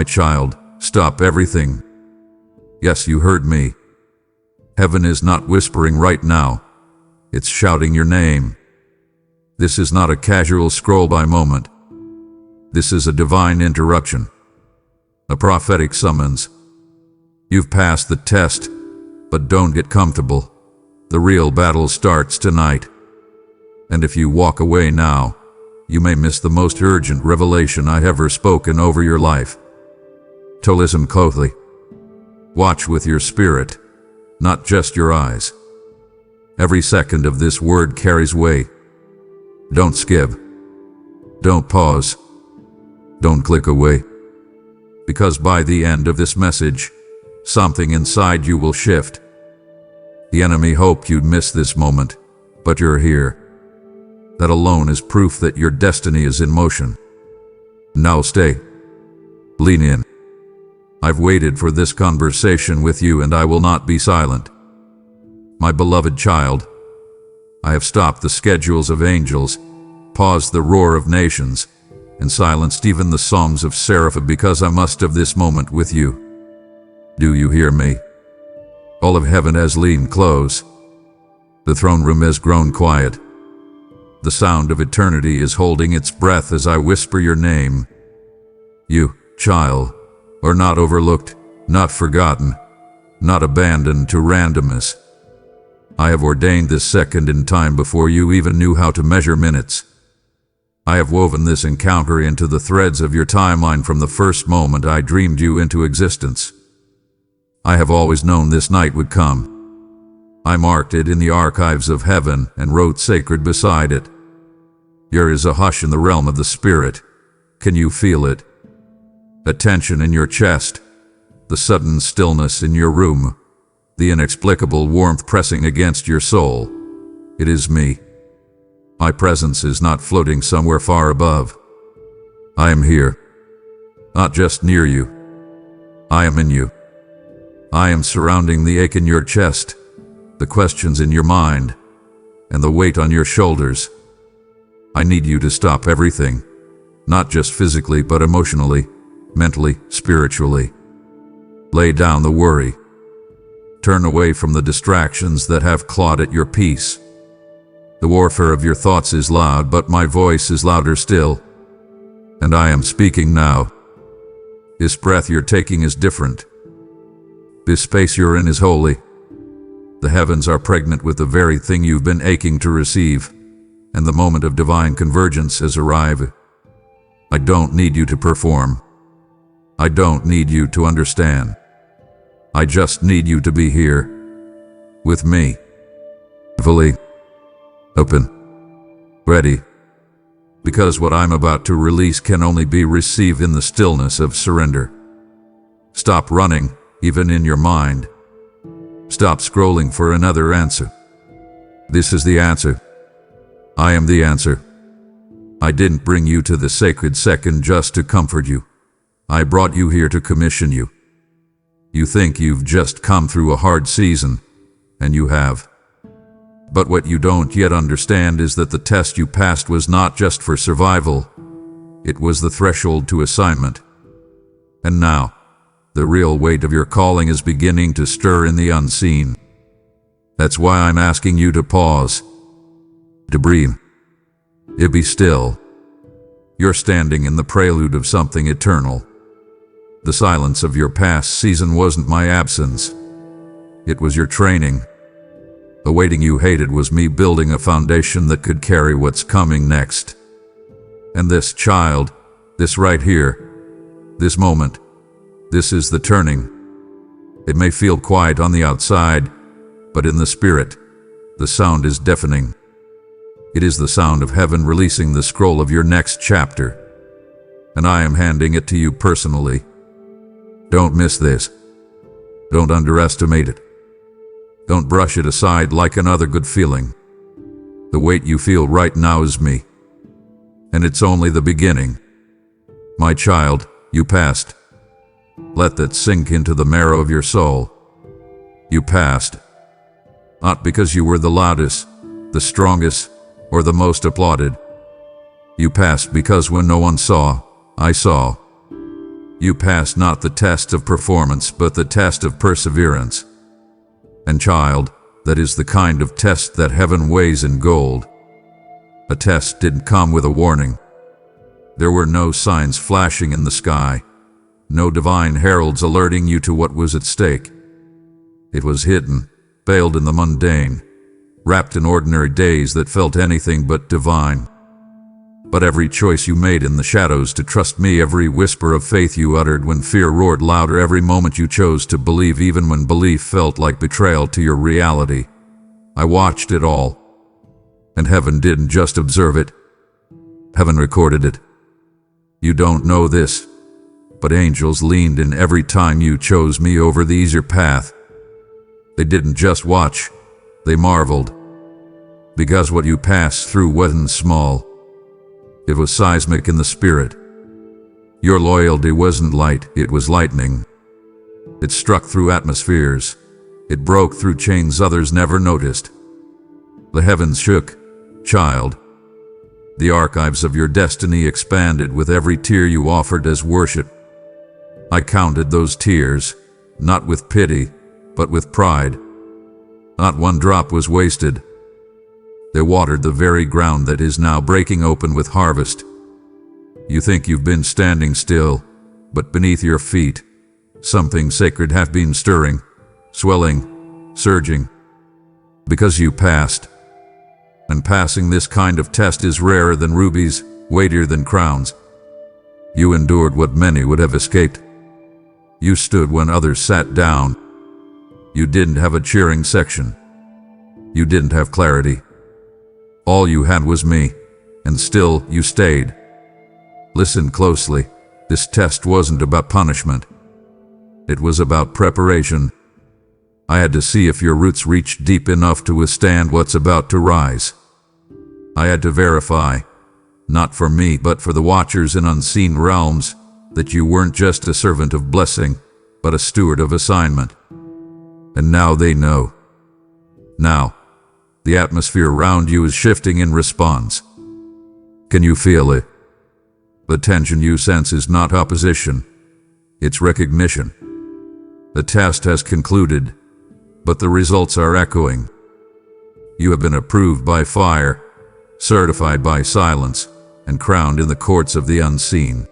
My child, stop everything. Yes, you heard me. Heaven is not whispering right now. It's shouting your name. This is not a casual scroll-by moment. This is a divine interruption. A prophetic summons. You've passed the test, but don't get comfortable. The real battle starts tonight. And if you walk away now, you may miss the most urgent revelation I ever spoken over your life. To listen closely. Watch with your spirit, not just your eyes. Every second of this word carries weight. Don't skip. Don't pause. Don't click away. Because by the end of this message, something inside you will shift. The enemy hoped you'd miss this moment, but you're here. That alone is proof that your destiny is in motion. Now stay. Lean in. I've waited for this conversation with you, and I will not be silent. My beloved child, I have stopped the schedules of angels, paused the roar of nations, and silenced even the songs of seraphim because I must have this moment with you. Do you hear me? All of heaven has leaned close. The throne room has grown quiet. The sound of eternity is holding its breath as I whisper your name. You, child, are not overlooked, not forgotten, not abandoned to randomness. I have ordained this second in time before you even knew how to measure minutes. I have woven this encounter into the threads of your timeline from the first moment I dreamed you into existence. I have always known this night would come. I marked it in the archives of heaven and wrote sacred beside it. There is a hush in the realm of the spirit. Can you feel it? A tension in your chest, the sudden stillness in your room, the inexplicable warmth pressing against your soul. It is me. My presence is not floating somewhere far above. I am here. Not just near you. I am in you. I am surrounding the ache in your chest, the questions in your mind, and the weight on your shoulders. I need you to stop everything, not just physically but emotionally, mentally, spiritually. Lay down the worry. Turn away from the distractions that have clawed at your peace. The warfare of your thoughts is loud, but my voice is louder still. And I am speaking now. This breath you're taking is different. This space you're in is holy. The heavens are pregnant with the very thing you've been aching to receive, and the moment of divine convergence has arrived. I don't need you to perform. I don't need you to understand. I just need you to be here, with me, fully open, ready, because what I'm about to release can only be received in the stillness of surrender. Stop running, even in your mind. Stop scrolling for another answer. This is the answer. I am the answer. I didn't bring you to the sacred second just to comfort you. I brought you here to commission you. You think you've just come through a hard season, and you have. But what you don't yet understand is that the test you passed was not just for survival. It was the threshold to assignment. And now, the real weight of your calling is beginning to stir in the unseen. That's why I'm asking you to pause, to breathe, to be still. You're standing in the prelude of something eternal. The silence of your past season wasn't my absence. It was your training. The waiting you hated was me building a foundation that could carry what's coming next. And this child, this right here, this moment, this is the turning. It may feel quiet on the outside, but in the spirit, the sound is deafening. It is the sound of heaven releasing the scroll of your next chapter. And I am handing it to you personally. Don't miss this. Don't underestimate it. Don't brush it aside like another good feeling. The weight you feel right now is me. And it's only the beginning. My child, you passed. Let that sink into the marrow of your soul. You passed. Not because you were the loudest, the strongest, or the most applauded. You passed because when no one saw, I saw. You passed not the test of performance, but the test of perseverance. And child, that is the kind of test that heaven weighs in gold. A test didn't come with a warning. There were no signs flashing in the sky, no divine heralds alerting you to what was at stake. It was hidden, veiled in the mundane, wrapped in ordinary days that felt anything but divine. But every choice you made in the shadows to trust me, every whisper of faith you uttered when fear roared louder, every moment you chose to believe even when belief felt like betrayal to your reality, I watched it all. And heaven didn't just observe it. Heaven recorded it. You don't know this, but angels leaned in every time you chose me over the easier path. They didn't just watch, they marveled. Because what you passed through wasn't small. It was seismic in the spirit. Your loyalty wasn't light, it was lightning. It struck through atmospheres. It broke through chains others never noticed. The heavens shook, child. The archives of your destiny expanded with every tear you offered as worship. I counted those tears, not with pity, but with pride. Not one drop was wasted. They watered the very ground that is now breaking open with harvest. You think you've been standing still, but beneath your feet, something sacred has been stirring, swelling, surging. Because you passed. And passing this kind of test is rarer than rubies, weightier than crowns. You endured what many would have escaped. You stood when others sat down. You didn't have a cheering section. You didn't have clarity. All you had was me, and still you stayed. Listen closely. This test wasn't about punishment. It was about preparation. I had to see if your roots reached deep enough to withstand what's about to rise. I had to verify, not for me but for the watchers in unseen realms, that you weren't just a servant of blessing, but a steward of assignment. And now they know. Now, the atmosphere around you is shifting in response. Can you feel it? The tension you sense is not opposition, it's recognition. The test has concluded, but the results are echoing. You have been approved by fire, certified by silence, and crowned in the courts of the unseen.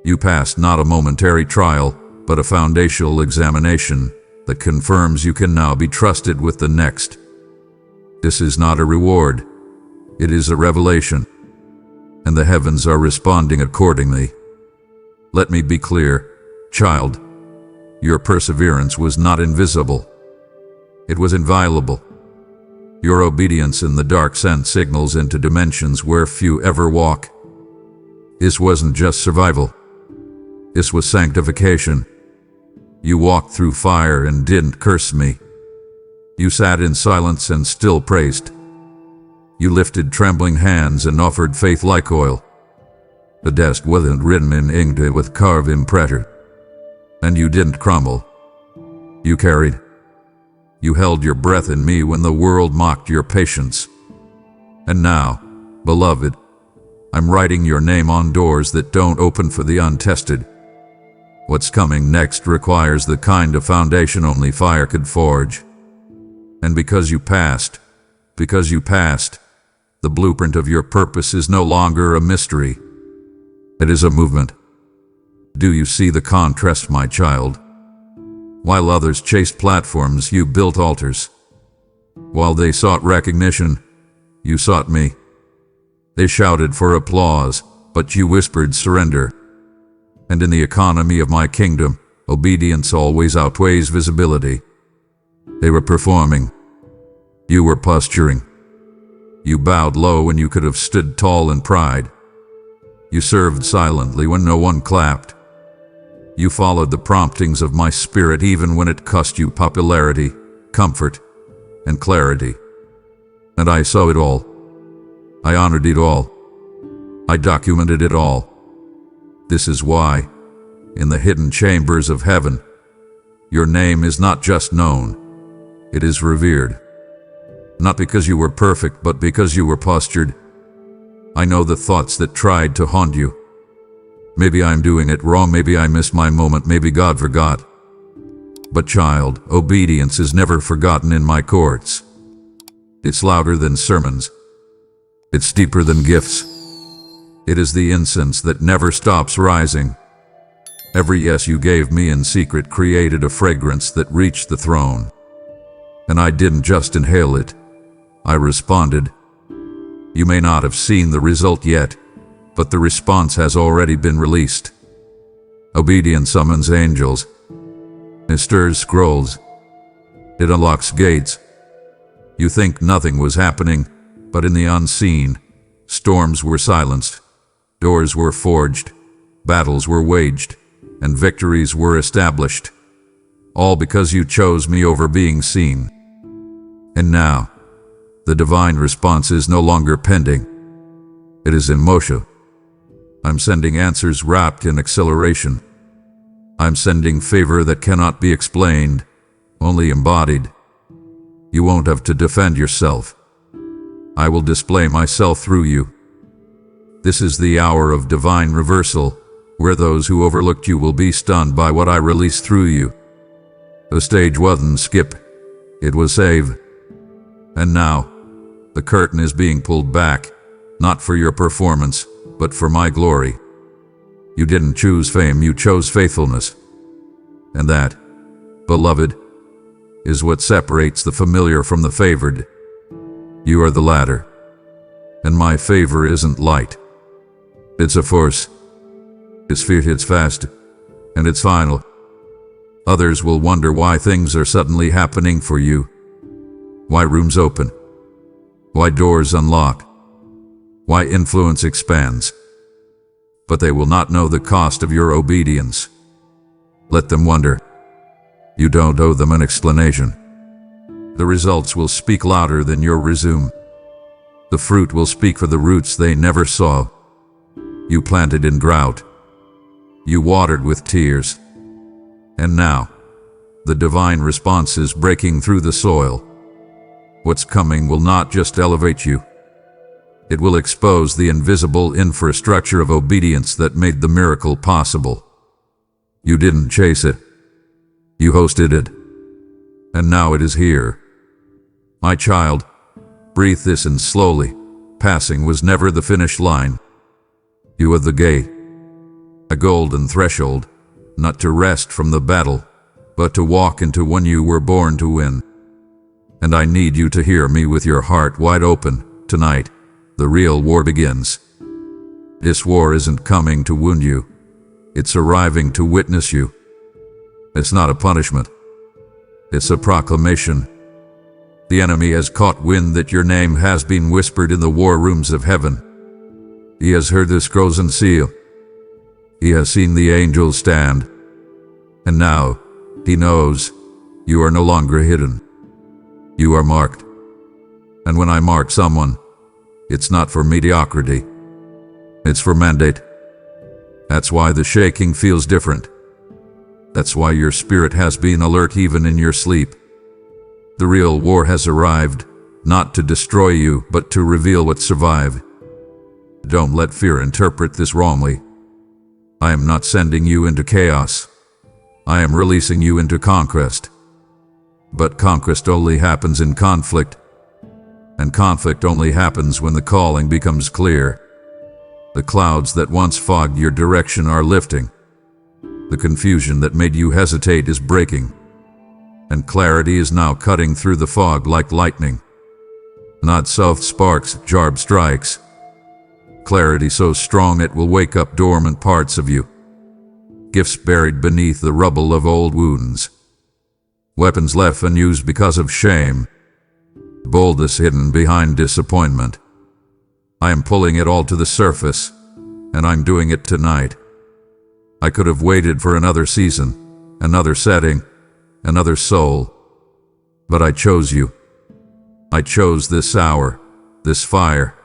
You passed not a momentary trial, but a foundational examination that confirms you can now be trusted with the next. This is not a reward, it is a revelation, and the heavens are responding accordingly. Let me be clear, child, your perseverance was not invisible. It was inviolable. Your obedience in the dark sent signals into dimensions where few ever walk. This wasn't just survival. This was sanctification. You walked through fire and didn't curse me. You sat in silence and still praised. You lifted trembling hands and offered faith like oil. The desk wasn't written in ink with carved impressure. And you didn't crumble. You carried. You held your breath in me when the world mocked your patience. And now, beloved, I'm writing your name on doors that don't open for the untested. What's coming next requires the kind of foundation only fire could forge. And because you passed, the blueprint of your purpose is no longer a mystery. It is a movement. Do you see the contrast, my child? While others chased platforms, you built altars. While they sought recognition, you sought me. They shouted for applause, but you whispered surrender. And in the economy of my kingdom, obedience always outweighs visibility. They were performing. You were posturing. You bowed low when you could have stood tall in pride. You served silently when no one clapped. You followed the promptings of my spirit even when it cost you popularity, comfort, and clarity. And I saw it all. I honored it all. I documented it all. This is why, in the hidden chambers of heaven, your name is not just known, it is revered. Not because you were perfect, but because you were postured. I know the thoughts that tried to haunt you. Maybe I'm doing it wrong, maybe I missed my moment, maybe God forgot. But child, obedience is never forgotten in my courts. It's louder than sermons. It's deeper than gifts. It is the incense that never stops rising. Every yes you gave me in secret created a fragrance that reached the throne. And I didn't just inhale it. I responded. You may not have seen the result yet, but the response has already been released. Obedience summons angels. It stirs scrolls. It unlocks gates. You think nothing was happening, but in the unseen, storms were silenced, doors were forged, battles were waged, and victories were established. All because you chose me over being seen. And now, the divine response is no longer pending. It is in motion. I'm sending answers wrapped in acceleration. I'm sending favor that cannot be explained, only embodied. You won't have to defend yourself. I will display myself through you. This is the hour of divine reversal, where those who overlooked you will be stunned by what I release through you. The stage wasn't skip, it was save. And now, the curtain is being pulled back, not for your performance, but for my glory. You didn't choose fame, you chose faithfulness. And that, beloved, is what separates the familiar from the favored. You are the latter. And my favor isn't light. It's a force. It's fierce, it's fast, and it's final. Others will wonder why things are suddenly happening for you. Why rooms open. Why doors unlock. Why influence expands. But they will not know the cost of your obedience. Let them wonder. You don't owe them an explanation. The results will speak louder than your resume. The fruit will speak for the roots they never saw. You planted in drought. You watered with tears. And now, the divine response is breaking through the soil. What's coming will not just elevate you. It will expose the invisible infrastructure of obedience that made the miracle possible. You didn't chase it. You hosted it. And now it is here. My child, breathe this in slowly. Passing was never the finish line. You are the gate. A golden threshold, not to rest from the battle, but to walk into one you were born to win. And I need you to hear me with your heart wide open. Tonight, the real war begins. This war isn't coming to wound you. It's arriving to witness you. It's not a punishment. It's a proclamation. The enemy has caught wind that your name has been whispered in the war rooms of heaven. He has heard the scrolls and seal. He has seen the angels stand. And now, he knows, you are no longer hidden. You are marked. And when I mark someone, it's not for mediocrity. It's for mandate. That's why the shaking feels different. That's why your spirit has been alert even in your sleep. The real war has arrived, not to destroy you, but to reveal what survived. Don't let fear interpret this wrongly. I am not sending you into chaos. I am releasing you into conquest. But conquest only happens in conflict. And conflict only happens when the calling becomes clear. The clouds that once fogged your direction are lifting. The confusion that made you hesitate is breaking. And clarity is now cutting through the fog like lightning. Not soft sparks, sharp strikes. Clarity so strong it will wake up dormant parts of you. Gifts buried beneath the rubble of old wounds. Weapons left unused because of shame. Boldness hidden behind disappointment. I am pulling it all to the surface, and I'm doing it tonight. I could have waited for another season, another setting, another soul. But I chose you. I chose this hour, this fire,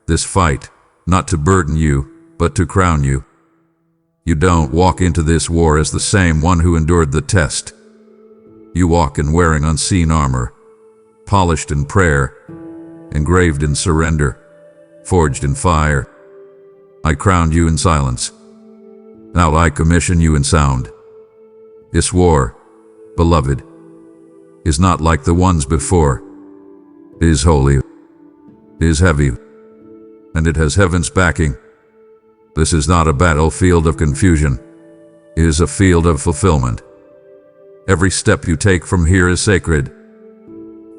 this fight, not to burden you, but to crown you. You don't walk into this war as the same one who endured the test. You walk in wearing unseen armor, polished in prayer, engraved in surrender, forged in fire. I crowned you in silence. Now I commission you in sound. This war, beloved, is not like the ones before. It is holy, it is heavy, and it has heaven's backing. This is not a battlefield of confusion. It is a field of fulfillment. Every step you take from here is sacred.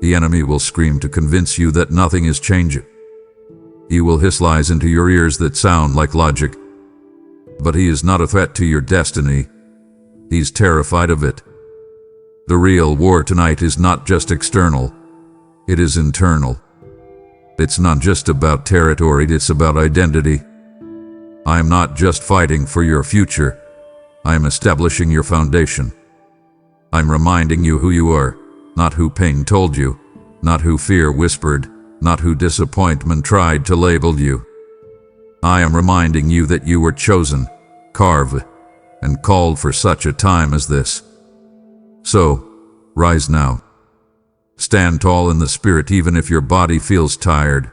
The enemy will scream to convince you that nothing is changing. He will hiss lies into your ears that sound like logic. But he is not a threat to your destiny. He's terrified of it. The real war tonight is not just external. It is internal. It's not just about territory, it's about identity. I am not just fighting for your future. I am establishing your foundation. I'm reminding you who you are, not who pain told you, not who fear whispered, not who disappointment tried to label you. I am reminding you that you were chosen, carved, and called for such a time as this. So, rise now. Stand tall in the spirit even if your body feels tired.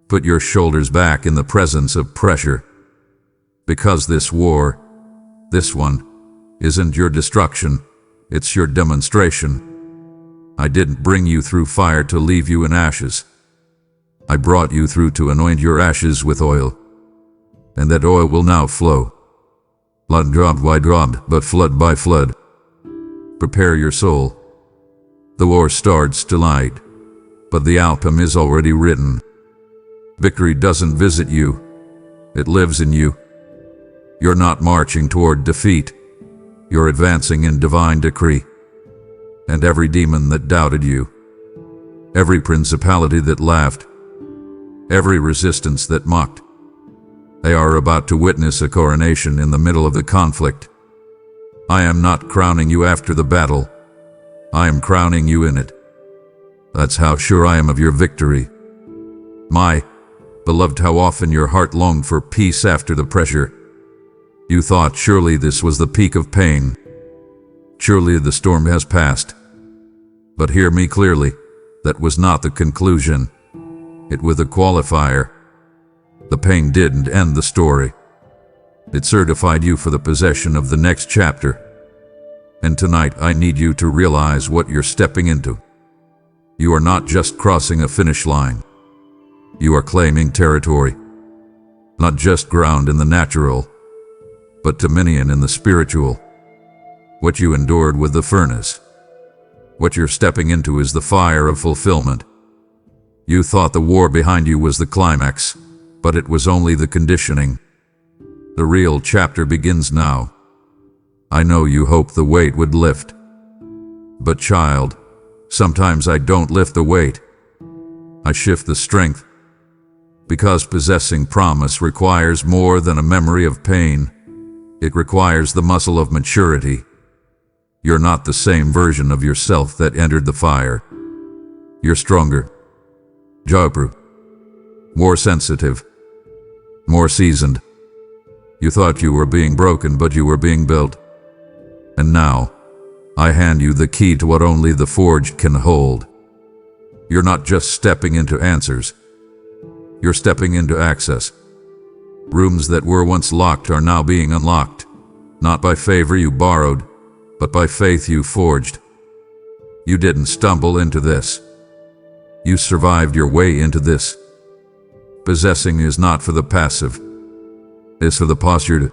Put your shoulders back in the presence of pressure. Because this war, this one, isn't your destruction, it's your demonstration. I didn't bring you through fire to leave you in ashes. I brought you through to anoint your ashes with oil. And that oil will now flow. Blood drop by drop, but flood by flood. Prepare your soul. The war starts tonight, but the outcome is already written. Victory doesn't visit you, it lives in you. You're not marching toward defeat, you're advancing in divine decree. And every demon that doubted you, every principality that laughed, every resistance that mocked, they are about to witness a coronation in the middle of the conflict. I am not crowning you after the battle. I am crowning you in it. That's how sure I am of your victory. My beloved, how often your heart longed for peace after the pressure. You thought surely this was the peak of pain. Surely the storm has passed. But hear me clearly, that was not the conclusion. It was a qualifier. The pain didn't end the story. It certified you for the possession of the next chapter. And tonight I need you to realize what you're stepping into. You are not just crossing a finish line. You are claiming territory. Not just ground in the natural, but dominion in the spiritual. What you endured with the furnace. What you're stepping into is the fire of fulfillment. You thought the war behind you was the climax, but it was only the conditioning. The real chapter begins now. I know you hoped the weight would lift. But child, sometimes I don't lift the weight. I shift the strength. Because possessing promise requires more than a memory of pain. It requires the muscle of maturity. You're not the same version of yourself that entered the fire. You're stronger, jawproof, more sensitive, more seasoned. You thought you were being broken, but you were being built. And now, I hand you the key to what only the forged can hold. You're not just stepping into answers. You're stepping into access. Rooms that were once locked are now being unlocked, not by favor you borrowed, but by faith you forged. You didn't stumble into this. You survived your way into this. Possessing is not for the passive. It's for the postured.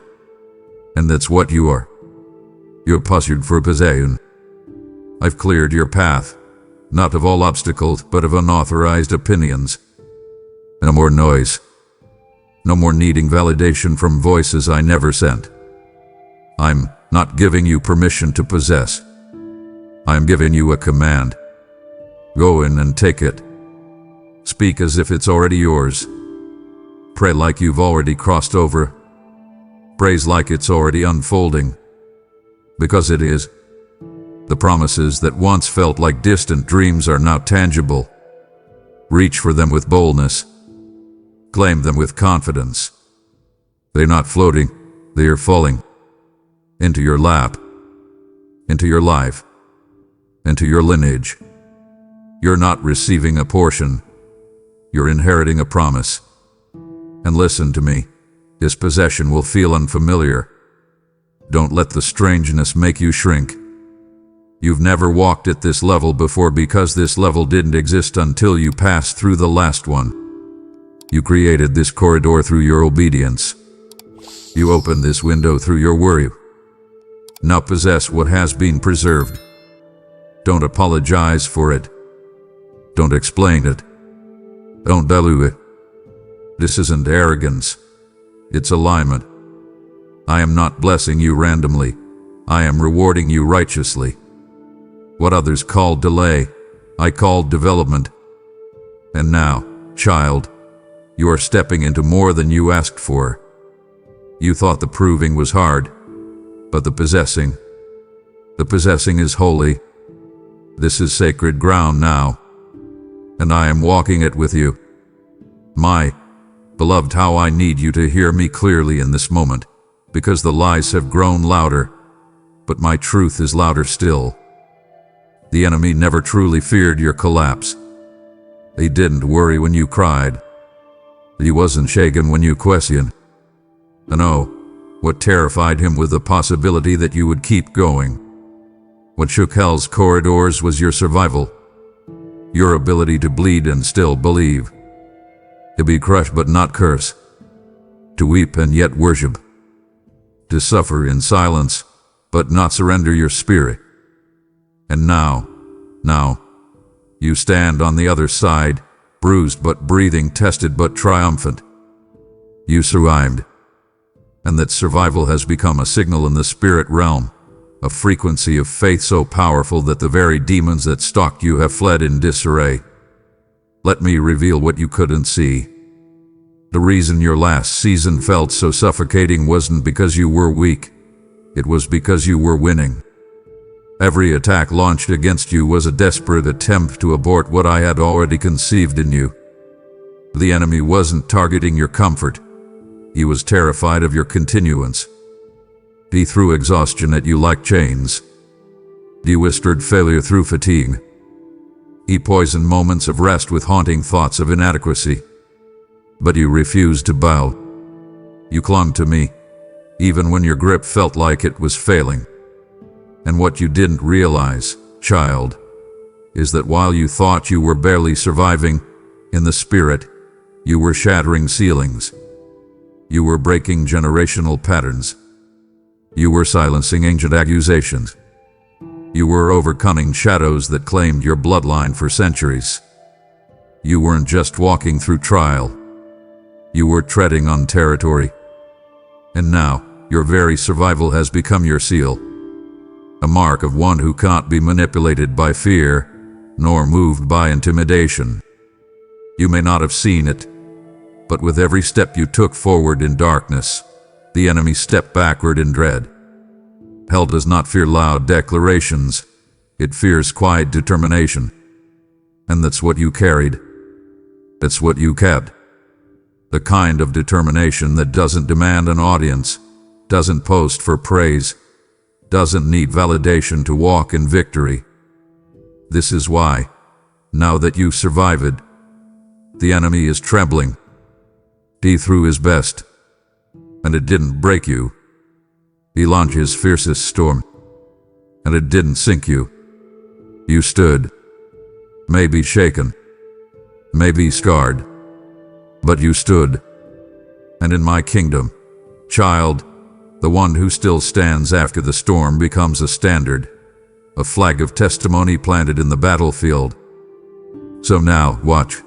And that's what you are. You're postured for possession. I've cleared your path, not of all obstacles, but of unauthorized opinions. No more noise. No more needing validation from voices I never sent. I'm not giving you permission to possess. I'm giving you a command. Go in and take it. Speak as if it's already yours. Pray like you've already crossed over. Praise like it's already unfolding. Because it is. The promises that once felt like distant dreams are now tangible. Reach for them with boldness. Claim them with confidence. They're not floating, they are falling. Into your lap. Into your life. Into your lineage. You're not receiving a portion. You're inheriting a promise. And listen to me. This possession will feel unfamiliar, Don't let the strangeness make you shrink. You've never walked at this level before because this level didn't exist until you passed through the last one. You created this corridor through your obedience. You opened this window through your worry. Now possess what has been preserved. Don't apologize for it. Don't explain it. Don't value it. This isn't arrogance. It's alignment. I am not blessing you randomly. I am rewarding you righteously. What others call delay, I call development. And now, child, you are stepping into more than you asked for. You thought the proving was hard, but the possessing is holy. This is sacred ground now, and I am walking it with you. My beloved, how I need you to hear me clearly in this moment, because the lies have grown louder, but my truth is louder still. The enemy never truly feared your collapse. He didn't worry when you cried. He wasn't shaken when you questioned. And oh, what terrified him was the possibility that you would keep going. What shook hell's corridors was your survival, your ability to bleed and still believe, to be crushed but not curse, to weep and yet worship, to suffer in silence but not surrender your spirit. And now, you stand on the other side, bruised but breathing, tested but triumphant. You survived, and that survival has become a signal in the spirit realm, a frequency of faith so powerful that the very demons that stalked you have fled in disarray. Let me reveal what you couldn't see. The reason your last season felt so suffocating wasn't because you were weak. It was because you were winning. Every attack launched against you was a desperate attempt to abort what I had already conceived in you. The enemy wasn't targeting your comfort. He was terrified of your continuance. He threw exhaustion at you like chains. He whispered failure through fatigue. He poisoned moments of rest with haunting thoughts of inadequacy. But you refused to bow. You clung to me, even when your grip felt like it was failing. And what you didn't realize, child, is that while you thought you were barely surviving, in the spirit, you were shattering ceilings. You were breaking generational patterns. You were silencing ancient accusations. You were overcoming shadows that claimed your bloodline for centuries. You weren't just walking through trial. You were treading on territory. And now, your very survival has become your seal. A mark of one who can't be manipulated by fear, nor moved by intimidation. You may not have seen it, but with every step you took forward in darkness, the enemy stepped backward in dread. Hell does not fear loud declarations, it fears quiet determination. And that's what you carried. That's what you kept. The kind of determination that doesn't demand an audience, doesn't post for praise, doesn't need validation to walk in victory. This is why, now that you survived it, the enemy is trembling. He threw his best, and it didn't break you. He launched his fiercest storm, and it didn't sink you. You stood, maybe shaken, maybe scarred, but you stood. And in my kingdom, child, the one who still stands after the storm becomes a standard, a flag of testimony planted in the battlefield. So now, watch.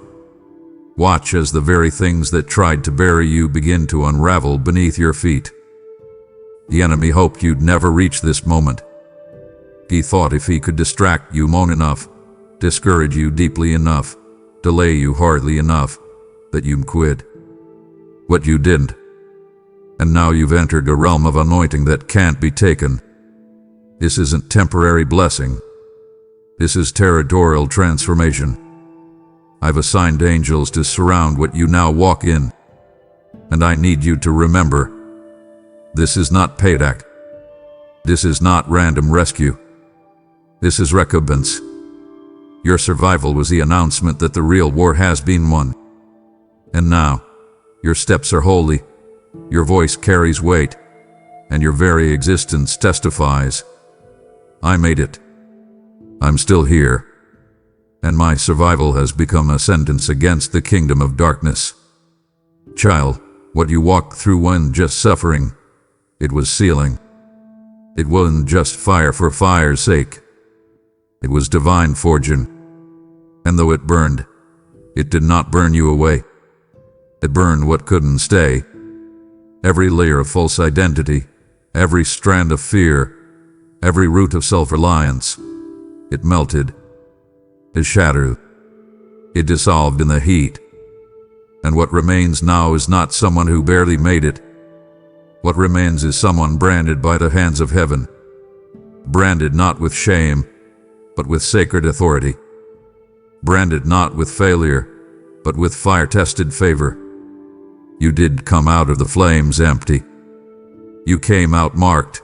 Watch as the very things that tried to bury you begin to unravel beneath your feet. The enemy hoped you'd never reach this moment. He thought if he could distract you long enough, discourage you deeply enough, delay you hardly enough, that you'd quit. What you didn't. And now you've entered a realm of anointing that can't be taken. This isn't temporary blessing. This is territorial transformation. I've assigned angels to surround what you now walk in. And I need you to remember, this is not payback. This is not random rescue. This is recompense. Your survival was the announcement that the real war has been won. And now, your steps are holy. Your voice carries weight, and your very existence testifies. I made it. I'm still here, and my survival has become a sentence against the kingdom of darkness. Child, what you walked through wasn't just suffering, it was sealing. It wasn't just fire for fire's sake. It was divine forging. And though it burned, it did not burn you away. It burned what couldn't stay. Every layer of false identity, every strand of fear, every root of self-reliance. It melted. It shattered. It dissolved in the heat. And what remains now is not someone who barely made it. What remains is someone branded by the hands of heaven. Branded not with shame, but with sacred authority. Branded not with failure, but with fire-tested favor. You did come out of the flames empty. You came out marked,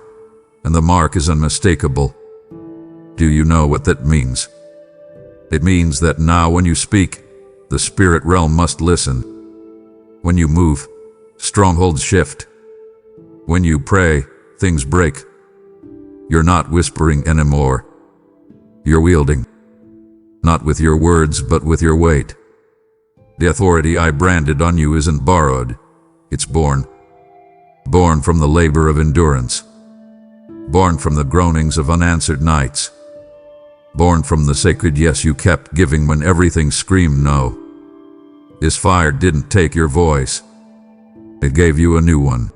and the mark is unmistakable. Do you know what that means? It means that now when you speak, the spirit realm must listen. When you move, strongholds shift. When you pray, things break. You're not whispering anymore. You're wielding. Not with your words, but with your weight. The authority I branded on you isn't borrowed. It's born. Born from the labor of endurance. Born from the groanings of unanswered nights. Born from the sacred yes you kept giving when everything screamed no. This fire didn't take your voice. It gave you a new one.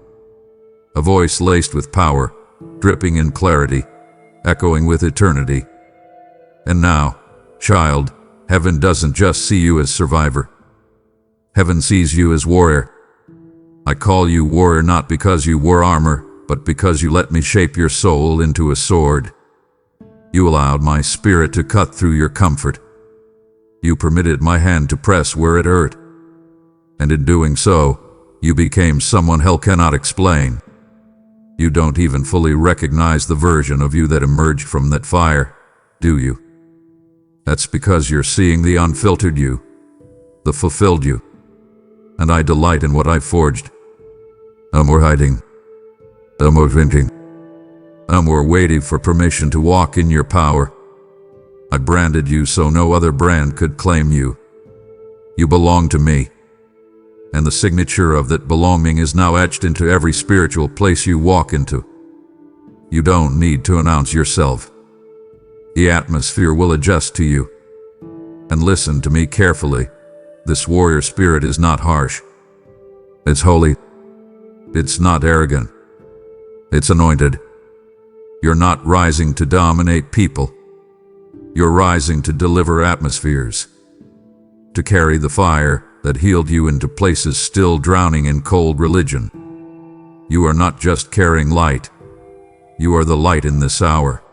A voice laced with power, dripping in clarity, echoing with eternity. And now, child, heaven doesn't just see you as survivor. Heaven sees you as warrior. I call you warrior not because you wore armor, but because you let me shape your soul into a sword. You allowed my spirit to cut through your comfort. You permitted my hand to press where it hurt. And in doing so, you became someone hell cannot explain. You don't even fully recognize the version of you that emerged from that fire, do you? That's because you're seeing the unfiltered you, the fulfilled you. And I delight in what I forged. No more hiding. No more venting. No more waiting for permission to walk in your power. I branded you so no other brand could claim you. You belong to me. And the signature of that belonging is now etched into every spiritual place you walk into. You don't need to announce yourself. The atmosphere will adjust to you. And listen to me carefully. This warrior spirit is not harsh. It's holy. It's not arrogant. It's anointed. You're not rising to dominate people. You're rising to deliver atmospheres. To carry the fire that healed you into places still drowning in cold religion. You are not just carrying light. You are the light in this hour.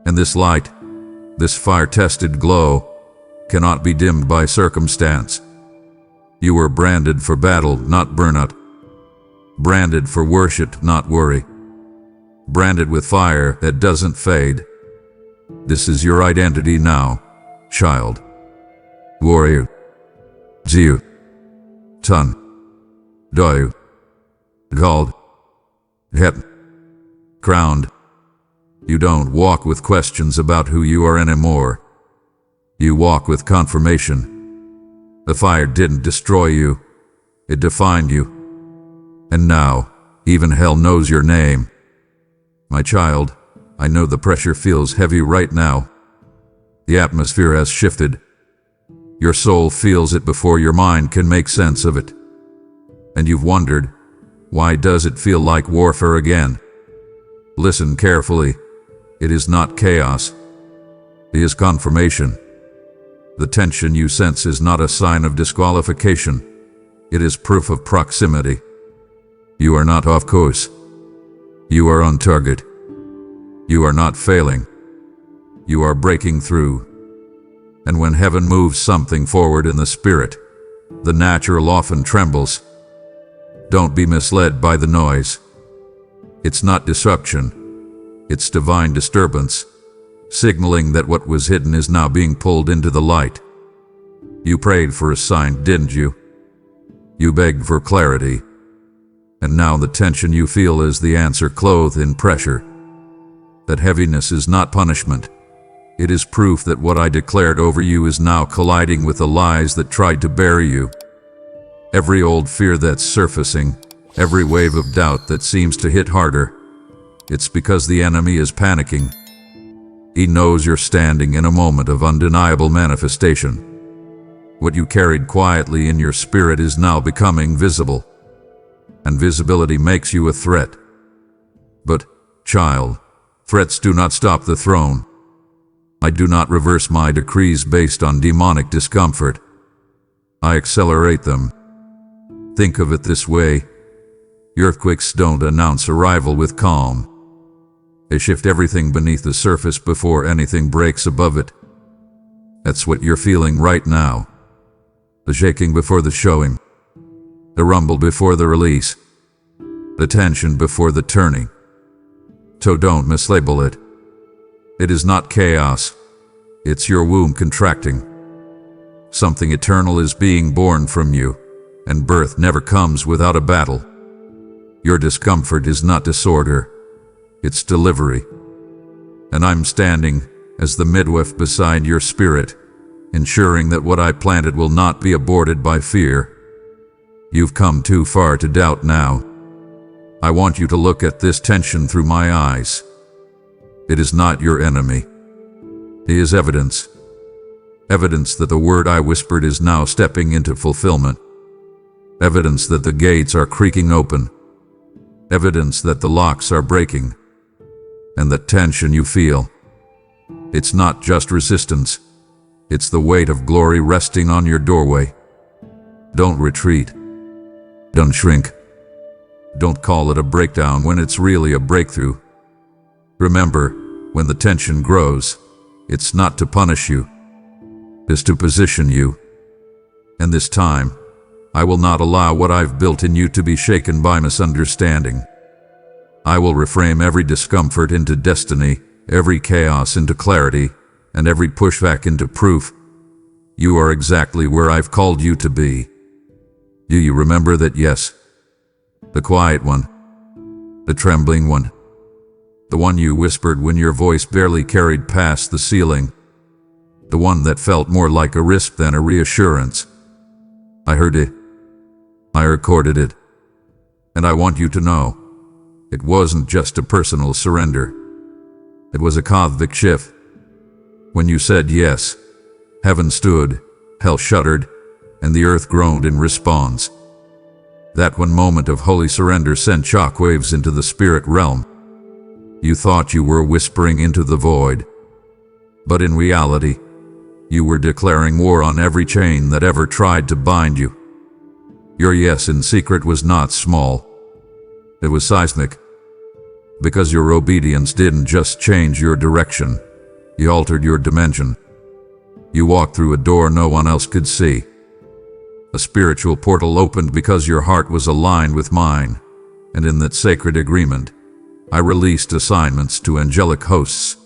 And this light, this fire-tested glow, cannot be dimmed by circumstance. You were branded for battle, not burnout. Branded for worship, not worry. Branded with fire that doesn't fade. This is your identity now, child. Warrior. Ziu. Ton. Doyu. Called. Het. Crowned. You don't walk with questions about who you are anymore. You walk with confirmation. The fire didn't destroy you. It defined you. And now, even hell knows your name. My child, I know the pressure feels heavy right now. The atmosphere has shifted. Your soul feels it before your mind can make sense of it. And you've wondered, why does it feel like warfare again? Listen carefully. It is not chaos. It is confirmation. The tension you sense is not a sign of disqualification. It is proof of proximity. You are not off course. You are on target. You are not failing. You are breaking through. And when heaven moves something forward in the spirit, the natural often trembles. Don't be misled by the noise. It's not disruption. It's divine disturbance, signaling that what was hidden is now being pulled into the light. You prayed for a sign, didn't you? You begged for clarity. And now the tension you feel is the answer clothed in pressure. That heaviness is not punishment. It is proof that what I declared over you is now colliding with the lies that tried to bury you. Every old fear that's surfacing, every wave of doubt that seems to hit harder, it's because the enemy is panicking. He knows you're standing in a moment of undeniable manifestation. What you carried quietly in your spirit is now becoming visible. And visibility makes you a threat. But, child, threats do not stop the throne. I do not reverse my decrees based on demonic discomfort. I accelerate them. Think of it this way. Earthquakes don't announce arrival with calm. They shift everything beneath the surface before anything breaks above it. That's what you're feeling right now. The shaking before the showing. The rumble before the release. The tension before the turning. So don't mislabel it. It is not chaos. It's your womb contracting. Something eternal is being born from you, and birth never comes without a battle. Your discomfort is not disorder. It's delivery. And I'm standing as the midwife beside your spirit, ensuring that what I planted will not be aborted by fear. You've come too far to doubt now. I want you to look at this tension through my eyes. It is not your enemy. He is evidence. Evidence that the word I whispered is now stepping into fulfillment. Evidence that the gates are creaking open. Evidence that the locks are breaking. And the tension you feel, it's not just resistance. It's the weight of glory resting on your doorway. Don't retreat. Don't shrink. Don't call it a breakdown when it's really a breakthrough. Remember, when the tension grows, it's not to punish you. It's to position you. And this time, I will not allow what I've built in you to be shaken by misunderstanding. I will reframe every discomfort into destiny, every chaos into clarity, and every pushback into proof. You are exactly where I've called you to be. Do you remember that yes? The quiet one. The trembling one. The one you whispered when your voice barely carried past the ceiling. The one that felt more like a risk than a reassurance. I heard it. I recorded it. And I want you to know, it wasn't just a personal surrender. It was a cosmic shift. When you said yes, heaven stood, hell shuddered, and the earth groaned in response. That one moment of holy surrender sent shockwaves into the spirit realm. You thought you were whispering into the void. But in reality, you were declaring war on every chain that ever tried to bind you. Your yes in secret was not small. It was seismic. Because your obedience didn't just change your direction, you altered your dimension. You walked through a door no one else could see. A spiritual portal opened because your heart was aligned with mine, and in that sacred agreement, I released assignments to angelic hosts.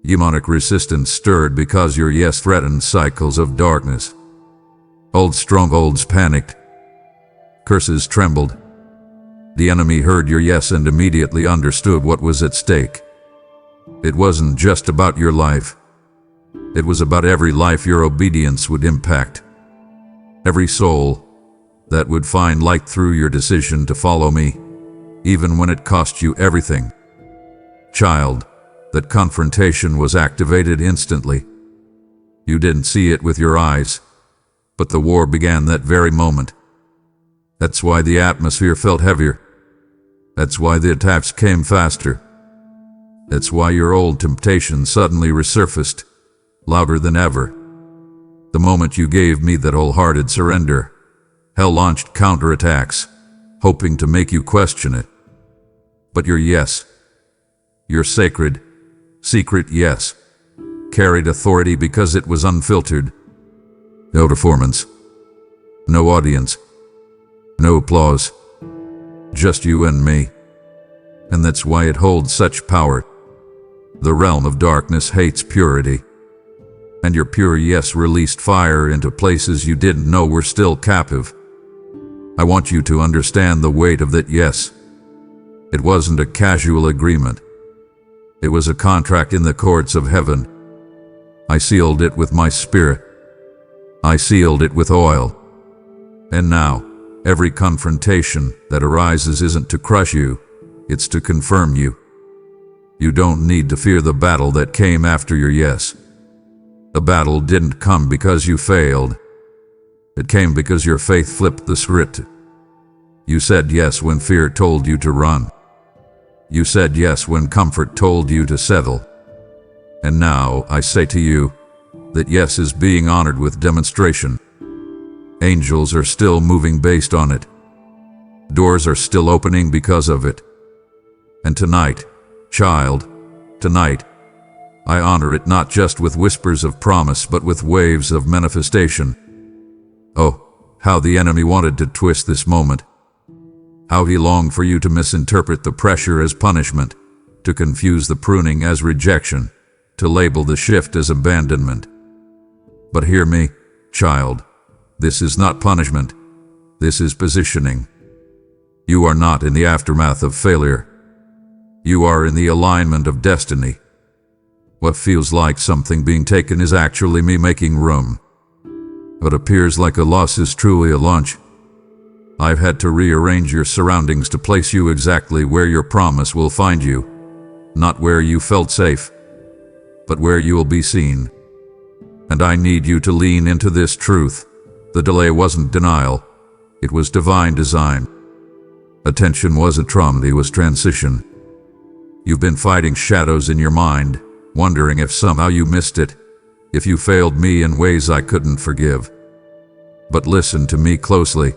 Demonic resistance stirred because your yes threatened cycles of darkness. Old strongholds panicked. Curses trembled. The enemy heard your yes and immediately understood what was at stake. It wasn't just about your life. It was about every life your obedience would impact. Every soul that would find light through your decision to follow me, even when it cost you everything. Child, that confrontation was activated instantly. You didn't see it with your eyes, but the war began that very moment. That's why the atmosphere felt heavier. That's why the attacks came faster. That's why your old temptation suddenly resurfaced, louder than ever. The moment you gave me that wholehearted surrender, hell launched counterattacks, hoping to make you question it. But your yes, your sacred, secret yes, carried authority because it was unfiltered. No performance, no audience, no applause, just you and me. And that's why it holds such power. The realm of darkness hates purity. And your pure yes released fire into places you didn't know were still captive. I want you to understand the weight of that yes. It wasn't a casual agreement. It was a contract in the courts of heaven. I sealed it with my spirit. I sealed it with oil. And now, every confrontation that arises isn't to crush you, it's to confirm you. You don't need to fear the battle that came after your yes. The battle didn't come because you failed. It came because your faith flipped the script. You said yes when fear told you to run. You said yes when comfort told you to settle. And now I say to you that yes is being honored with demonstration. Angels are still moving based on it. Doors are still opening because of it. And tonight, child, tonight, I honor it not just with whispers of promise but with waves of manifestation. Oh, how the enemy wanted to twist this moment. How he longed for you to misinterpret the pressure as punishment, to confuse the pruning as rejection, to label the shift as abandonment. But hear me, child, this is not punishment. This is positioning. You are not in the aftermath of failure. You are in the alignment of destiny. What feels like something being taken is actually me making room. What appears like a loss is truly a launch. I've had to rearrange your surroundings to place you exactly where your promise will find you. Not where you felt safe, but where you will be seen. And I need you to lean into this truth. The delay wasn't denial. It was divine design. Attention wasn't trauma, it was transition. You've been fighting shadows in your mind, wondering if somehow you missed it, if you failed me in ways I couldn't forgive. But listen to me closely.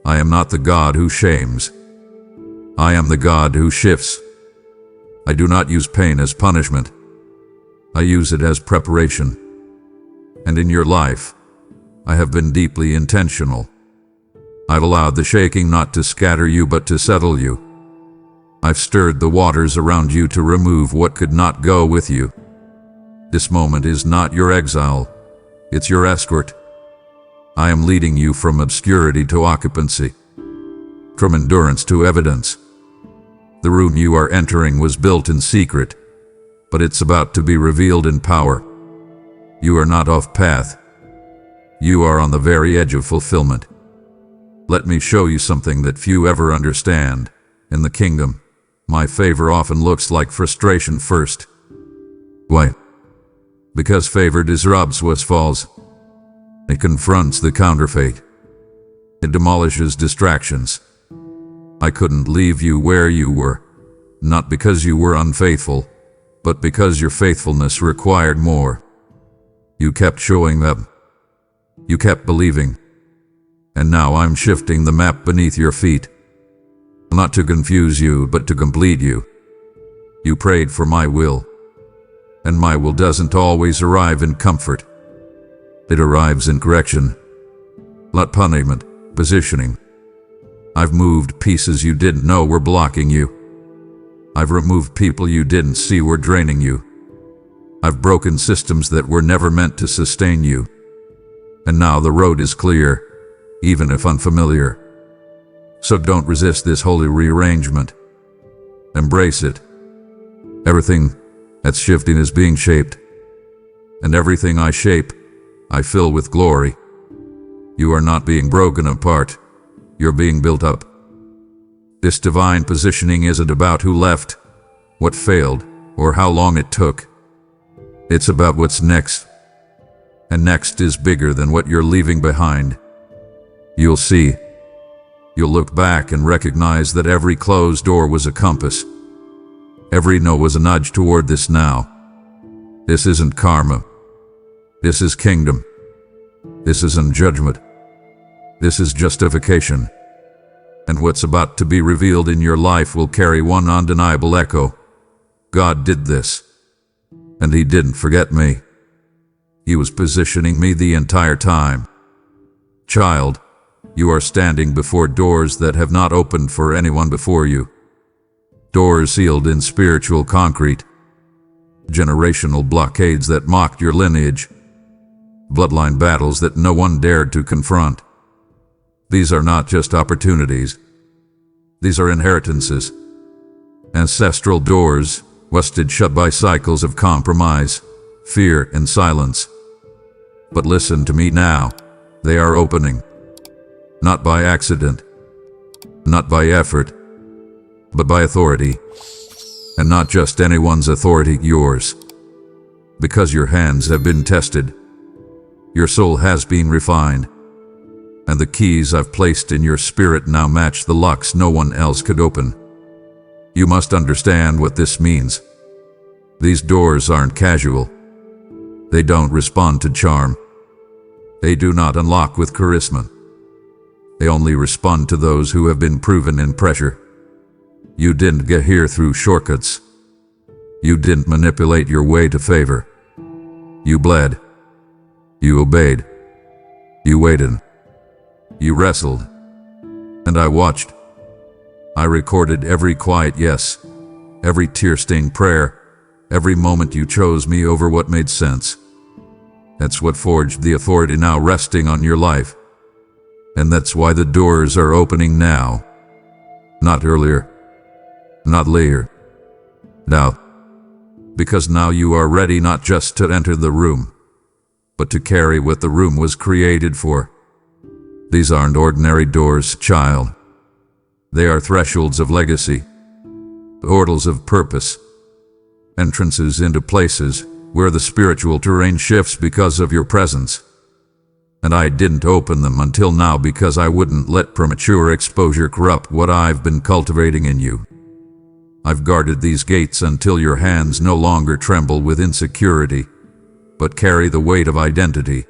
I am not the God who shames. I am the God who shifts. I do not use pain as punishment. I use it as preparation. And in your life, I have been deeply intentional. I've allowed the shaking not to scatter you but to settle you. I've stirred the waters around you to remove what could not go with you. This moment is not your exile, it's your escort. I am leading you from obscurity to occupancy, from endurance to evidence. The room you are entering was built in secret, but it's about to be revealed in power. You are not off path. You are on the very edge of fulfillment. Let me show you something that few ever understand. In the kingdom, my favor often looks like frustration first. Why? Because favor disrupts what falls. It confronts the counterfeit. It demolishes distractions. I couldn't leave you where you were, not because you were unfaithful, but because your faithfulness required more. You kept showing up. You kept believing. And now I'm shifting the map beneath your feet. Not to confuse you, but to complete you. You prayed for my will. And my will doesn't always arrive in comfort. It arrives in correction. Not punishment, positioning. I've moved pieces you didn't know were blocking you. I've removed people you didn't see were draining you. I've broken systems that were never meant to sustain you. And now the road is clear, even if unfamiliar. So don't resist this holy rearrangement. Embrace it. Everything that's shifting is being shaped. And everything I shape, I fill with glory. You are not being broken apart. You're being built up. This divine positioning isn't about who left, what failed, or how long it took. It's about what's next. And next is bigger than what you're leaving behind. You'll see. You'll look back and recognize that every closed door was a compass. Every no was a nudge toward this now. This isn't karma. This is kingdom. This isn't judgment. This is justification. And what's about to be revealed in your life will carry one undeniable echo. God did this. And He didn't forget me. He was positioning me the entire time. Child, you are standing before doors that have not opened for anyone before you. Doors sealed in spiritual concrete. Generational blockades that mocked your lineage. Bloodline battles that no one dared to confront. These are not just opportunities. These are inheritances. Ancestral doors, rusted shut by cycles of compromise, fear, and silence. But listen to me now. They are opening. Not by accident. Not by effort. But by authority. And not just anyone's authority, yours. Because your hands have been tested. Your soul has been refined. And the keys I've placed in your spirit now match the locks no one else could open. You must understand what this means. These doors aren't casual. They don't respond to charm. They do not unlock with charisma. They only respond to those who have been proven in pressure. You didn't get here through shortcuts. You didn't manipulate your way to favor. You bled. You obeyed. You waited. You wrestled. And I watched. I recorded every quiet yes, every tear-stained prayer, every moment you chose me over what made sense. That's what forged the authority now resting on your life. And that's why the doors are opening now. Not earlier. Not later. Now. Because now you are ready not just to enter the room, but to carry what the room was created for. These aren't ordinary doors, child. They are thresholds of legacy, portals of purpose, entrances into places where the spiritual terrain shifts because of your presence. And I didn't open them until now because I wouldn't let premature exposure corrupt what I've been cultivating in you. I've guarded these gates until your hands no longer tremble with insecurity, but carry the weight of identity.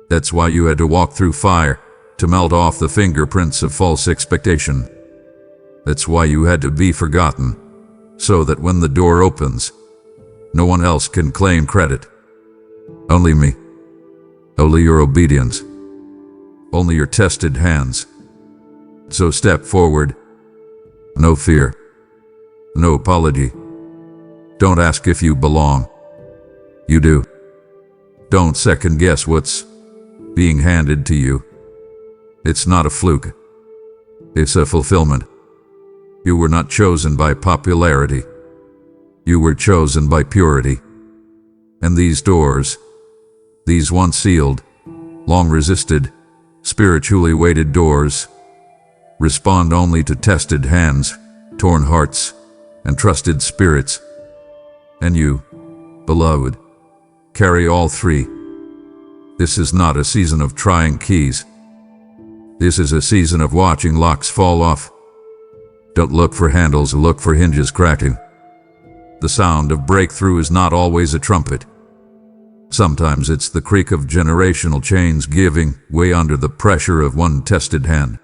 That's why you had to walk through fire, to melt off the fingerprints of false expectation. That's why you had to be forgotten, so that when the door opens, no one else can claim credit. Only me. Only your obedience. Only your tested hands. So step forward. No fear. No apology. Don't ask if you belong. You do. Don't second guess what's being handed to you. It's not a fluke. It's a fulfillment. You were not chosen by popularity. You were chosen by purity. And these doors, these once sealed, long resisted, spiritually weighted doors, respond only to tested hands, torn hearts, and trusted spirits. And you, beloved, carry all three. This is not a season of trying keys. This is a season of watching locks fall off. Don't look for handles, look for hinges cracking. The sound of breakthrough is not always a trumpet. Sometimes it's the creak of generational chains giving way under the pressure of one tested hand.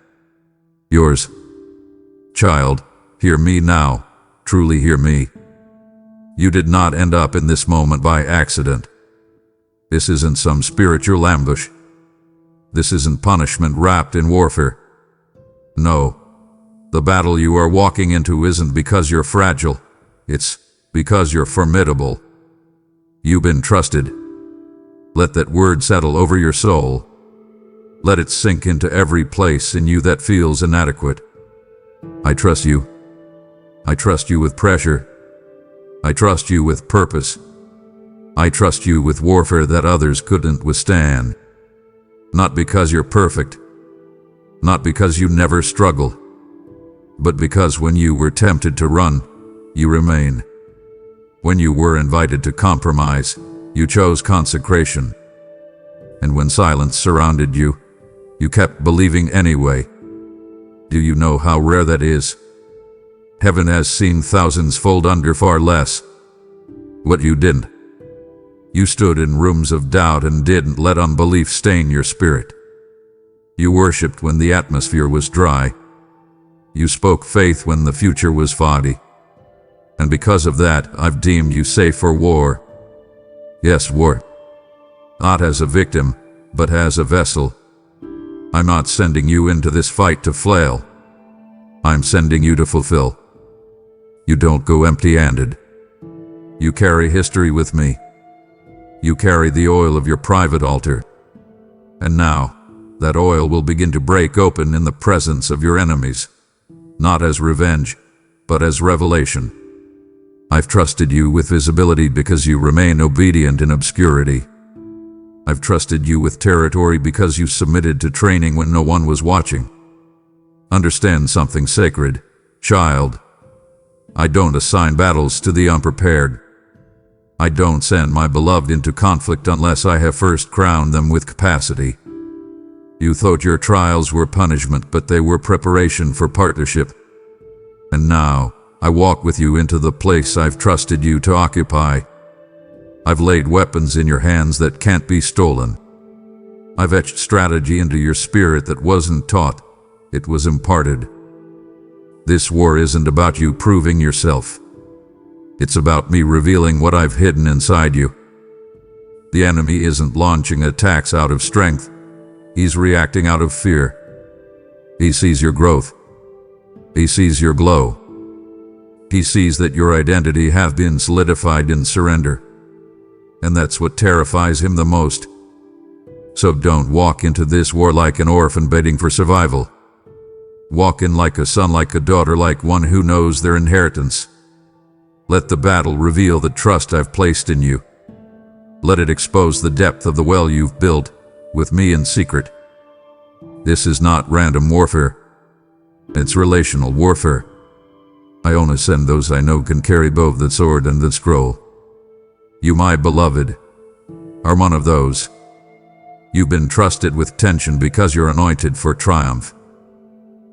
Yours. Child, hear me now, truly hear me. You did not end up in this moment by accident. This isn't some spiritual ambush. This isn't punishment wrapped in warfare. No, the battle you are walking into isn't because you're fragile. It's because you're formidable. You've been trusted. Let that word settle over your soul. Let it sink into every place in you that feels inadequate. I trust you. I trust you with pressure. I trust you with purpose. I trust you with warfare that others couldn't withstand. Not because you're perfect. Not because you never struggle. But because when you were tempted to run, you remained. When you were invited to compromise, you chose consecration. And when silence surrounded you, you kept believing anyway. Do you know how rare that is? Heaven has seen thousands fold under far less. What you didn't. You stood in rooms of doubt and didn't let unbelief stain your spirit. You worshipped when the atmosphere was dry. You spoke faith when the future was foggy. And because of that, I've deemed you safe for war. Yes, war. Not as a victim, but as a vessel. I'm not sending you into this fight to flail. I'm sending you to fulfill. You don't go empty-handed. You carry history with me. You carry the oil of your private altar. And now, that oil will begin to break open in the presence of your enemies, not as revenge, but as revelation. I've trusted you with visibility because you remain obedient in obscurity. I've trusted you with territory because you submitted to training when no one was watching. Understand something sacred, child. I don't assign battles to the unprepared. I don't send my beloved into conflict unless I have first crowned them with capacity. You thought your trials were punishment, but they were preparation for partnership. And now, I walk with you into the place I've trusted you to occupy. I've laid weapons in your hands that can't be stolen. I've etched strategy into your spirit that wasn't taught, it was imparted. This war isn't about you proving yourself. It's about me revealing what I've hidden inside you. The enemy isn't launching attacks out of strength. He's reacting out of fear. He sees your growth. He sees your glow. He sees that your identity has been solidified in surrender. And that's what terrifies him the most. So don't walk into this war like an orphan begging for survival. Walk in like a son, like a daughter, like one who knows their inheritance. Let the battle reveal the trust I've placed in you. Let it expose the depth of the well you've built with me in secret. This is not random warfare. It's relational warfare. I only send those I know can carry both the sword and the scroll. You, my beloved, are one of those. You've been trusted with tension because you're anointed for triumph.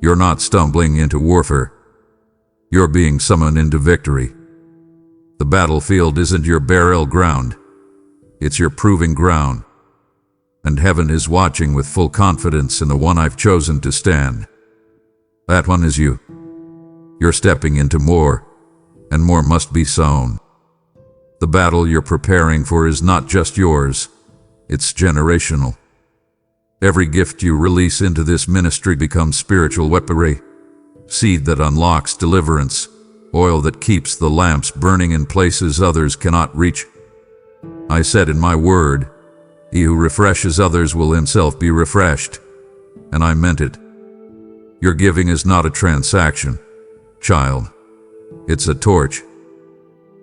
You're not stumbling into warfare. You're being summoned into victory. The battlefield isn't your burial ground. It's your proving ground. And heaven is watching with full confidence in the one I've chosen to stand. That one is you. You're stepping into more, and more must be sown. The battle you're preparing for is not just yours, it's generational. Every gift you release into this ministry becomes spiritual weaponry, seed that unlocks deliverance, oil that keeps the lamps burning in places others cannot reach. I said in my word, he who refreshes others will himself be refreshed. And I meant it. Your giving is not a transaction, child. It's a torch.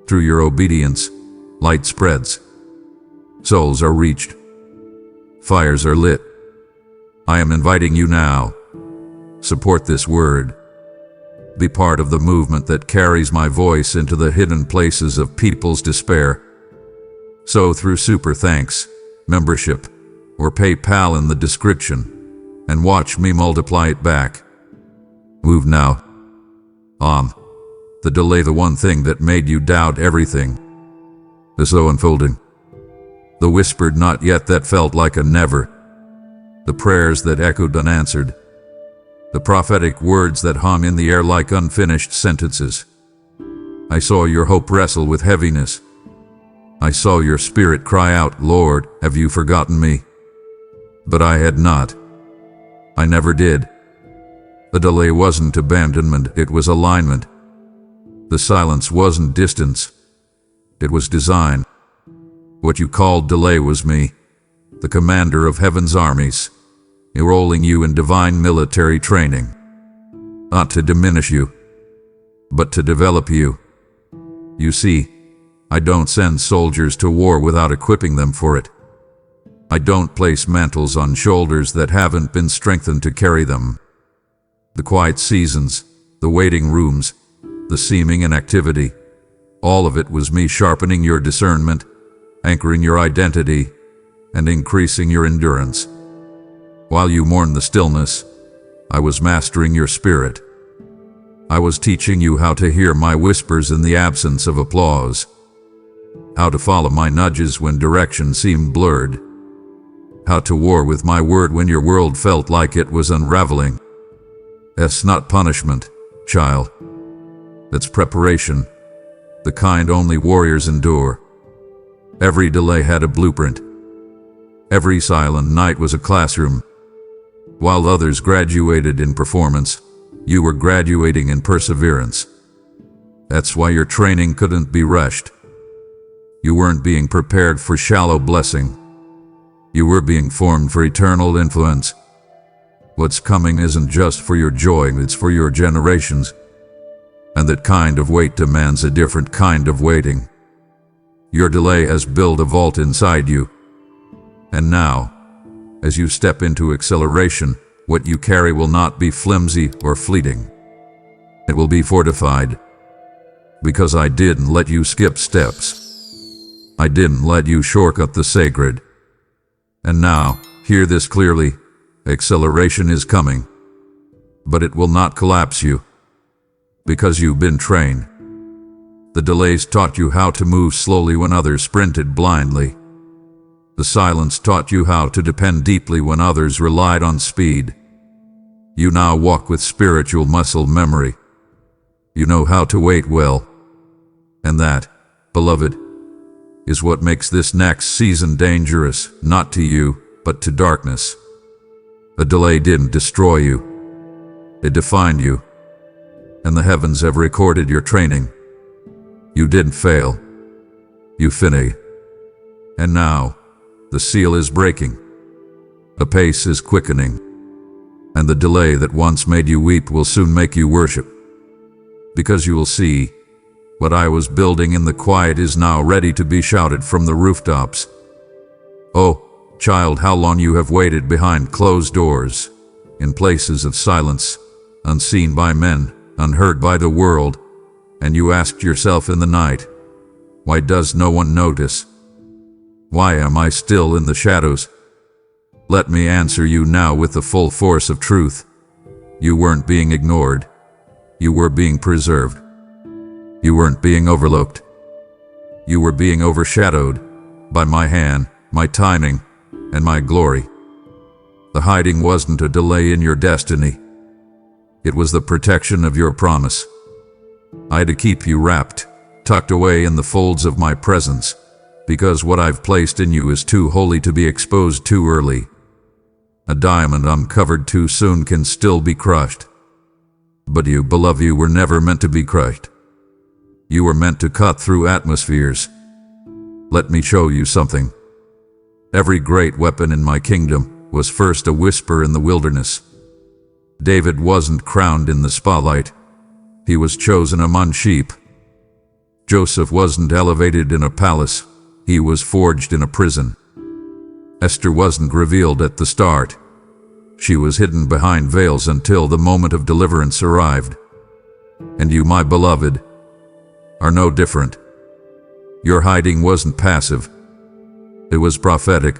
Through your obedience, light spreads. Souls are reached. Fires are lit. I am inviting you now. Support this word. Be part of the movement that carries my voice into the hidden places of people's despair. So through super thanks, membership, or PayPal in the description, and watch me multiply it back. Move now. The delay, the one thing that made you doubt everything. The slow unfolding. The whispered not yet that felt like a never. The prayers that echoed unanswered. The prophetic words that hung in the air like unfinished sentences. I saw your hope wrestle with heaviness. I saw your spirit cry out, Lord, have you forgotten me? But I had not. I never did. The delay wasn't abandonment, it was alignment. The silence wasn't distance, it was design. What you called delay was me, the commander of heaven's armies, enrolling you in divine military training. Not to diminish you, but to develop you. You see, I don't send soldiers to war without equipping them for it. I don't place mantles on shoulders that haven't been strengthened to carry them. The quiet seasons, the waiting rooms, the seeming inactivity, all of it was me sharpening your discernment, anchoring your identity, and increasing your endurance. While you mourned the stillness, I was mastering your spirit. I was teaching you how to hear my whispers in the absence of applause, how to follow my nudges when direction seemed blurred, how to war with my word when your world felt like it was unraveling. That's not punishment, child. That's preparation, the kind only warriors endure. Every delay had a blueprint. Every silent night was a classroom. While others graduated in performance, you were graduating in perseverance. That's why your training couldn't be rushed. You weren't being prepared for shallow blessing. You were being formed for eternal influence, What's coming isn't just for your joy, it's for your generations. And that kind of wait demands a different kind of waiting. Your delay has built a vault inside you. And now, as you step into acceleration, what you carry will not be flimsy or fleeting. It will be fortified. Because I didn't let you skip steps. I didn't let you shortcut the sacred. And now, hear this clearly. Acceleration is coming. But it will not collapse you. Because you've been trained. The delays taught you how to move slowly when others sprinted blindly. The silence taught you how to depend deeply when others relied on speed. You now walk with spiritual muscle memory. You know how to wait well. And that, beloved, is what makes this next season dangerous, not to you, but to darkness. A delay didn't destroy you. It defined you. And the heavens have recorded your training. You didn't fail. You finished. And now, the seal is breaking. The pace is quickening. And the delay that once made you weep will soon make you worship. Because you will see, what I was building in the quiet is now ready to be shouted from the rooftops. Oh, child, how long you have waited behind closed doors, in places of silence, unseen by men, unheard by the world, and you asked yourself in the night, why does no one notice? Why am I still in the shadows? Let me answer you now with the full force of truth. You weren't being ignored. You were being preserved. You weren't being overlooked. You were being overshadowed by my hand, my timing, and my glory. The hiding wasn't a delay in your destiny. It was the protection of your promise. I had to keep you wrapped, tucked away in the folds of my presence, because what I've placed in you is too holy to be exposed too early. A diamond uncovered too soon can still be crushed. But you, beloved, you were never meant to be crushed. You were meant to cut through atmospheres. Let me show you something. Every great weapon in my kingdom was first a whisper in the wilderness. David wasn't crowned in the spotlight. He was chosen among sheep. Joseph wasn't elevated in a palace. He was forged in a prison. Esther wasn't revealed at the start. She was hidden behind veils until the moment of deliverance arrived. And you, my beloved, are no different. Your hiding wasn't passive. It was prophetic.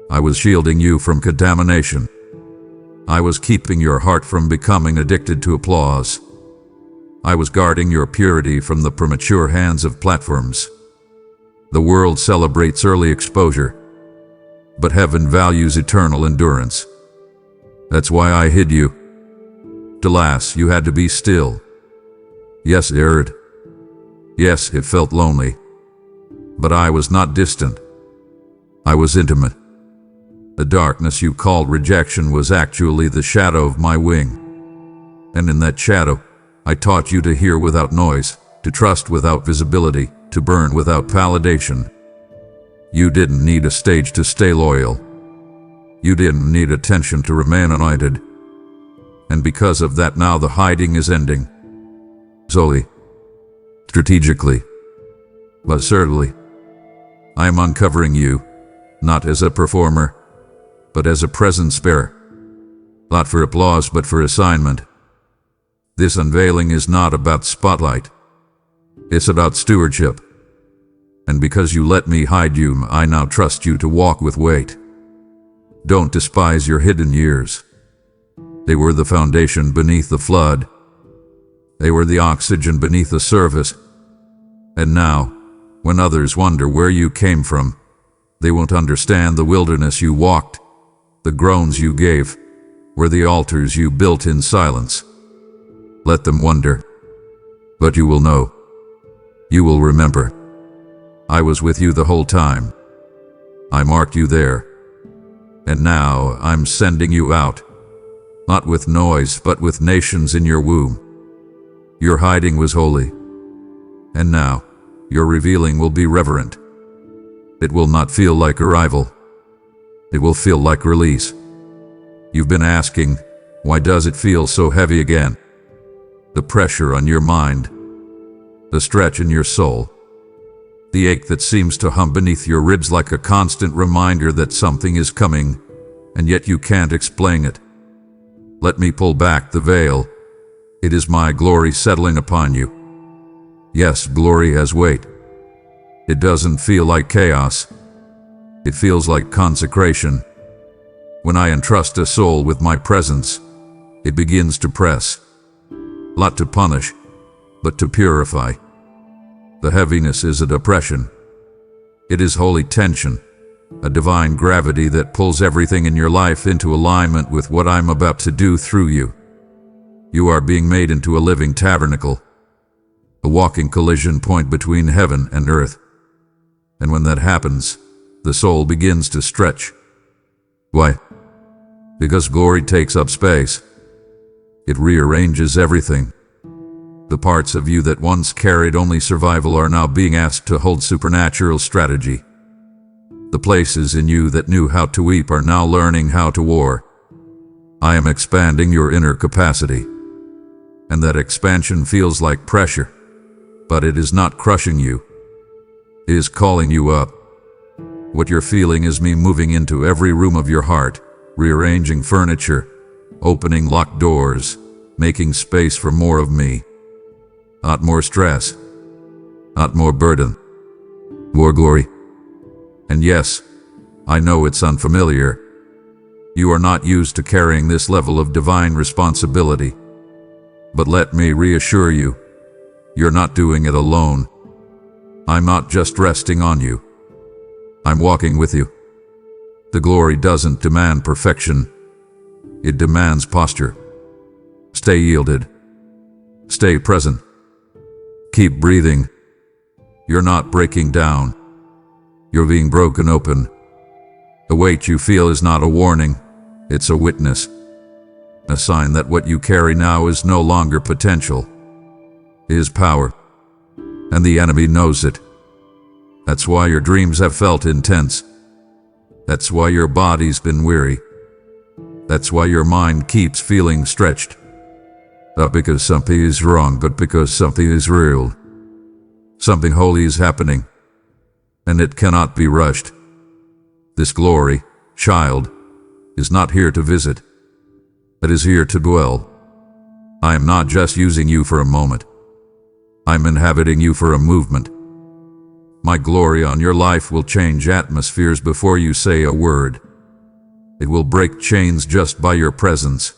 I was shielding you from contamination. I was keeping your heart from becoming addicted to applause. I was guarding your purity from the premature hands of platforms. The world celebrates early exposure, but heaven values eternal endurance. That's why I hid you. Alas, you had to be still. Yes, it hurt. Yes, it felt lonely. But I was not distant. I was intimate. The darkness you called rejection was actually the shadow of my wing. And in that shadow, I taught you to hear without noise, to trust without visibility, to burn without validation. You didn't need a stage to stay loyal. You didn't need attention to remain anointed. And because of that, now the hiding is ending. Slowly, strategically, but certainly, I am uncovering you, not as a performer, but as a presence bearer. Not for applause, but for assignment. This unveiling is not about spotlight. It's about stewardship. And because you let me hide you, I now trust you to walk with weight. Don't despise your hidden years. They were the foundation beneath the flood. They were the oxygen beneath the surface. And now, when others wonder where you came from, they won't understand the wilderness you walked, the groans you gave, or the altars you built in silence. Let them wonder. But you will know. You will remember. I was with you the whole time. I marked you there. And now I'm sending you out. Not with noise, but with nations in your womb. Your hiding was holy. And now, your revealing will be reverent. It will not feel like arrival. It will feel like release. You've been asking, why does it feel so heavy again? The pressure on your mind, the stretch in your soul, the ache that seems to hum beneath your ribs like a constant reminder that something is coming, and yet you can't explain it. Let me pull back the veil. It is my glory settling upon you. Yes, glory has weight. It doesn't feel like chaos. It feels like consecration. When I entrust a soul with my presence, it begins to press. Not to punish, but to purify. The heaviness is a depression. It is holy tension, a divine gravity that pulls everything in your life into alignment with what I'm about to do through you. You are being made into a living tabernacle, a walking collision point between heaven and earth. And when that happens, the soul begins to stretch. Why? Because glory takes up space. It rearranges everything. The parts of you that once carried only survival are now being asked to hold supernatural strategy. The places in you that knew how to weep are now learning how to war. I am expanding your inner capacity. And that expansion feels like pressure, but it is not crushing you. It is calling you up. What you're feeling is me moving into every room of your heart, rearranging furniture, opening locked doors, making space for more of me. Not more stress, not more burden, more glory. And yes, I know it's unfamiliar. You are not used to carrying this level of divine responsibility. But let me reassure you, you're not doing it alone. I'm not just resting on you. I'm walking with you. The glory doesn't demand perfection. It demands posture. Stay yielded. Stay present. Keep breathing. You're not breaking down. You're being broken open. The weight you feel is not a warning. It's a witness. A sign that what you carry now is no longer potential. It is power. And the enemy knows it. That's why your dreams have felt intense. That's why your body's been weary. That's why your mind keeps feeling stretched. Not because something is wrong, but because something is real. Something holy is happening, and it cannot be rushed. This glory, child, is not here to visit. It is here to dwell. I am not just using you for a moment. I'm inhabiting you for a movement. My glory on your life will change atmospheres before you say a word. It will break chains just by your presence.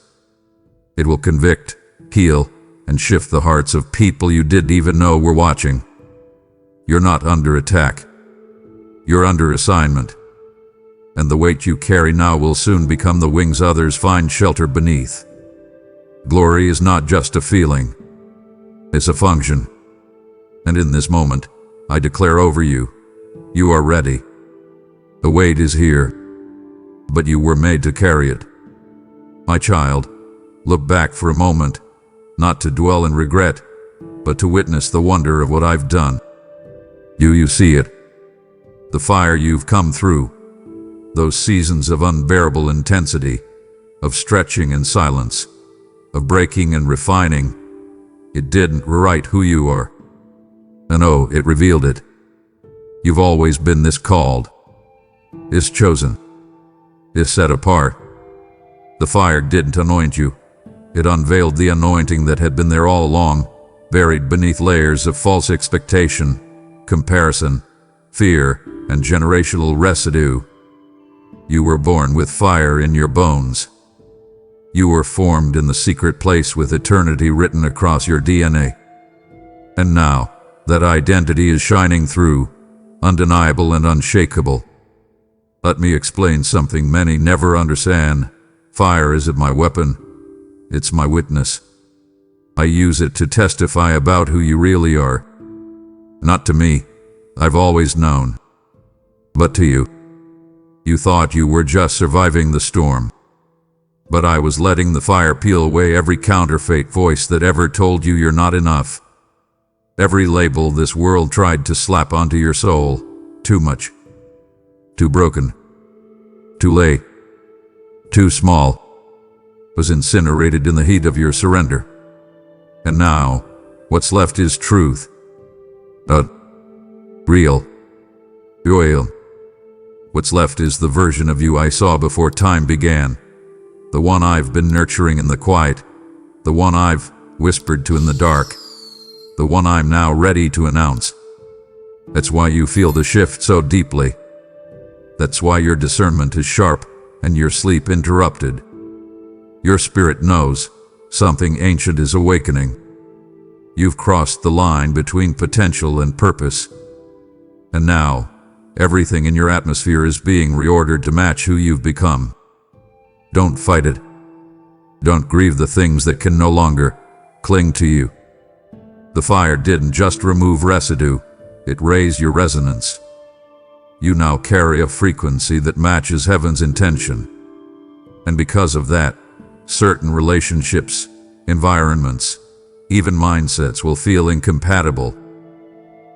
It will convict, heal, and shift the hearts of people you didn't even know were watching. You're not under attack. You're under assignment. And the weight you carry now will soon become the wings others find shelter beneath. Glory is not just a feeling. It's a function. And in this moment, I declare over you, you are ready. The weight is here, but you were made to carry it. My child, look back for a moment, not to dwell in regret, but to witness the wonder of what I've done. You see it. The fire you've come through, those seasons of unbearable intensity, of stretching and silence, of breaking and refining, it didn't rewrite who you are. And oh, it revealed it. You've always been this called, this chosen, this set apart. The fire didn't anoint you. It unveiled the anointing that had been there all along, buried beneath layers of false expectation, comparison, fear, and generational residue. You were born with fire in your bones. You were formed in the secret place with eternity written across your DNA. And now, that identity is shining through, undeniable and unshakable. Let me explain something many never understand. Fire isn't my weapon. It's my witness. I use it to testify about who you really are. Not to me, I've always known. But to you. You thought you were just surviving the storm. But I was letting the fire peel away every counterfeit voice that ever told you you're not enough. Every label this world tried to slap onto your soul. Too much. Too broken. Too late. Too small. was incinerated in the heat of your surrender. And now, what's left is truth. Real. Oil. What's left is the version of you I saw before time began. The one I've been nurturing in the quiet. The one I've whispered to in the dark. The one I'm now ready to announce. That's why you feel the shift so deeply. That's why your discernment is sharp and your sleep interrupted. Your spirit knows something ancient is awakening. You've crossed the line between potential and purpose. And now, everything in your atmosphere is being reordered to match who you've become. Don't fight it. Don't grieve the things that can no longer cling to you. The fire didn't just remove residue, it raised your resonance. You now carry a frequency that matches heaven's intention. And because of that, certain relationships, environments, even mindsets will feel incompatible.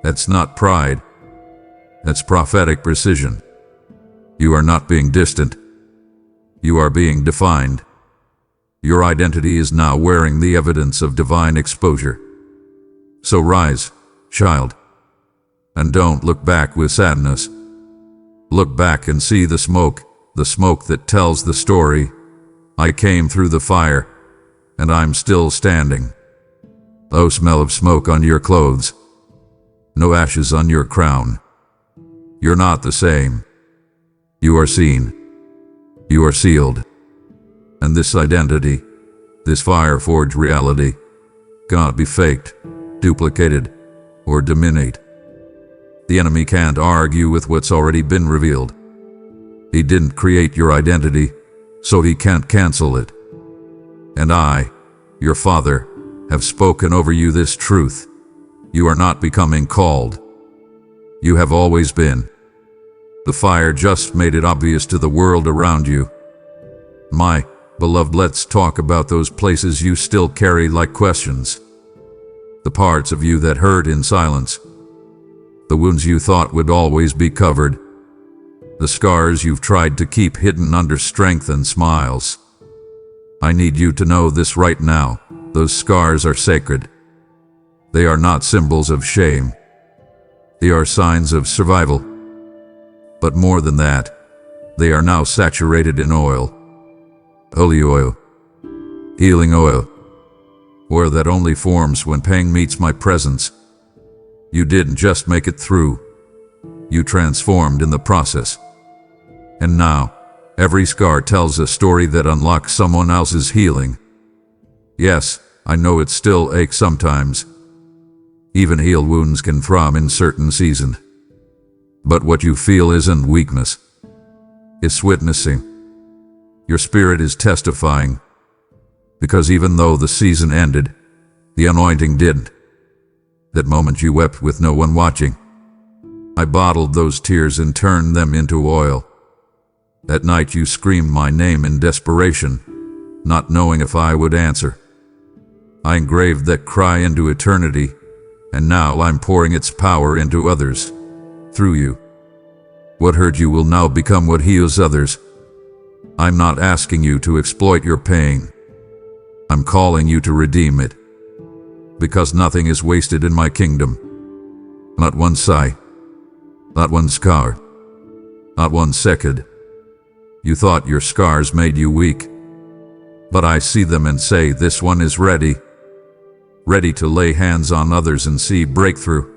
That's not pride. That's prophetic precision. You are not being distant. You are being defined. Your identity is now wearing the evidence of divine exposure. So rise, child, and don't look back with sadness. Look back and see the smoke that tells the story. I came through the fire, and I'm still standing. No smell of smoke on your clothes. No ashes on your crown. You're not the same. You are seen. You are sealed. And this identity, this fire-forged reality, cannot be faked, duplicated, or diminished. The enemy can't argue with what's already been revealed. He didn't create your identity, so he can't cancel it. And I, your Father, have spoken over you this truth. You are not becoming called. You have always been. The fire just made it obvious to the world around you. My beloved, let's talk about those places you still carry like questions. The parts of you that hurt in silence. The wounds you thought would always be covered. The scars you've tried to keep hidden under strength and smiles. I need you to know this right now. Those scars are sacred. They are not symbols of shame. They are signs of survival. But more than that, they are now saturated in oil. Holy oil. Healing oil. Oil that only forms when pain meets my presence. You didn't just make it through. You transformed in the process. And now, every scar tells a story that unlocks someone else's healing. Yes, I know it still aches sometimes. Even healed wounds can thrum in certain seasons. But what you feel isn't weakness. It's witnessing. Your spirit is testifying. Because even though the season ended, the anointing didn't. That moment you wept with no one watching. I bottled those tears and turned them into oil. That night you screamed my name in desperation, not knowing if I would answer. I engraved that cry into eternity, and now I'm pouring its power into others, through you. What hurt you will now become what heals others. I'm not asking you to exploit your pain. I'm calling you to redeem it. Because nothing is wasted in my kingdom. Not one sigh. Not one scar. Not one second. You thought your scars made you weak. But I see them and say, this one is ready. Ready to lay hands on others and see breakthrough.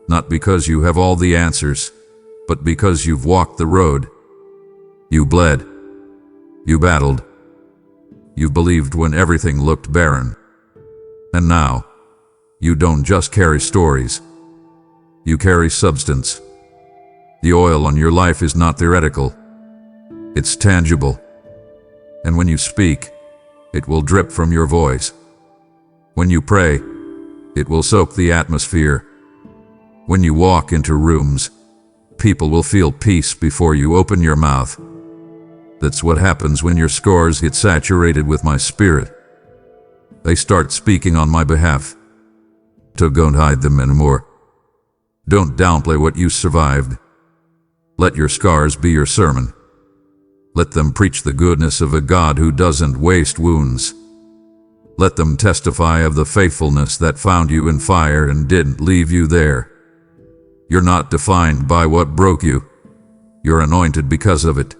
Not because you have all the answers, but because you've walked the road. You bled. You battled. You believed when everything looked barren. And now, you don't just carry stories. You carry substance. The oil on your life is not theoretical. It's tangible. And when you speak, it will drip from your voice. When you pray, it will soak the atmosphere. When you walk into rooms, people will feel peace before you open your mouth. That's what happens when your scars get saturated with my spirit. They start speaking on my behalf. So don't hide them anymore. Don't downplay what you survived. Let your scars be your sermon. Let them preach the goodness of a God who doesn't waste wounds. Let them testify of the faithfulness that found you in fire and didn't leave you there. You're not defined by what broke you. You're anointed because of it.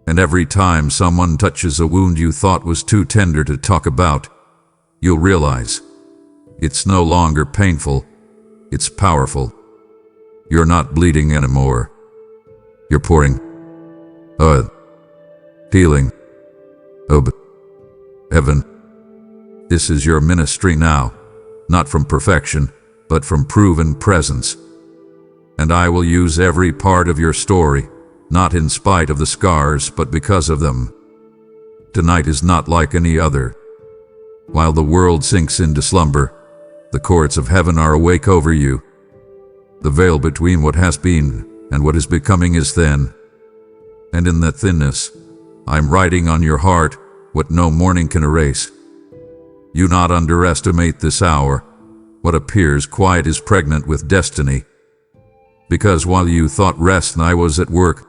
And every time someone touches a wound you thought was too tender to talk about, you'll realize it's no longer painful, it's powerful. You're not bleeding anymore. You're pouring healing of heaven. This is your ministry now, not from perfection, but from proven presence. And I will use every part of your story, not in spite of the scars, but because of them. Tonight is not like any other. While the world sinks into slumber, the courts of heaven are awake over you. The veil between what has been and what is becoming is thin. And in that thinness, I'm writing on your heart what no morning can erase. You not underestimate this hour. What appears quiet is pregnant with destiny. Because while you thought rest and I was at work,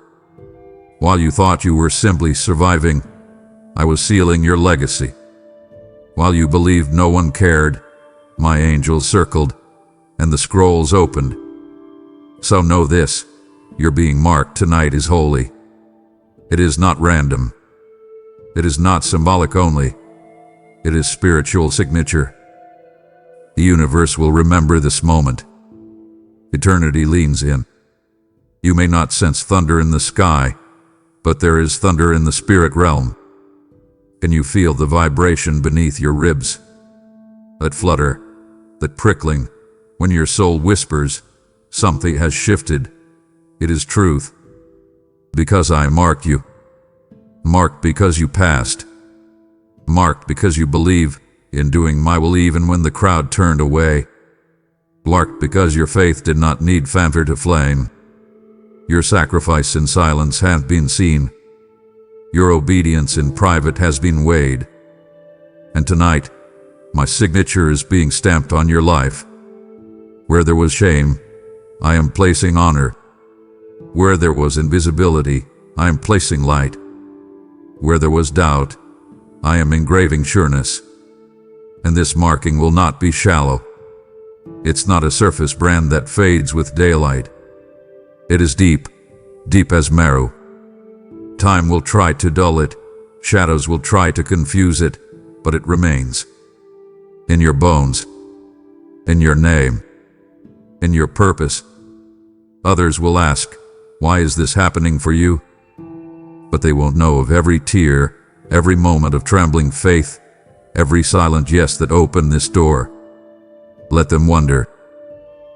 while you thought you were simply surviving, I was sealing your legacy. While you believed no one cared, my angels circled and the scrolls opened. So know this, your being marked tonight is holy. It is not random. It is not symbolic only. It is spiritual signature. The universe will remember this moment. Eternity leans in. You may not sense thunder in the sky, but there is thunder in the spirit realm. Can you feel the vibration beneath your ribs? That flutter, that prickling, when your soul whispers, something has shifted. It is truth. Because I marked you. Marked because you passed. Marked because you believe in doing my will even when the crowd turned away. Marked because your faith did not need fanfare to flame. Your sacrifice in silence has been seen. Your obedience in private has been weighed. And tonight, my signature is being stamped on your life. Where there was shame, I am placing honor. Where there was invisibility, I am placing light. Where there was doubt, I am engraving sureness. And this marking will not be shallow. It's not a surface brand that fades with daylight. It is deep, deep as marrow. Time will try to dull it, shadows will try to confuse it, but it remains. In your bones, in your name, in your purpose. Others will ask, why is this happening for you? But they won't know of every tear, every moment of trembling faith, every silent yes that opened this door. Let them wonder.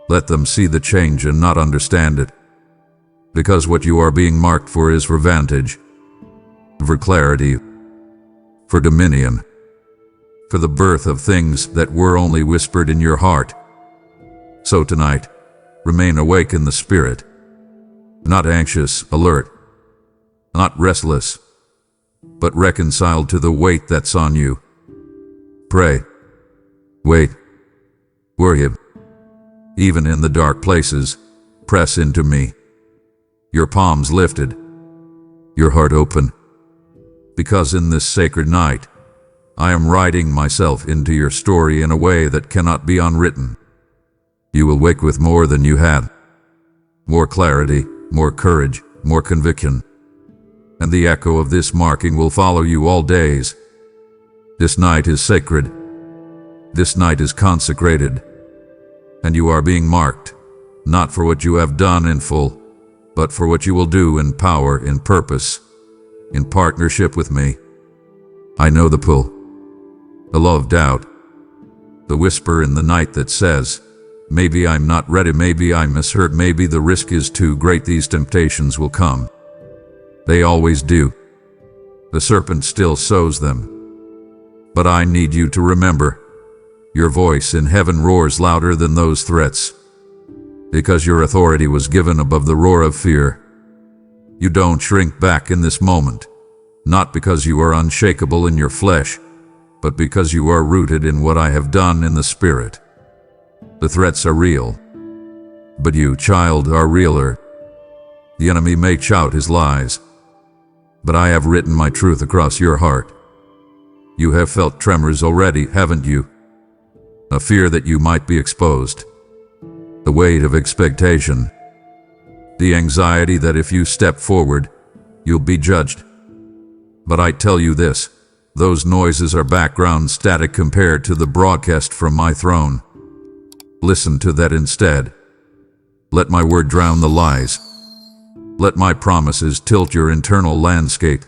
Let them see the change and not understand it. Because what you are being marked for is for vantage, for clarity, for dominion, for the birth of things that were only whispered in your heart. So tonight, remain awake in the spirit, not anxious, alert, not restless, but reconciled to the weight that's on you. Pray, wait, worship. Even in the dark places, press into me. Your palms lifted, your heart open. Because in this sacred night, I am writing myself into your story in a way that cannot be unwritten. You will wake with more than you had. More clarity, more courage, more conviction. And the echo of this marking will follow you all days. This night is sacred. This night is consecrated. And you are being marked, not for what you have done in full, but for what you will do in power, in purpose, in partnership with me. I know the pull, the law of doubt, the whisper in the night that says, maybe I'm not ready, maybe I misheard, maybe the risk is too great, these temptations will come. They always do. The serpent still sows them. But I need you to remember, your voice in heaven roars louder than those threats. Because your authority was given above the roar of fear. You don't shrink back in this moment, not because you are unshakable in your flesh, but because you are rooted in what I have done in the Spirit. The threats are real, but you, child, are realer. The enemy may shout his lies. but I have written my truth across your heart. You have felt tremors already, haven't you? A fear that you might be exposed. The weight of expectation. The anxiety that if you step forward, you'll be judged. But I tell you this, those noises are background static compared to the broadcast from my throne. Listen to that instead. Let my word drown the lies. Let my promises tilt your internal landscape.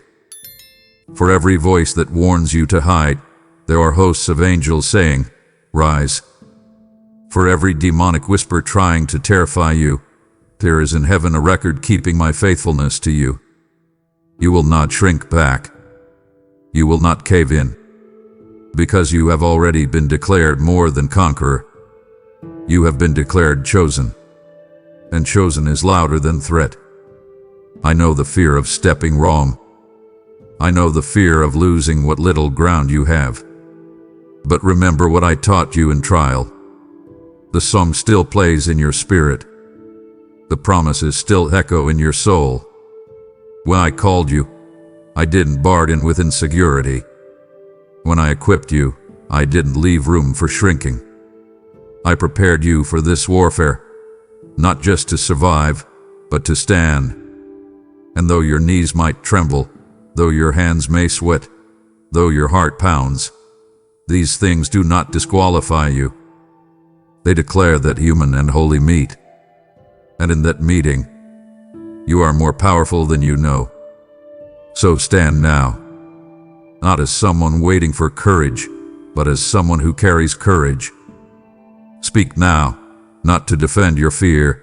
For every voice that warns you to hide, there are hosts of angels saying, "Rise." For every demonic whisper trying to terrify you, there is in heaven a record keeping my faithfulness to you. You will not shrink back. You will not cave in. Because you have already been declared more than conqueror. You have been declared chosen. And chosen is louder than threat. I know the fear of stepping wrong. I know the fear of losing what little ground you have. But remember what I taught you in trial. The song still plays in your spirit. The promises still echo in your soul. When I called you, I didn't bargain with insecurity. When I equipped you, I didn't leave room for shrinking. I prepared you for this warfare, not just to survive, but to stand. And though your knees might tremble, though your hands may sweat, though your heart pounds, these things do not disqualify you. They declare that human and holy meet. And in that meeting, you are more powerful than you know. So stand now, not as someone waiting for courage, but as someone who carries courage. Speak now, not to defend your fear,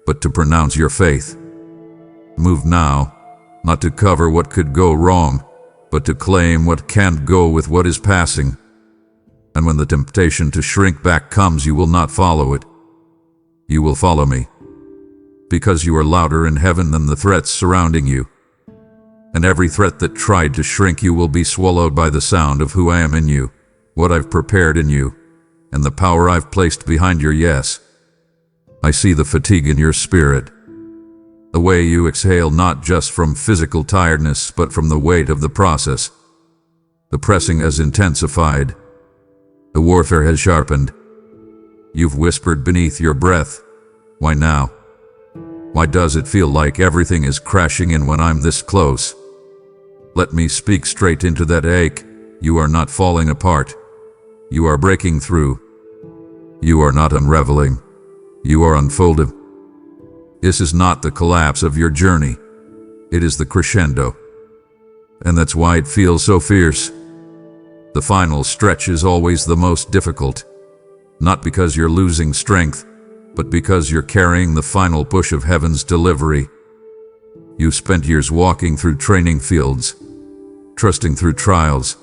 but to pronounce your faith. Move now, not to cover what could go wrong, but to claim what can't go with what is passing. And when the temptation to shrink back comes, you will not follow it. You will follow me, because you are louder in heaven than the threats surrounding you. And every threat that tried to shrink you will be swallowed by the sound of who I am in you, what I've prepared in you, and the power I've placed behind your yes. I see the fatigue in your spirit, the way you exhale not just from physical tiredness but from the weight of the process. The pressing has intensified. The warfare has sharpened. You've whispered beneath your breath, "Why now? Why does it feel like everything is crashing in when I'm this close?" Let me speak straight into that ache. You are not falling apart. You are breaking through. You are not unraveling. You are unfolding. This is not the collapse of your journey. It is the crescendo. And that's why it feels so fierce. The final stretch is always the most difficult. Not because you're losing strength, but because you're carrying the final push of heaven's delivery. You spent years walking through training fields, trusting through trials,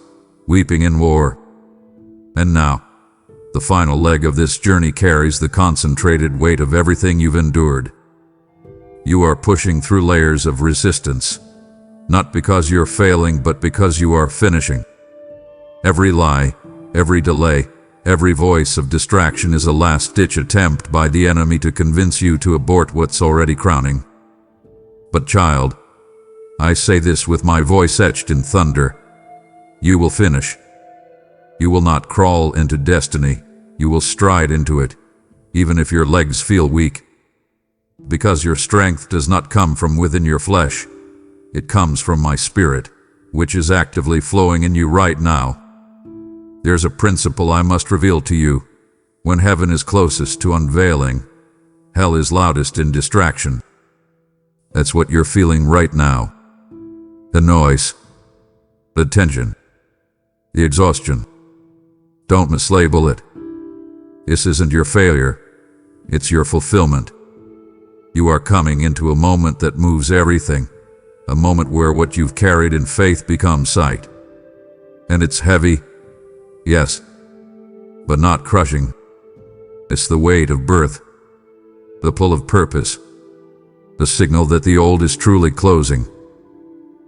weeping in war. And now, the final leg of this journey carries the concentrated weight of everything you've endured. You are pushing through layers of resistance, not because you're failing, but because you are finishing. Every lie, every delay, every voice of distraction is a last-ditch attempt by the enemy to convince you to abort what's already crowning. But child, I say this with my voice etched in thunder, you will finish. You will not crawl into destiny, you will stride into it, even if your legs feel weak. Because your strength does not come from within your flesh, it comes from my spirit, which is actively flowing in you right now. There's a principle I must reveal to you. When heaven is closest to unveiling, hell is loudest in distraction. That's what you're feeling right now. The noise, the tension, the exhaustion. Don't mislabel it. This isn't your failure, it's your fulfillment. You are coming into a moment that moves everything, a moment where what you've carried in faith becomes sight. And it's heavy, yes, but not crushing. It's the weight of birth, the pull of purpose, the signal that the old is truly closing.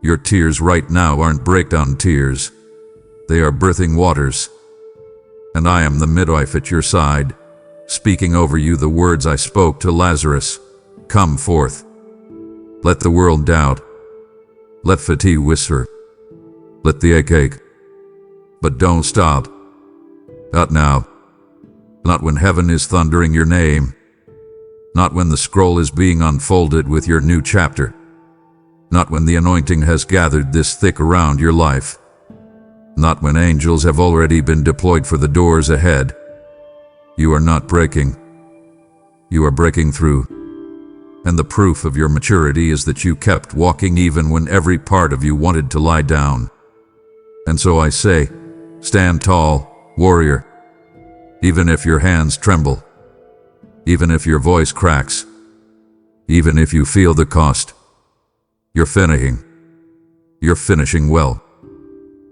Your tears right now aren't breakdown tears. They are birthing waters. And I am the midwife at your side, speaking over you the words I spoke to Lazarus. Come forth. Let the world doubt. Let fatigue whisper. Let the ache. But don't stop. Not now. Not when heaven is thundering your name. Not when the scroll is being unfolded with your new chapter. Not when the anointing has gathered this thick around your life. Not when angels have already been deployed for the doors ahead. You are not breaking. You are breaking through. And the proof of your maturity is that you kept walking even when every part of you wanted to lie down. And so I say, stand tall, warrior. Even if your hands tremble. Even if your voice cracks. Even if you feel the cost. You're finishing. You're finishing well.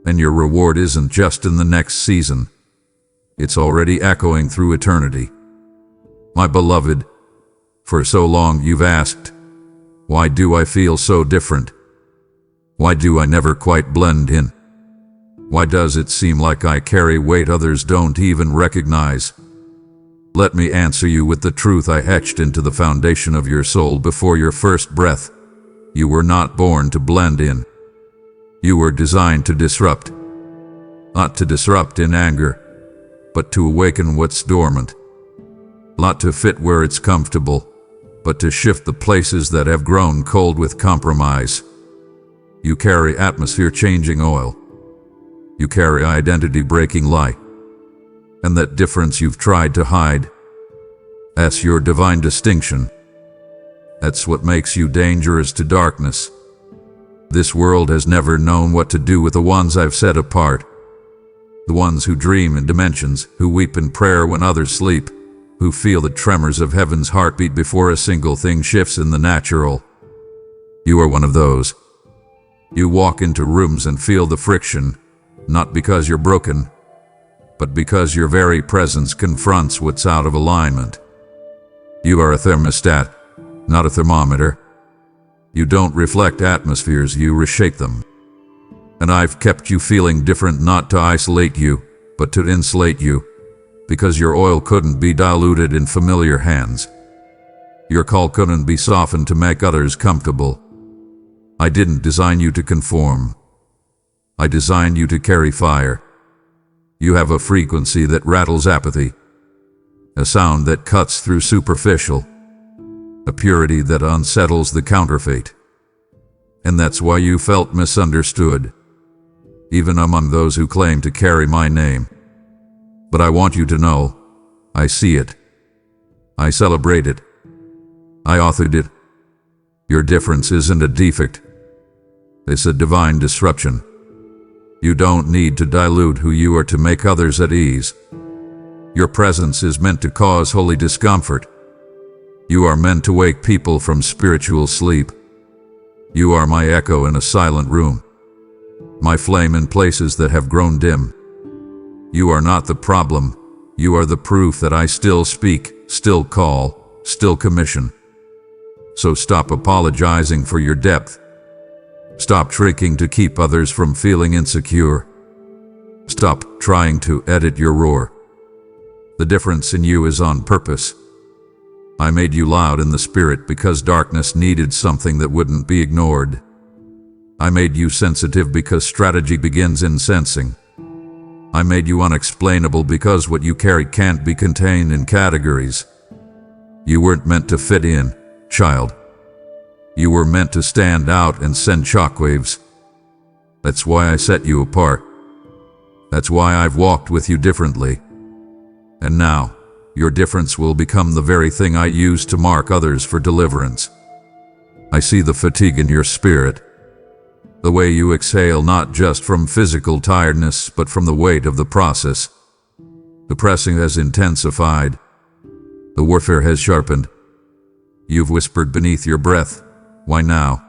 And your reward isn't just in the next season. It's already echoing through eternity. My beloved, for so long you've asked, why do I feel so different? Why do I never quite blend in? Why does it seem like I carry weight others don't even recognize? Let me answer you with the truth I etched into the foundation of your soul before your first breath. You were not born to blend in. You were designed to disrupt. Not to disrupt in anger, but to awaken what's dormant. Not to fit where it's comfortable, but to shift the places that have grown cold with compromise. You carry atmosphere-changing oil. You carry identity-breaking light. And that difference you've tried to hide. That's your divine distinction. That's what makes you dangerous to darkness. This world has never known what to do with the ones I've set apart. The ones who dream in dimensions, who weep in prayer when others sleep, who feel the tremors of heaven's heartbeat before a single thing shifts in the natural. You are one of those. You walk into rooms and feel the friction, not because you're broken, but because your very presence confronts what's out of alignment. You are a thermostat, not a thermometer. You don't reflect atmospheres, you reshape them. And I've kept you feeling different not to isolate you, but to insulate you, because your oil couldn't be diluted in familiar hands. Your call couldn't be softened to make others comfortable. I didn't design you to conform. I designed you to carry fire. You have a frequency that rattles apathy, a sound that cuts through superficial, a purity that unsettles the counterfeit. And that's why you felt misunderstood, even among those who claim to carry my name. But I want you to know, I see it. I celebrate it. I authored it. Your difference isn't a defect. It's a divine disruption. You don't need to dilute who you are to make others at ease. Your presence is meant to cause holy discomfort. You are meant to wake people from spiritual sleep. You are my echo in a silent room, my flame in places that have grown dim. You are not the problem. You are the proof that I still speak, still call, still commission. So stop apologizing for your depth. Stop tricking to keep others from feeling insecure. Stop trying to edit your roar. The difference in you is on purpose. I made you loud in the spirit because darkness needed something that wouldn't be ignored. I made you sensitive because strategy begins in sensing. I made you unexplainable because what you carry can't be contained in categories. You weren't meant to fit in, child. You were meant to stand out and send shockwaves. That's why I set you apart. That's why I've walked with you differently. And now, your difference will become the very thing I use to mark others for deliverance. I see the fatigue in your spirit. The way you exhale not just from physical tiredness, but from the weight of the process. The pressing has intensified. The warfare has sharpened. You've whispered beneath your breath, why now?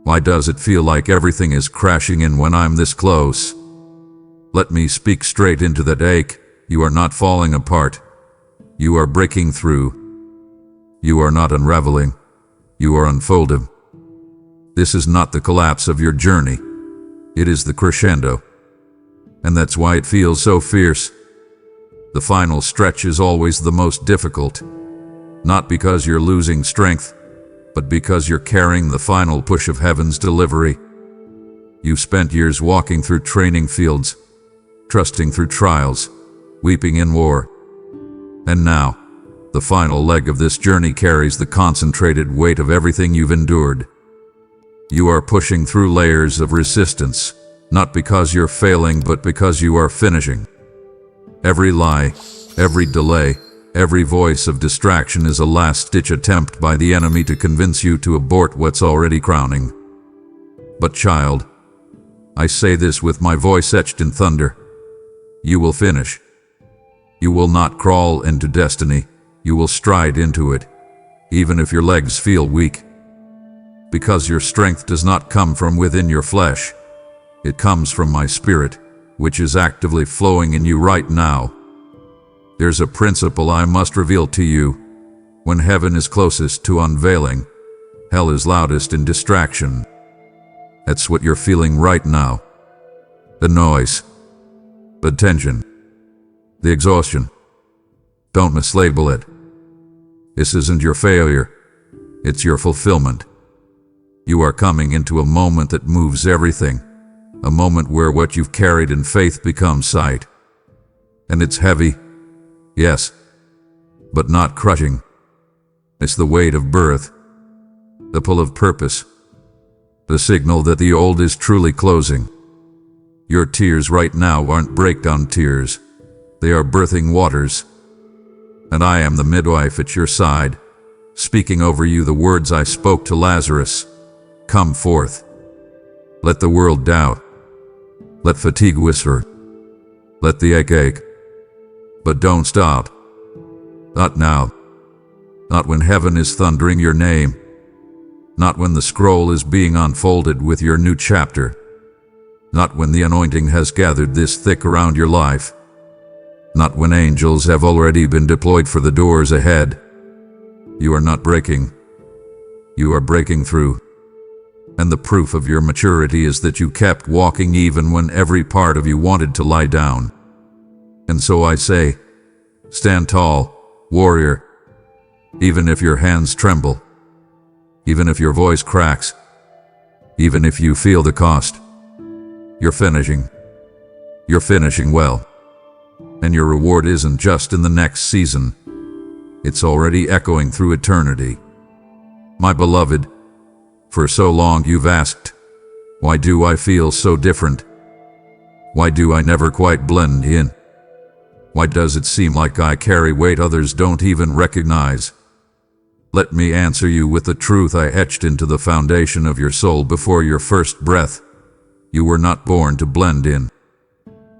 Why does it feel like everything is crashing in when I'm this close? Let me speak straight into that ache. You are not falling apart. You are breaking through. You are not unraveling. You are unfolding. This is not the collapse of your journey. It is the crescendo. And that's why it feels so fierce. The final stretch is always the most difficult. Not because you're losing strength, but because you're carrying the final push of heaven's delivery. You've spent years walking through training fields, trusting through trials, weeping in war. And now, the final leg of this journey carries the concentrated weight of everything you've endured. You are pushing through layers of resistance, not because you're failing, but because you are finishing. Every lie, every delay, every voice of distraction is a last-ditch attempt by the enemy to convince you to abort what's already crowning. But child, I say this with my voice etched in thunder. You will finish. You will not crawl into destiny. You will stride into it, even if your legs feel weak. Because your strength does not come from within your flesh. It comes from my spirit, which is actively flowing in you right now. There's a principle I must reveal to you. When heaven is closest to unveiling, hell is loudest in distraction. That's what you're feeling right now. The noise, the tension, the exhaustion. Don't mislabel it. This isn't your failure. It's your fulfillment. You are coming into a moment that moves everything. A moment where what you've carried in faith becomes sight. And it's heavy, yes, but not crushing. It's the weight of birth, the pull of purpose, the signal that the old is truly closing. Your tears right now aren't breakdown tears. They are birthing waters. And I am the midwife at your side, speaking over you the words I spoke to Lazarus. Come forth. Let the world doubt. Let fatigue whisper. Let the ache. But don't stop. Not now. Not when heaven is thundering your name. Not when the scroll is being unfolded with your new chapter. Not when the anointing has gathered this thick around your life. Not when angels have already been deployed for the doors ahead. You are not breaking. You are breaking through. And the proof of your maturity is that you kept walking even when every part of you wanted to lie down. And so I say, stand tall, warrior. Even if your hands tremble. Even if your voice cracks. Even if you feel the cost. You're finishing. You're finishing well. And your reward isn't just in the next season. It's already echoing through eternity. My beloved, for so long you've asked, why do I feel so different? Why do I never quite blend in? Why does it seem like I carry weight others don't even recognize? Let me answer you with the truth I etched into the foundation of your soul before your first breath. You were not born to blend in.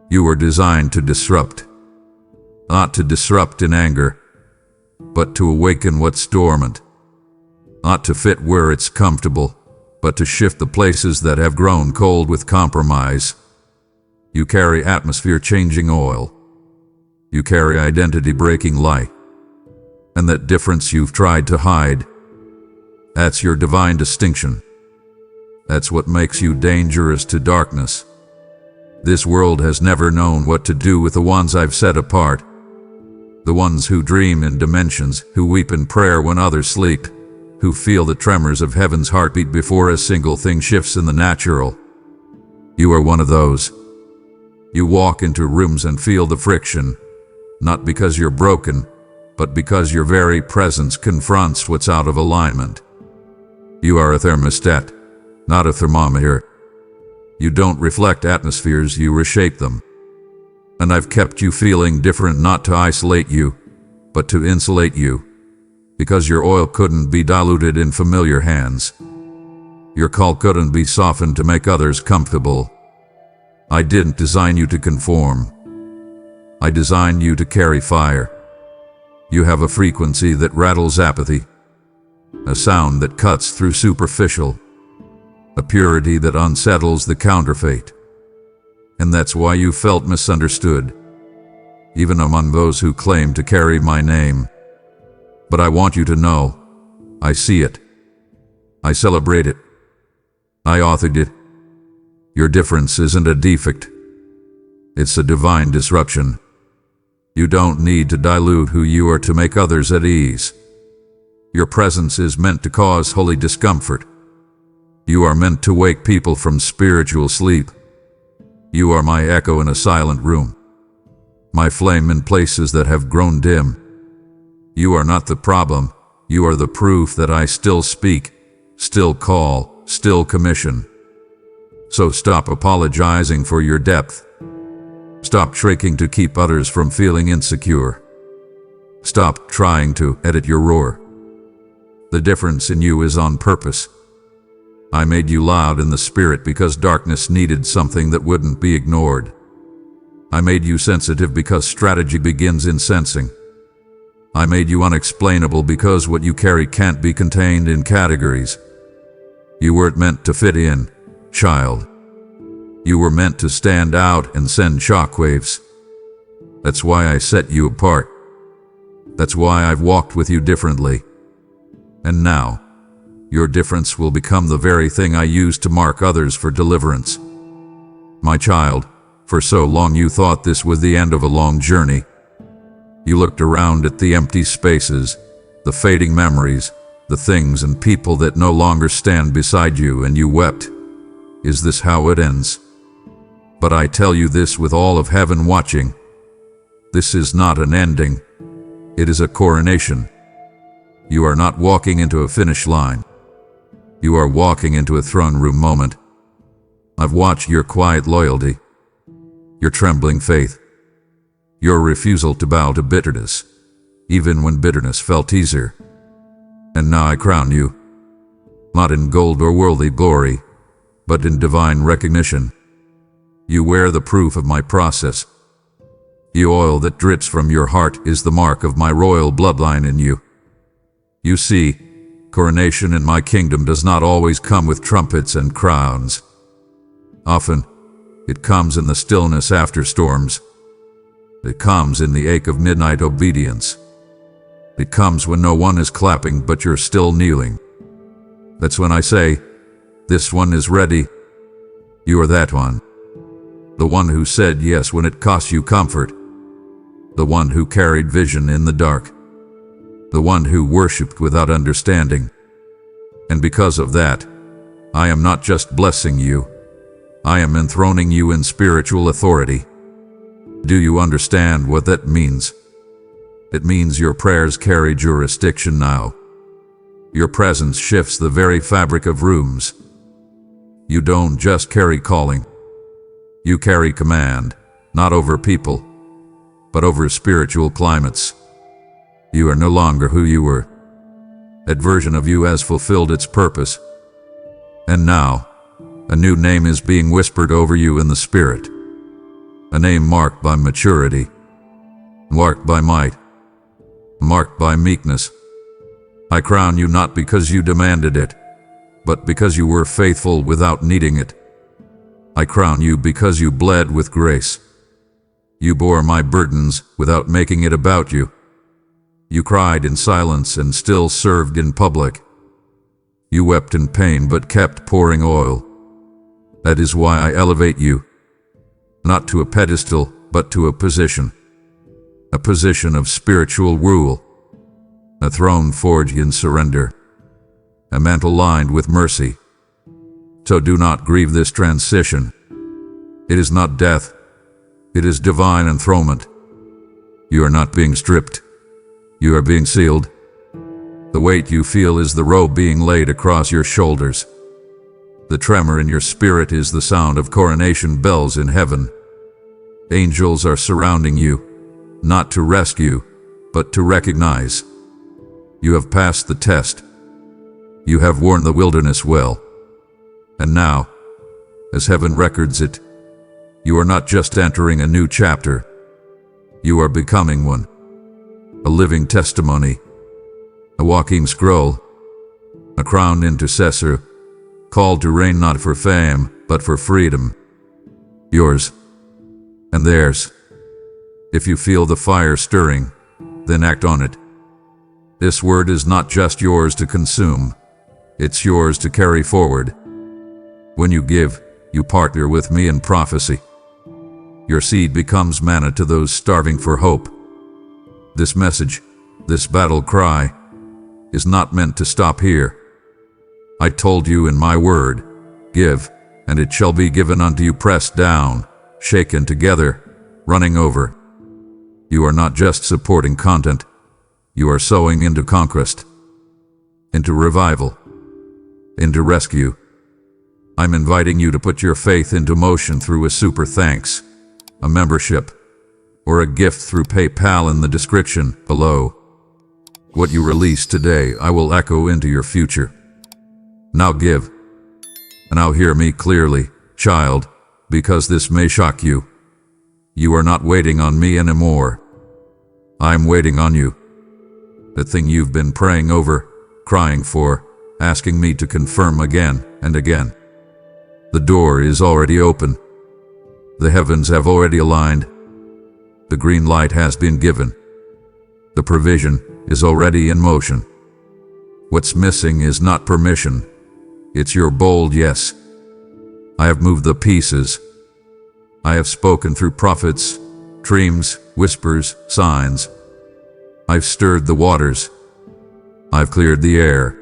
You were designed to disrupt. Not to disrupt in anger, but to awaken what's dormant. Not to fit where it's comfortable, but to shift the places that have grown cold with compromise. You carry atmosphere-changing oil. You carry identity-breaking light. And that difference you've tried to hide, that's your divine distinction. That's what makes you dangerous to darkness. This world has never known what to do with the ones I've set apart. The ones who dream in dimensions, who weep in prayer when others sleep, who feel the tremors of heaven's heartbeat before a single thing shifts in the natural. You are one of those. You walk into rooms and feel the friction, not because you're broken, but because your very presence confronts what's out of alignment. You are a thermostat, not a thermometer. You don't reflect atmospheres, you reshape them. And I've kept you feeling different not to isolate you, but to insulate you, because your oil couldn't be diluted in familiar hands. Your call couldn't be softened to make others comfortable. I didn't design you to conform. I designed you to carry fire. You have a frequency that rattles apathy, a sound that cuts through superficial, a purity that unsettles the counterfeit. And that's why you felt misunderstood, even among those who claim to carry my name. But I want you to know, I see it. I celebrate it. I authored it. Your difference isn't a defect. It's a divine disruption. You don't need to dilute who you are to make others at ease. Your presence is meant to cause holy discomfort. You are meant to wake people from spiritual sleep. You are my echo in a silent room, my flame in places that have grown dim. You are not the problem. You are the proof that I still speak, still call, still commission. So stop apologizing for your depth. Stop shrinking to keep others from feeling insecure. Stop trying to edit your roar. The difference in you is on purpose. I made you loud in the spirit because darkness needed something that wouldn't be ignored. I made you sensitive because strategy begins in sensing. I made you unexplainable because what you carry can't be contained in categories. You weren't meant to fit in, child. You were meant to stand out and send shockwaves. That's why I set you apart. That's why I've walked with you differently. And now, your difference will become the very thing I use to mark others for deliverance. My child, for so long you thought this was the end of a long journey. You looked around at the empty spaces, the fading memories, the things and people that no longer stand beside you, and you wept. Is this how it ends? But I tell you this with all of heaven watching. This is not an ending. It is a coronation. You are not walking into a finish line. You are walking into a throne room moment. I've watched your quiet loyalty, your trembling faith, your refusal to bow to bitterness, even when bitterness felt easier. And now I crown you, not in gold or worldly glory, but in divine recognition. You wear the proof of my process. The oil that drips from your heart is the mark of my royal bloodline in you. You see, coronation in my kingdom does not always come with trumpets and crowns. Often, it comes in the stillness after storms. It comes in the ache of midnight obedience. It comes when no one is clapping but you're still kneeling. That's when I say, this one is ready. You are that one. The one who said yes when it cost you comfort. The one who carried vision in the dark. The one who worshipped without understanding. And because of that, I am not just blessing you. I am enthroning you in spiritual authority. Do you understand what that means? It means your prayers carry jurisdiction now. Your presence shifts the very fabric of rooms. You don't just carry calling. You carry command, not over people, but over spiritual climates. You are no longer who you were. That version of you has fulfilled its purpose. And now, a new name is being whispered over you in the spirit. A name marked by maturity, marked by might, marked by meekness. I crown you not because you demanded it, but because you were faithful without needing it. I crown you because you bled with grace. You bore my burdens without making it about you. You cried in silence and still served in public. You wept in pain but kept pouring oil. That is why I elevate you, not to a pedestal, but to a position of spiritual rule, a throne forged in surrender, a mantle lined with mercy. So do not grieve this transition. It is not death, it is divine enthronement. You are not being stripped, you are being sealed. The weight you feel is the robe being laid across your shoulders. The tremor in your spirit is the sound of coronation bells in heaven. Angels are surrounding you, not to rescue, but to recognize. You have passed the test. You have worn the wilderness well. And now, as heaven records it, you are not just entering a new chapter. You are becoming one. A living testimony. A walking scroll. A crowned intercessor, called to reign not for fame, but for freedom. Yours and theirs. If you feel the fire stirring, then act on it. This word is not just yours to consume, it's yours to carry forward. When you give, you partner with me in prophecy. Your seed becomes manna to those starving for hope. This message, this battle cry, is not meant to stop here. I told you in my word, give, and it shall be given unto you, pressed down, shaken together, running over. You are not just supporting content. You are sowing into conquest, into revival, into rescue. I'm inviting you to put your faith into motion through a super thanks, a membership, or a gift through PayPal in the description below. What you release today, I will echo into your future. Now give. And now hear me clearly, child, because this may shock you. You are not waiting on me anymore. I'm waiting on you. The thing you've been praying over, crying for, asking me to confirm again and again. The door is already open. The heavens have already aligned. The green light has been given. The provision is already in motion. What's missing is not permission. It's your bold yes. I have moved the pieces. I have spoken through prophets, dreams, whispers, signs. I've stirred the waters. I've cleared the air.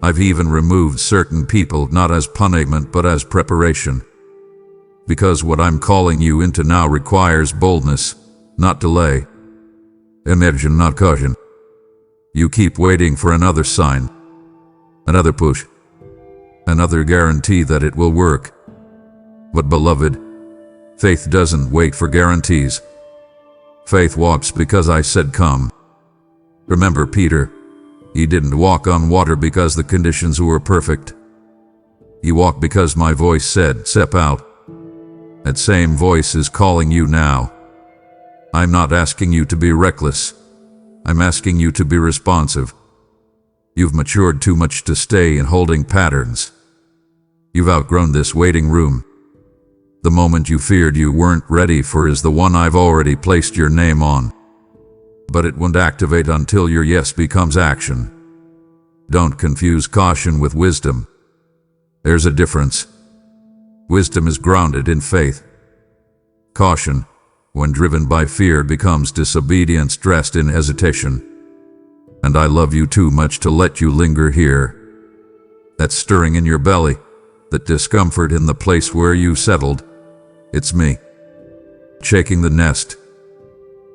I've even removed certain people, not as punishment but as preparation. Because what I'm calling you into now requires boldness, not delay. Imagine, not caution. You keep waiting for another sign, another push, another guarantee that it will work. But beloved, faith doesn't wait for guarantees. Faith walks because I said come. Remember Peter, he didn't walk on water because the conditions were perfect. He walked because my voice said, step out. That same voice is calling you now. I'm not asking you to be reckless. I'm asking you to be responsive. You've matured too much to stay in holding patterns. You've outgrown this waiting room. The moment you feared you weren't ready for is the one I've already placed your name on. But it won't activate until your yes becomes action. Don't confuse caution with wisdom. There's a difference. Wisdom is grounded in faith. Caution, when driven by fear, becomes disobedience dressed in hesitation. And I love you too much to let you linger here. That stirring in your belly, that discomfort in the place where you settled, it's me. Shaking the nest,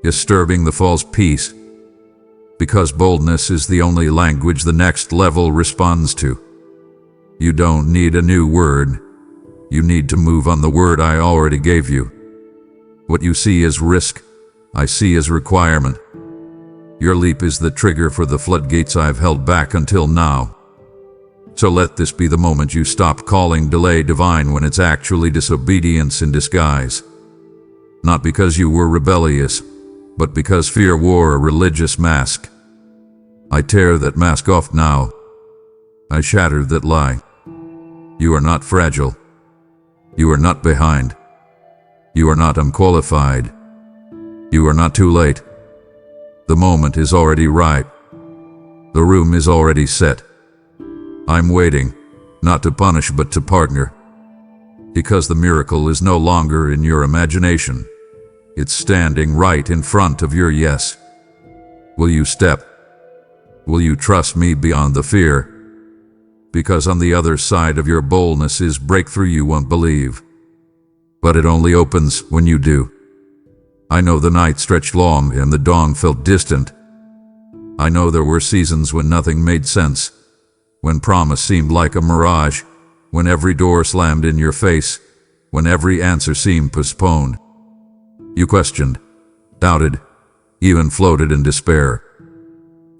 disturbing the false peace. Because boldness is the only language the next level responds to. You don't need a new word. You need to move on the word I already gave you. What you see as risk, I see as requirement. Your leap is the trigger for the floodgates I've held back until now. So let this be the moment you stop calling delay divine when it's actually disobedience in disguise. Not because you were rebellious, but because fear wore a religious mask. I tear that mask off now. I shatter that lie. You are not fragile. You are not behind. You are not unqualified. You are not too late. The moment is already ripe. The room is already set. I'm waiting, not to punish but to partner. Because the miracle is no longer in your imagination. It's standing right in front of your yes. Will you step? Will you trust me beyond the fear? Because on the other side of your boldness is breakthrough you won't believe. But it only opens when you do. I know the night stretched long and the dawn felt distant. I know there were seasons when nothing made sense. When promise seemed like a mirage, when every door slammed in your face, when every answer seemed postponed. You questioned, doubted, even floated in despair.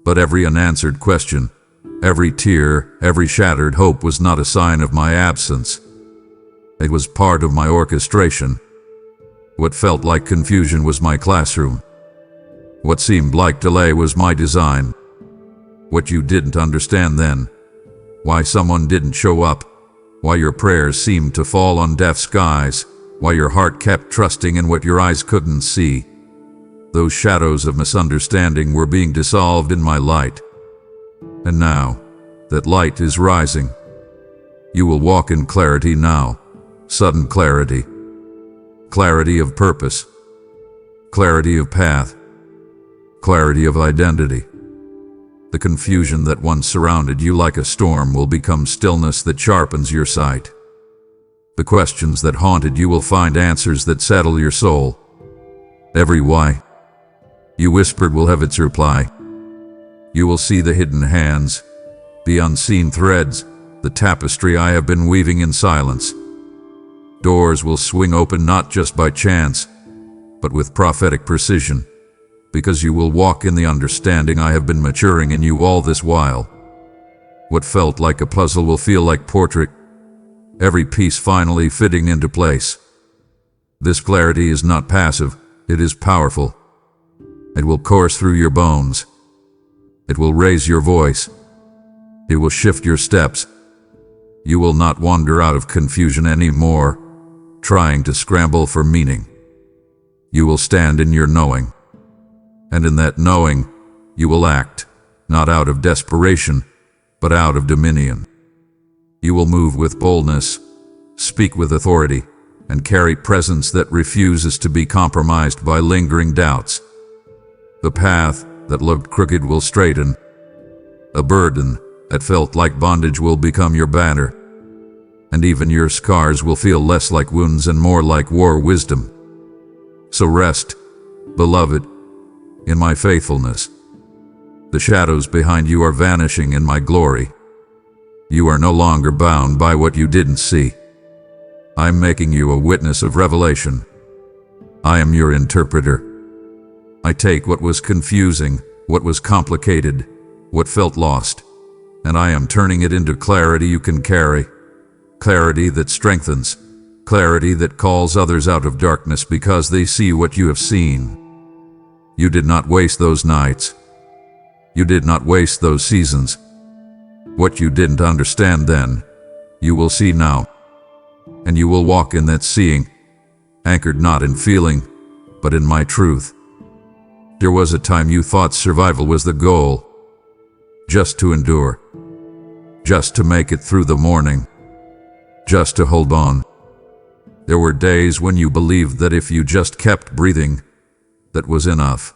But every unanswered question, every tear, every shattered hope was not a sign of my absence. It was part of my orchestration. What felt like confusion was my classroom. What seemed like delay was my design. What you didn't understand then, why someone didn't show up, why your prayers seemed to fall on deaf skies, why your heart kept trusting in what your eyes couldn't see. Those shadows of misunderstanding were being dissolved in my light. And now, that light is rising. You will walk in clarity now, sudden clarity. Clarity of purpose, clarity of path, clarity of identity. The confusion that once surrounded you like a storm will become stillness that sharpens your sight. The questions that haunted you will find answers that settle your soul. Every why you whispered will have its reply. You will see the hidden hands, the unseen threads, the tapestry I have been weaving in silence. Doors will swing open not just by chance, but with prophetic precision, because you will walk in the understanding I have been maturing in you all this while. What felt like a puzzle will feel like portrait, every piece finally fitting into place. This clarity is not passive, it is powerful. It will course through your bones. It will raise your voice. It will shift your steps. You will not wander out of confusion anymore, trying to scramble for meaning. You will stand in your knowing. And in that knowing, you will act, not out of desperation, but out of dominion. You will move with boldness, speak with authority, and carry presence that refuses to be compromised by lingering doubts. The path that looked crooked will straighten. A burden that felt like bondage will become your banner. And even your scars will feel less like wounds and more like war wisdom. So rest, beloved, in my faithfulness. The shadows behind you are vanishing in my glory. You are no longer bound by what you didn't see. I'm making you a witness of revelation. I am your interpreter. I take what was confusing, what was complicated, what felt lost, and I am turning it into clarity you can carry. Clarity that strengthens, clarity that calls others out of darkness because they see what you have seen. You did not waste those nights. You did not waste those seasons. What you didn't understand then, you will see now. And you will walk in that seeing, anchored not in feeling, but in my truth. There was a time you thought survival was the goal, just to endure, just to make it through the morning, just to hold on. There were days when you believed that if you just kept breathing, that was enough.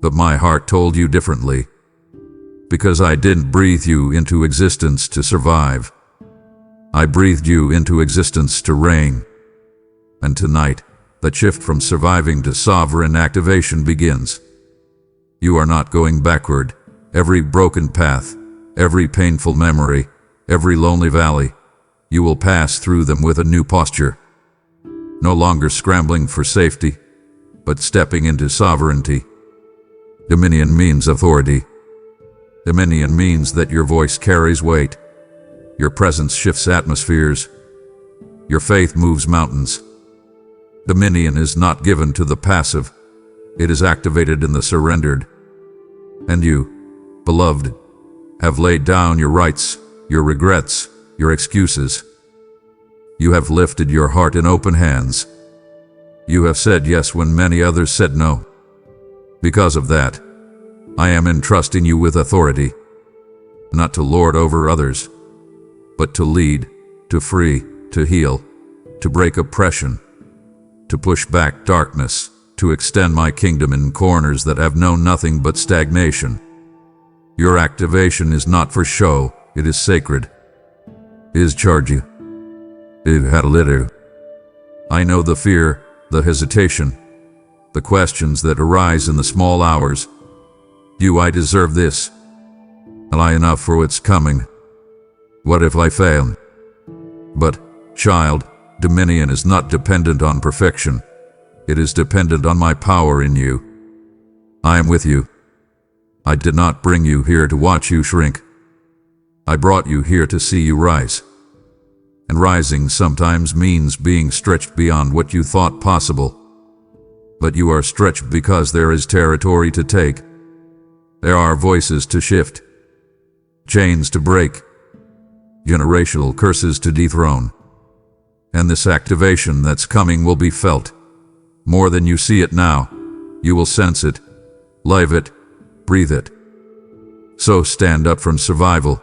But my heart told you differently, because I didn't breathe you into existence to survive. I breathed you into existence to reign. And tonight, the shift from surviving to sovereign activation begins. You are not going backward. Every broken path, every painful memory, every lonely valley, you will pass through them with a new posture. No longer scrambling for safety, but stepping into sovereignty. Dominion means authority. Dominion means that your voice carries weight. Your presence shifts atmospheres. Your faith moves mountains. Dominion is not given to the passive. It is activated in the surrendered. And you, beloved, have laid down your rights, your regrets, your excuses. You have lifted your heart in open hands. You have said yes when many others said no. Because of that, I am entrusting you with authority, not to lord over others, but to lead, to free, to heal, to break oppression, to push back darkness, to extend my kingdom in corners that have known nothing but stagnation. Your activation is not for show, it is sacred. Is charge you. It had a litter. I know the fear, the hesitation, the questions that arise in the small hours. Do I deserve this? Am I enough for what's coming? What if I fail? But, child, dominion is not dependent on perfection. It is dependent on my power in you. I am with you. I did not bring you here to watch you shrink. I brought you here to see you rise. And rising sometimes means being stretched beyond what you thought possible. But you are stretched because there is territory to take. There are voices to shift, chains to break, generational curses to dethrone. And this activation that's coming will be felt. More than you see it now, you will sense it, live it, breathe it. So stand up from survival.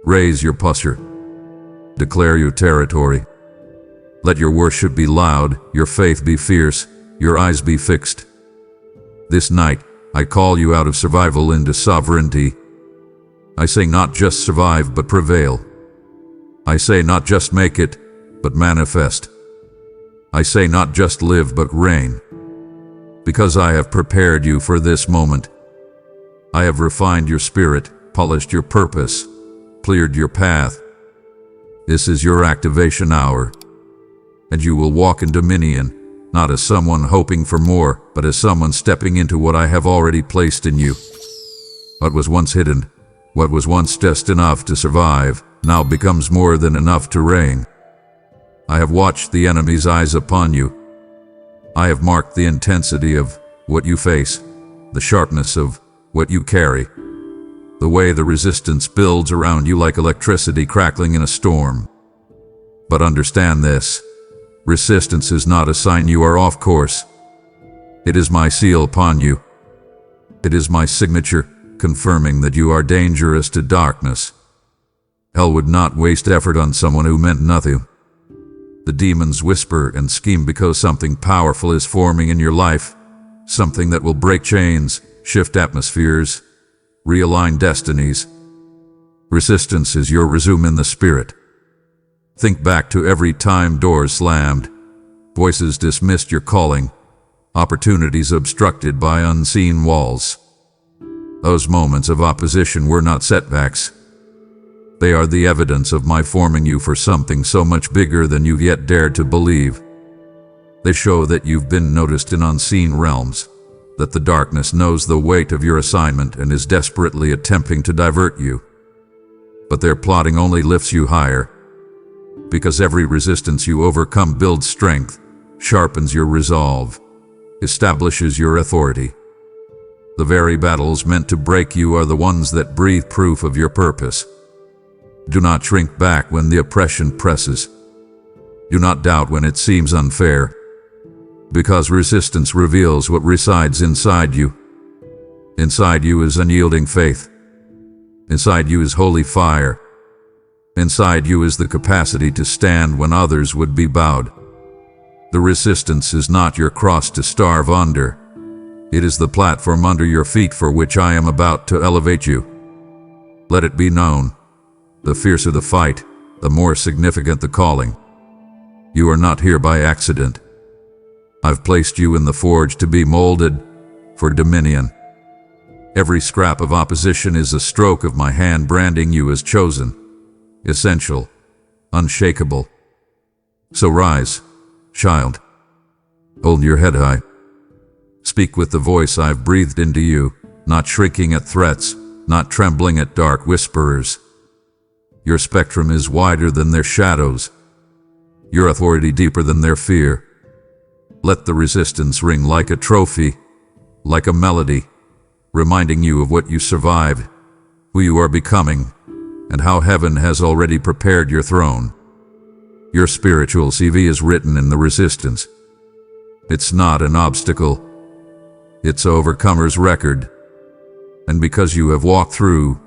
Raise your posture. Declare your territory. Let your worship be loud, your faith be fierce, your eyes be fixed. This night, I call you out of survival into sovereignty. I say not just survive but prevail. I say not just make it, but manifest. I say not just live but reign. Because I have prepared you for this moment. I have refined your spirit, polished your purpose, cleared your path. This is your activation hour. And you will walk in dominion, not as someone hoping for more, but as someone stepping into what I have already placed in you. What was once hidden, what was once just enough to survive, now becomes more than enough to reign. I have watched the enemy's eyes upon you. I have marked the intensity of what you face, the sharpness of what you carry, the way the resistance builds around you like electricity crackling in a storm. But understand this, resistance is not a sign you are off course. It is my seal upon you. It is my signature, confirming that you are dangerous to darkness. Hell would not waste effort on someone who meant nothing. The demons whisper and scheme because something powerful is forming in your life, something that will break chains, shift atmospheres, realign destinies. Resistance is your resume in the spirit. Think back to every time doors slammed, voices dismissed your calling, opportunities obstructed by unseen walls. Those moments of opposition were not setbacks. They are the evidence of my forming you for something so much bigger than you've yet dared to believe. They show that you've been noticed in unseen realms, that the darkness knows the weight of your assignment and is desperately attempting to divert you. But their plotting only lifts you higher, because every resistance you overcome builds strength, sharpens your resolve, establishes your authority. The very battles meant to break you are the ones that breathe proof of your purpose. Do not shrink back when the oppression presses. Do not doubt when it seems unfair, because resistance reveals what resides inside you. Inside you is unyielding faith. Inside you is holy fire. Inside you is the capacity to stand when others would be bowed. The resistance is not your cross to starve under. It is the platform under your feet for which I am about to elevate you. Let it be known. The fiercer the fight, the more significant the calling. You are not here by accident. I've placed you in the forge to be molded for dominion. Every scrap of opposition is a stroke of my hand branding you as chosen, essential, unshakable. So rise, child. Hold your head high. Speak with the voice I've breathed into you, not shrinking at threats, not trembling at dark whisperers. Your spectrum is wider than their shadows, your authority deeper than their fear. Let the resistance ring like a trophy, like a melody, reminding you of what you survived, who you are becoming, and how heaven has already prepared your throne. Your spiritual CV is written in the resistance. It's not an obstacle. It's overcomer's record. And because you have walked through,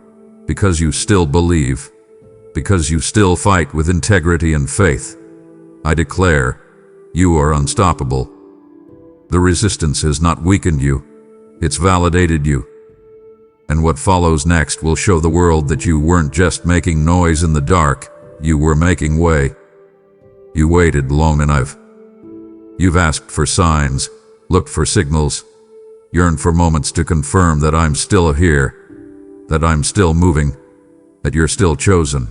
because you still believe, because you still fight with integrity and faith, I declare, you are unstoppable. The resistance has not weakened you, it's validated you. And what follows next will show the world that you weren't just making noise in the dark, you were making way. You waited long enough. You've asked for signs, looked for signals, yearned for moments to confirm that I'm still here, that I'm still moving, that you're still chosen.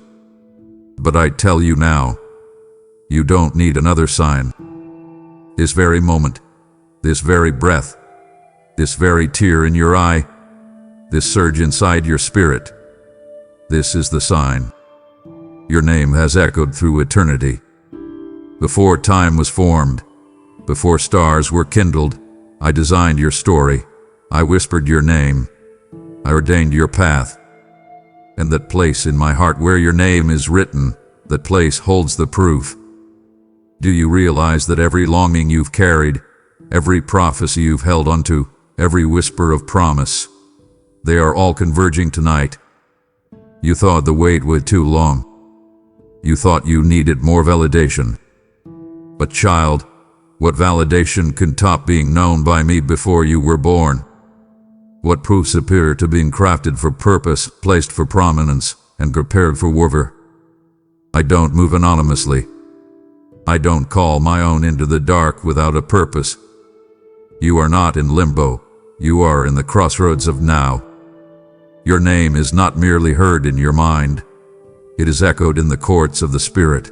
But I tell you now, you don't need another sign. This very moment, this very breath, this very tear in your eye, this surge inside your spirit, this is the sign. Your name has echoed through eternity. Before time was formed, before stars were kindled, I designed your story. I whispered your name. I ordained your path. And that place in my heart where your name is written, that place holds the proof. Do you realize that every longing you've carried, every prophecy you've held onto, every whisper of promise, they are all converging tonight? You thought the wait was too long. You thought you needed more validation. But child, what validation can top being known by me before you were born? What proofs appear to being crafted for purpose, placed for prominence, and prepared for warfare. I don't move anonymously. I don't call my own into the dark without a purpose. You are not in limbo. You are in the crossroads of now. Your name is not merely heard in your mind. It is echoed in the courts of the Spirit.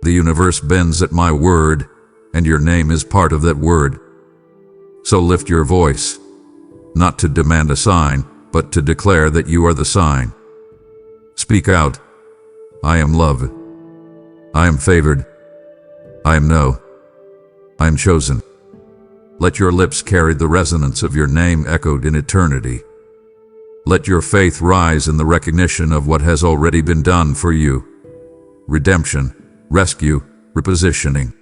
The universe bends at my word, and your name is part of that word. So lift your voice, not to demand a sign, but to declare that you are the sign. Speak out. I am loved. I am favored. I am no. I am chosen. Let your lips carry the resonance of your name echoed in eternity. Let your faith rise in the recognition of what has already been done for you. Redemption, rescue, repositioning.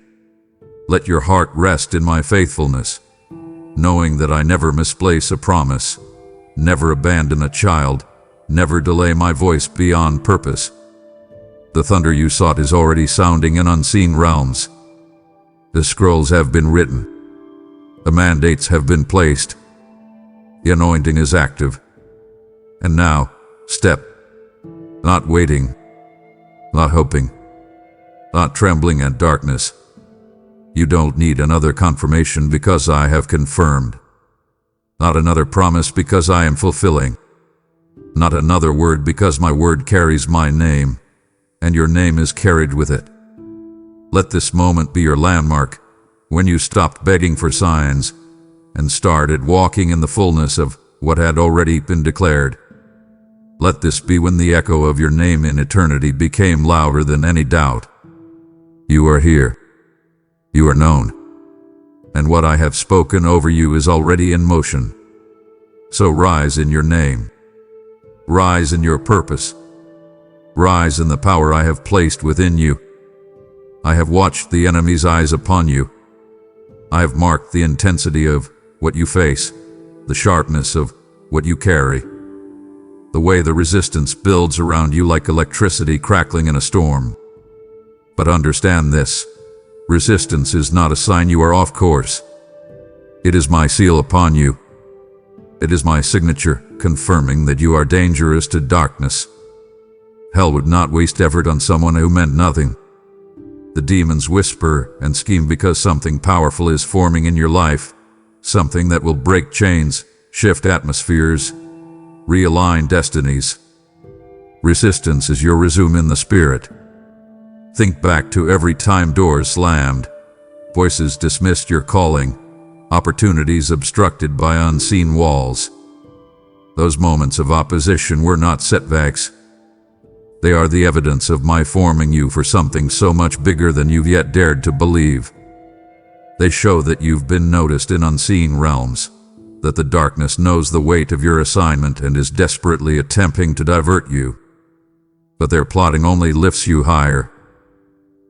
Let your heart rest in my faithfulness, knowing that I never misplace a promise, never abandon a child, never delay my voice beyond purpose. The thunder you sought is already sounding in unseen realms. The scrolls have been written. The mandates have been placed. The anointing is active. And now, step. Not waiting. Not hoping. Not trembling at darkness. You don't need another confirmation because I have confirmed. Not another promise because I am fulfilling. Not another word because my word carries my name, and your name is carried with it. Let this moment be your landmark, when you stopped begging for signs and started walking in the fullness of what had already been declared. Let this be when the echo of your name in eternity became louder than any doubt. You are here. You are known. And what I have spoken over you is already in motion. So rise in your name. Rise in your purpose. Rise in the power I have placed within you. I have watched the enemy's eyes upon you. I have marked the intensity of what you face, the sharpness of what you carry, the way the resistance builds around you like electricity crackling in a storm. But understand this, resistance is not a sign you are off course. It is my seal upon you. It is my signature, confirming that you are dangerous to darkness. Hell would not waste effort on someone who meant nothing. The demons whisper and scheme because something powerful is forming in your life, something that will break chains, shift atmospheres, realign destinies. Resistance is your resume in the Spirit. Think back to every time doors slammed, voices dismissed your calling, opportunities obstructed by unseen walls. Those moments of opposition were not setbacks. They are the evidence of my forming you for something so much bigger than you've yet dared to believe. They show that you've been noticed in unseen realms, that the darkness knows the weight of your assignment and is desperately attempting to divert you. But their plotting only lifts you higher,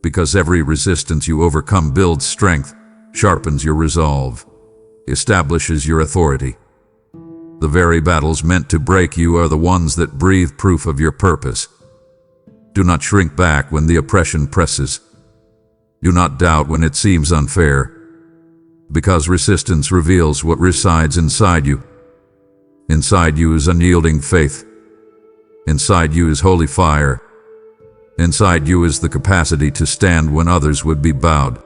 because every resistance you overcome builds strength, sharpens your resolve, establishes your authority. The very battles meant to break you are the ones that breathe proof of your purpose. Do not shrink back when the oppression presses. Do not doubt when it seems unfair, because resistance reveals what resides inside you. Inside you is unyielding faith. Inside you is holy fire. Inside you is the capacity to stand when others would be bowed.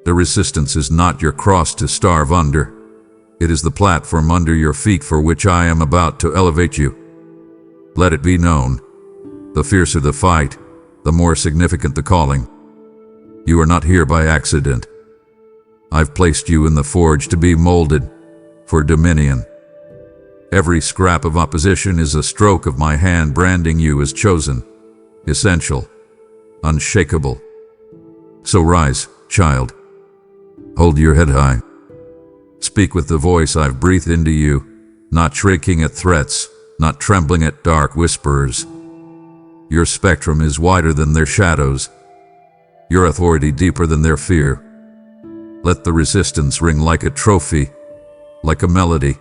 The resistance is not your cross to starve under. It is the platform under your feet for which I am about to elevate you. Let it be known. The fiercer the fight, the more significant the calling. You are not here by accident. I've placed you in the forge to be molded for dominion. Every scrap of opposition is a stroke of my hand branding you as chosen, essential, unshakable. So rise, child. Hold your head high. Speak with the voice I've breathed into you, not shrinking at threats, not trembling at dark whisperers. Your spectrum is wider than their shadows, your authority deeper than their fear. Let the resistance ring like a trophy, like a melody,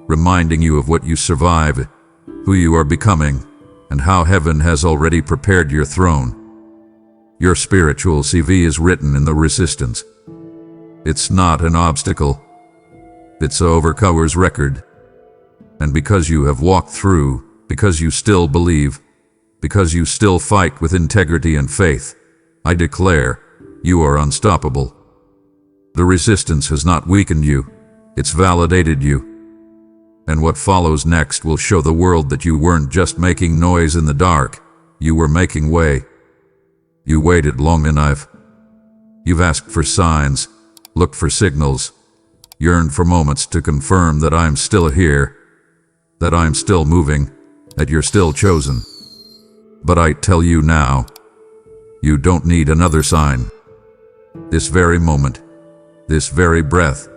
reminding you of what you survived, who you are becoming, and how heaven has already prepared your throne. Your spiritual CV is written in the resistance. It's not an obstacle. It's a overcomer's record. And because you have walked through, because you still believe, because you still fight with integrity and faith, I declare, you are unstoppable. The resistance has not weakened you, it's validated you. And what follows next will show the world that you weren't just making noise in the dark, you were making way. You waited long enough. You've asked for signs, looked for signals, yearned for moments to confirm that I'm still here, that I'm still moving, that you're still chosen. But I tell you now, you don't need another sign. This very moment, this very breath,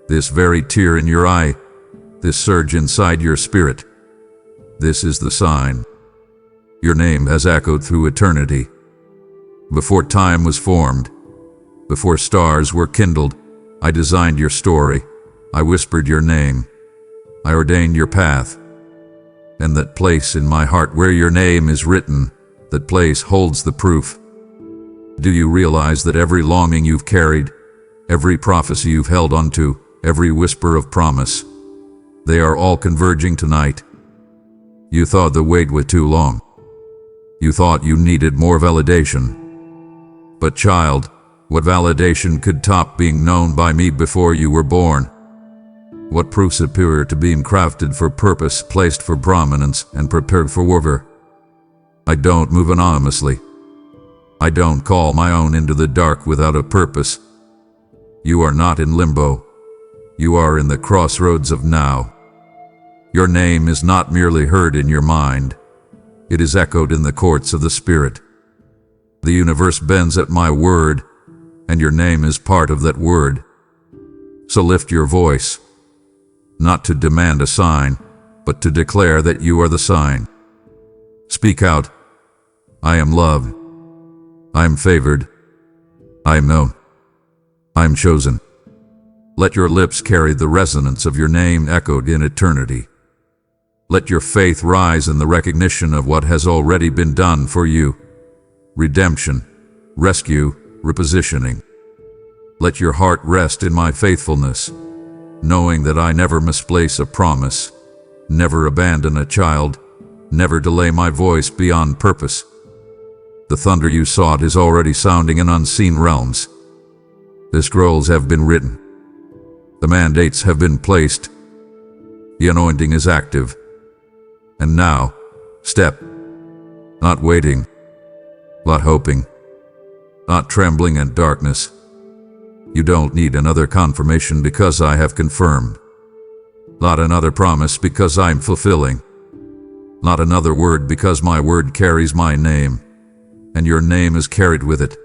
this very tear in your eye, this surge inside your spirit, this is the sign. Your name has echoed through eternity. Before time was formed, before stars were kindled, I designed your story. I whispered your name. I ordained your path. And that place in my heart where your name is written, that place holds the proof. Do you realize that every longing you've carried, every prophecy you've held onto, every whisper of promise, they are all converging tonight? You thought the wait was too long. You thought you needed more validation. But child, what validation could top being known by me before you were born? What proof superior to being crafted for purpose, placed for prominence, and prepared for warfare? I don't move anonymously. I don't call my own into the dark without a purpose. You are not in limbo. You are in the crossroads of now. Your name is not merely heard in your mind. It is echoed in the courts of the Spirit. The universe bends at my word, and your name is part of that word. So lift your voice, not to demand a sign, but to declare that you are the sign. Speak out, I am loved. I am favored. I am known. I am chosen. Let your lips carry the resonance of your name echoed in eternity. Let your faith rise in the recognition of what has already been done for you. Redemption, rescue, repositioning. Let your heart rest in my faithfulness, knowing that I never misplace a promise, never abandon a child, never delay my voice beyond purpose. The thunder you sought is already sounding in unseen realms. The scrolls have been written. The mandates have been placed. The anointing is active. And now, step. Not waiting, not hoping, not trembling in darkness. You don't need another confirmation because I have confirmed. Not another promise because I'm fulfilling. Not another word because my word carries my name, and your name is carried with it.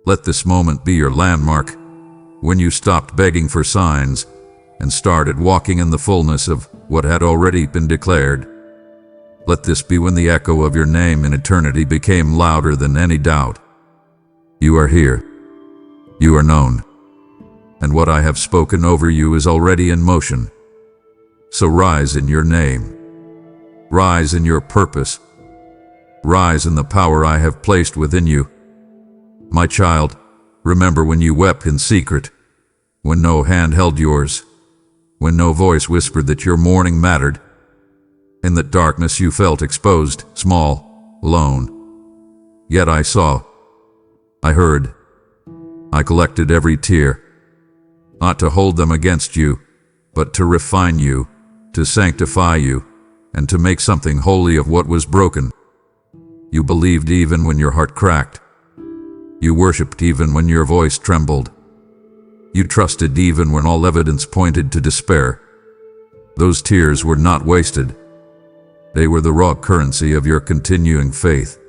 Let this moment be your landmark, when you stopped begging for signs and started walking in the fullness of what had already been declared. Let this be when the echo of your name in eternity became louder than any doubt. You are here. You are known. And what I have spoken over you is already in motion. So rise in your name. Rise in your purpose. Rise in the power I have placed within you. My child, remember when you wept in secret, when no hand held yours, when no voice whispered that your mourning mattered. In the darkness you felt exposed, small, alone. Yet I saw, I heard, I collected every tear, not to hold them against you, but to refine you, to sanctify you, and to make something holy of what was broken. You believed even when your heart cracked. You worshipped even when your voice trembled. You trusted even when all evidence pointed to despair. Those tears were not wasted. They were the raw currency of your continuing faith.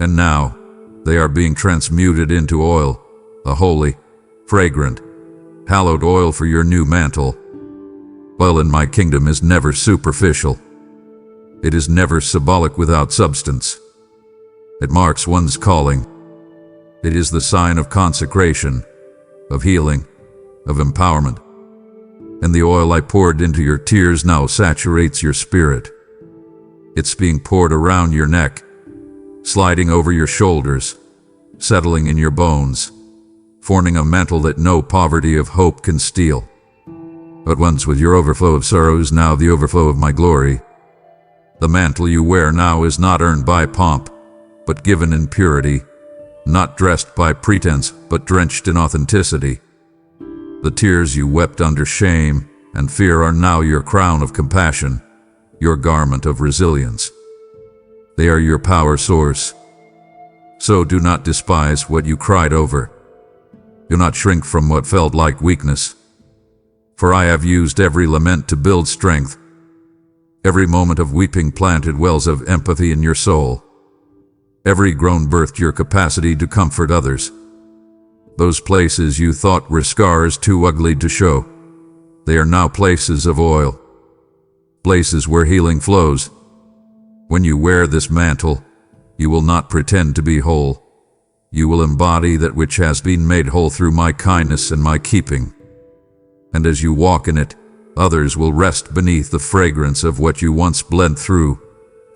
And now, they are being transmuted into oil, a holy, fragrant, hallowed oil for your new mantle. Oil in my kingdom is never superficial. It is never symbolic without substance. It marks one's calling. It is the sign of consecration, of healing, of empowerment. And the oil I poured into your tears now saturates your spirit. It's being poured around your neck, sliding over your shoulders, settling in your bones, forming a mantle that no poverty of hope can steal. At once with your overflow of sorrows, now the overflow of my glory. The mantle you wear now is not earned by pomp, but given in purity, not dressed by pretense, but drenched in authenticity. The tears you wept under shame and fear are now your crown of compassion, your garment of resilience. They are your power source. So do not despise what you cried over. Do not shrink from what felt like weakness. For I have used every lament to build strength. Every moment of weeping planted wells of empathy in your soul. Every groan birthed your capacity to comfort others. Those places you thought were scars too ugly to show, they are now places of oil, places where healing flows. When you wear this mantle, you will not pretend to be whole. You will embody that which has been made whole through my kindness and my keeping. And as you walk in it, others will rest beneath the fragrance of what you once bled through,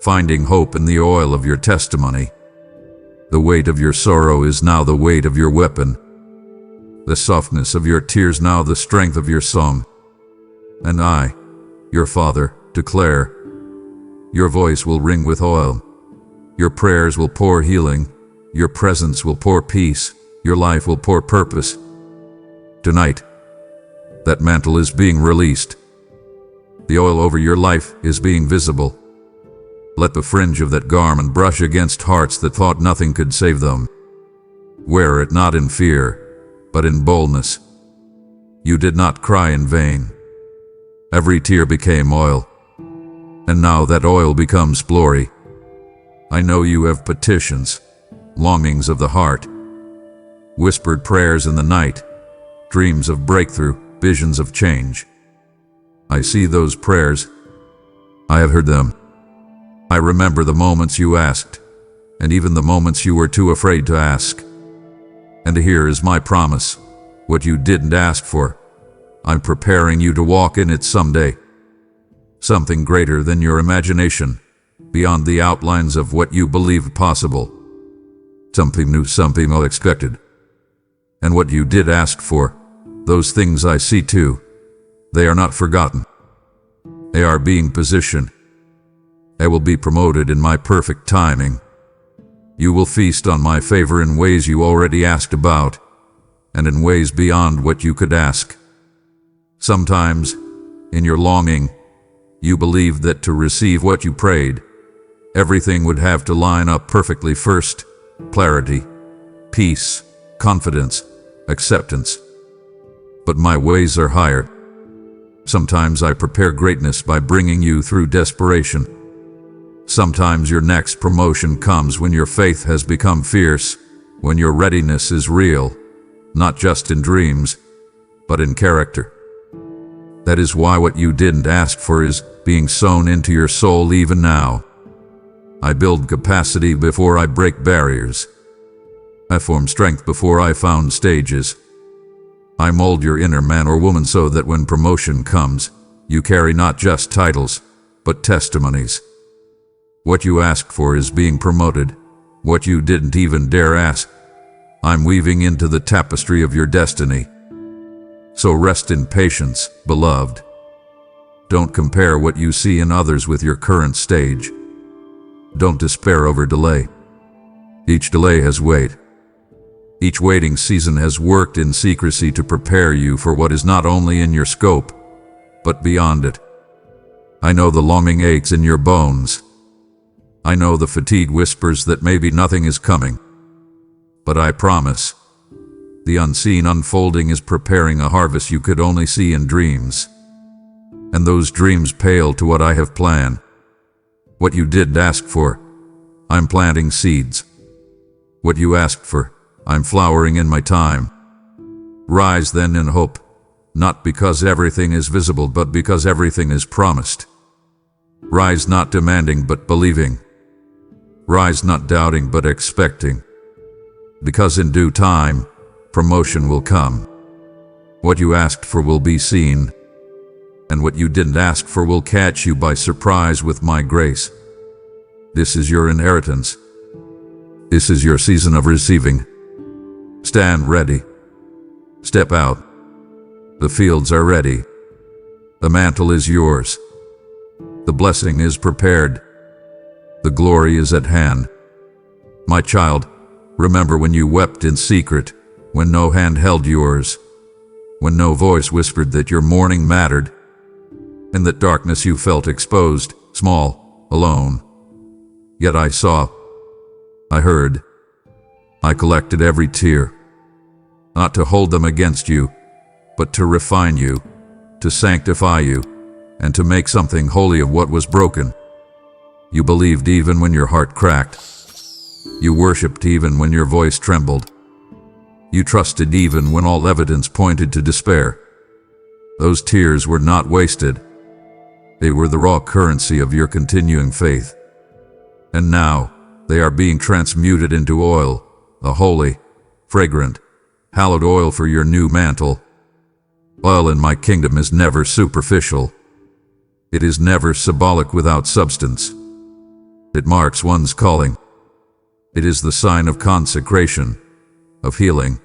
finding hope in the oil of your testimony. The weight of your sorrow is now the weight of your weapon. The softness of your tears now the strength of your song. And I, your Father, declare, your voice will ring with oil. Your prayers will pour healing. Your presence will pour peace. Your life will pour purpose. Tonight, that mantle is being released. The oil over your life is being visible. Let the fringe of that garment brush against hearts that thought nothing could save them. Wear it not in fear, but in boldness. You did not cry in vain. Every tear became oil, and now that oil becomes glory. I know you have petitions, longings of the heart, whispered prayers in the night, dreams of breakthrough, visions of change. I see those prayers. I have heard them. I remember the moments you asked, and even the moments you were too afraid to ask. And here is my promise, what you didn't ask for. I'm preparing you to walk in it someday. Something greater than your imagination, beyond the outlines of what you believed possible. Something new, something unexpected. And what you did ask for, those things I see too, they are not forgotten. They are being positioned. I will be promoted in my perfect timing. You will feast on my favor in ways you already asked about, and in ways beyond what you could ask. Sometimes, in your longing, you believed that to receive what you prayed, everything would have to line up perfectly first: clarity, peace, confidence, acceptance. But my ways are higher. Sometimes I prepare greatness by bringing you through desperation. Sometimes your next promotion comes when your faith has become fierce, when your readiness is real, not just in dreams, but in character. That is why what you didn't ask for is being sown into your soul even now. I build capacity before I break barriers. I form strength before I found stages. I mold your inner man or woman so that when promotion comes, you carry not just titles, but testimonies. What you asked for is being promoted. What you didn't even dare ask, I'm weaving into the tapestry of your destiny. So rest in patience, beloved. Don't compare what you see in others with your current stage. Don't despair over delay. Each delay has weight. Each waiting season has worked in secrecy to prepare you for what is not only in your scope, but beyond it. I know the longing aches in your bones. I know the fatigue whispers that maybe nothing is coming. But I promise, the unseen unfolding is preparing a harvest you could only see in dreams. And those dreams pale to what I have planned. What you did ask for, I'm planting seeds. What you asked for, I'm flowering in my time. Rise then in hope, not because everything is visible, but because everything is promised. Rise not demanding, but believing. Rise not doubting, but expecting. Because in due time, promotion will come. What you asked for will be seen, and what you didn't ask for will catch you by surprise with my grace. This is your inheritance. This is your season of receiving. Stand ready. Step out. The fields are ready. The mantle is yours. The blessing is prepared. The glory is at hand. My child, remember when you wept in secret, when no hand held yours, when no voice whispered that your mourning mattered. In that darkness you felt exposed, small, alone. Yet I saw, I heard, I collected every tear, not to hold them against you, but to refine you, to sanctify you, and to make something holy of what was broken. You believed even when your heart cracked. You worshipped even when your voice trembled. You trusted even when all evidence pointed to despair. Those tears were not wasted. They were the raw currency of your continuing faith. And now, they are being transmuted into oil, a holy, fragrant, hallowed oil for your new mantle. Oil in my kingdom is never superficial. It is never symbolic without substance. It marks one's calling. It is the sign of consecration, of healing,